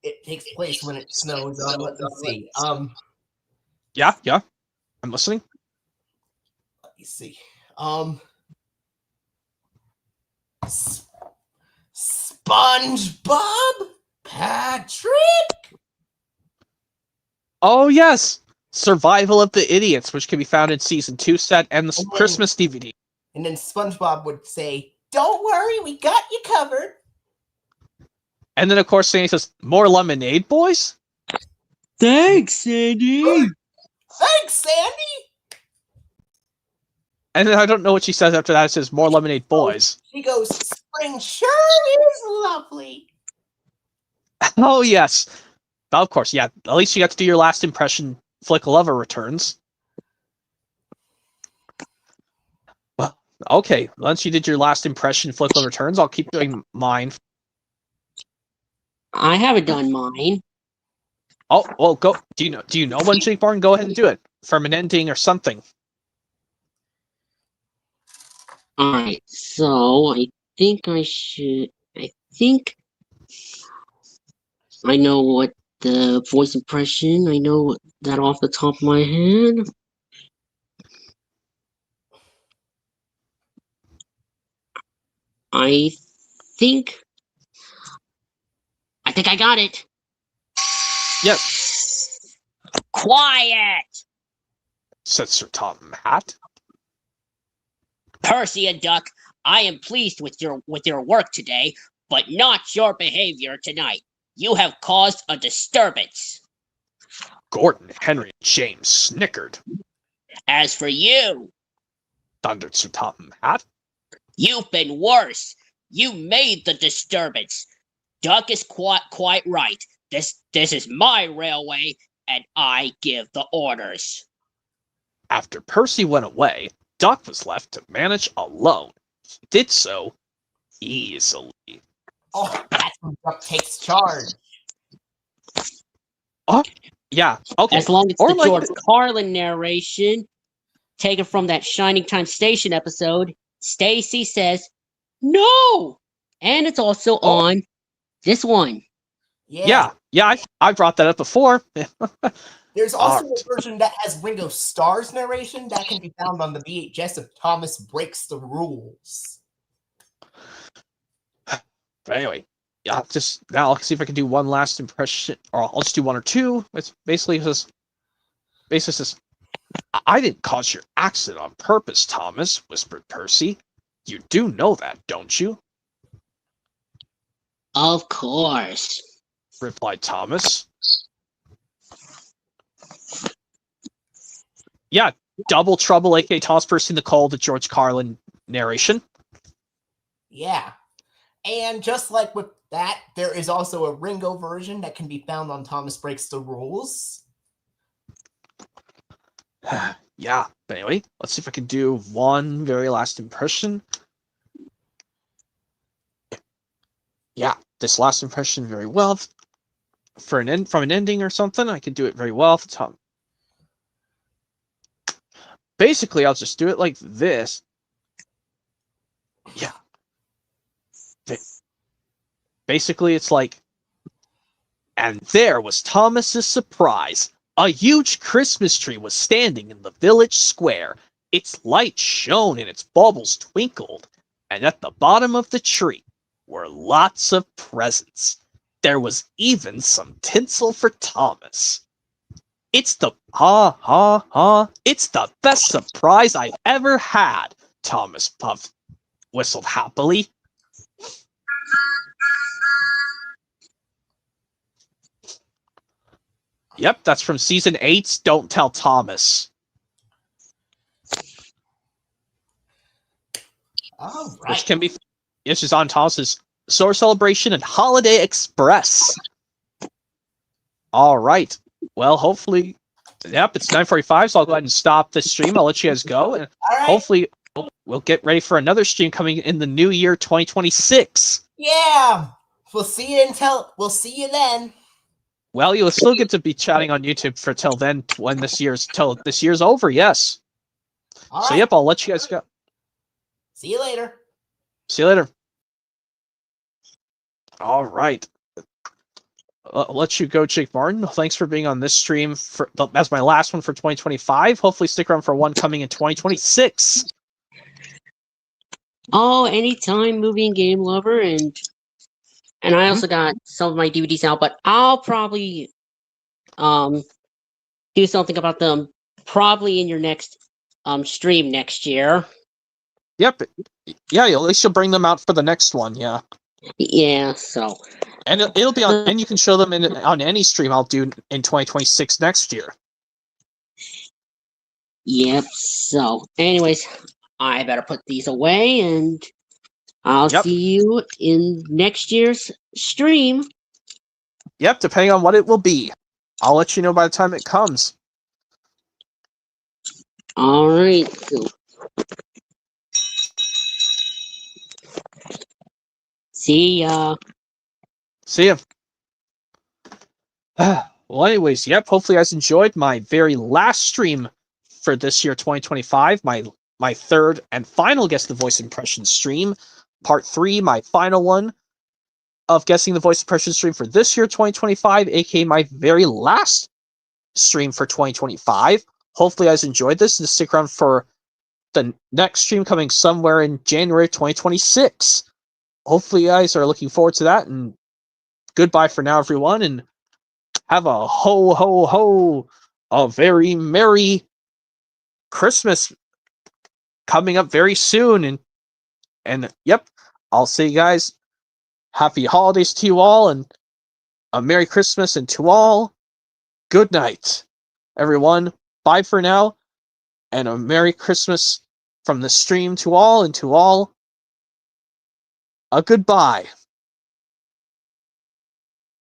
it takes place when it snows. Let me see.
Yeah. I'm listening.
Let me see. SpongeBob Patrick?
Oh, yes. Survival of the Idiots, which can be found in Season 2 set and the Christmas DVD.
And then SpongeBob would say, "Don't worry, we got you covered."
And then, of course, Sandy says, more lemonade, boys?
Thanks, Sandy.
Thanks, Sandy.
And then I don't know what she says after that. It says, more lemonade, boys.
She goes, "Spring sure is lovely."
Oh, yes. Of course, yeah. At least you got to do your last impression. Flick Lover returns. Well, okay. Once you did your last impression, Flick Lover returns, I'll keep doing mine.
I haven't done mine.
Oh, well, go. Do you know one, Jake Barn? Go ahead and do it from an ending or something.
All right. So I think I know what the voice impression. I know that off the top of my head. I think I got it.
Yes,
Quiet!
said Sir Tom Hat.
Percy and Duck, I am pleased with your work today, but not your behavior tonight. You have caused a disturbance.
Gordon, Henry, and James snickered.
As for you,
Thundered Sir Tom Hat.
you've been worse. You made the disturbance. Duck is quite right. This is my railway, and I give the orders.
After Percy went away, Duck was left to manage alone. He did so easily.
Oh, that's when Duck takes charge.
Oh, yeah, okay.
As long as
Or
the
like-
George Carlin narration, taken from that Shining Time Station episode, Stacy says, "No!" And it's also on this one.
Yeah, I brought that up before.
There's also
Art.
a version that has Ringo Starr's narration that can be found on the VHS of Thomas Breaks the Rules.
But anyway, yeah, just now I'll see if I can do one last impression, or I'll just do one or two. It's basically says, I didn't cause your accident on purpose, Thomas, whispered Percy. You do know that, don't you?
Of course.
Replied Thomas. Yeah, Double Trouble, aka Thomas Percy in the Call, the George Carlin narration.
Yeah. And just like with that, there is also a Ringo version that can be found on Thomas Breaks the Rules.
Yeah, but anyway, let's see if I can do one very last impression. Yeah, this last impression very well. For from an ending or something, I can do it very well at the top. Basically, I'll just do it like this. Yeah. Basically, it's like, and there was Thomas's surprise. A huge Christmas tree was standing in the village square. Its light shone and its baubles twinkled, and at the bottom of the tree were lots of presents. There was even some tinsel for Thomas. It's the it's the best surprise I've ever had, Thomas Puff whistled happily. Yep, that's from season 8's Don't Tell Thomas.
All right.
Which can be this is on Thomas's Solar Celebration and Holiday Express. All right. Well, hopefully, yep, it's 9:45, so I'll go ahead and stop this stream. I'll let you guys go, and
All right.
hopefully we'll get ready for another stream coming in the new year, 2026.
Yeah. We'll see you then.
Well, you'll still get to be chatting on YouTube for till then, when till this year's over. Yes.
All
So
right.
yep, I'll let you guys go.
See you later.
See you later. All right. I'll let you go, Jake Martin. Thanks for being on this stream as my last one for 2025. Hopefully stick around for one coming in 2026.
Oh, anytime, movie and game lover, and I also got some of my DVDs out, but I'll probably do something about them probably in your next stream next year.
Yep. Yeah, at least you'll bring them out for the next one. Yeah.
Yeah, so.
And it'll be on, and you can show them on any stream I'll do in 2026 next year.
Yep, so anyways, I better put these away, and I'll see you in next year's stream.
Yep, depending on what it will be. I'll let you know by the time it comes.
All right, so. See ya.
See ya. Well, anyways, yep, hopefully you guys enjoyed my very last stream for this year, 2025. My third and final Guess the Voice Impression stream. Part 3, my final one of Guessing the Voice Impression stream for this year, 2025, aka my very last stream for 2025. Hopefully you guys enjoyed this and stick around for the next stream coming somewhere in January 2026. Hopefully you guys are looking forward to that, and goodbye for now, everyone, and have a ho, a very Merry Christmas coming up very soon. And yep, I'll see you guys. Happy holidays to you all, and a Merry Christmas, and to all, good night. Everyone, bye for now, and a Merry Christmas from the stream to all, and to all, a goodbye.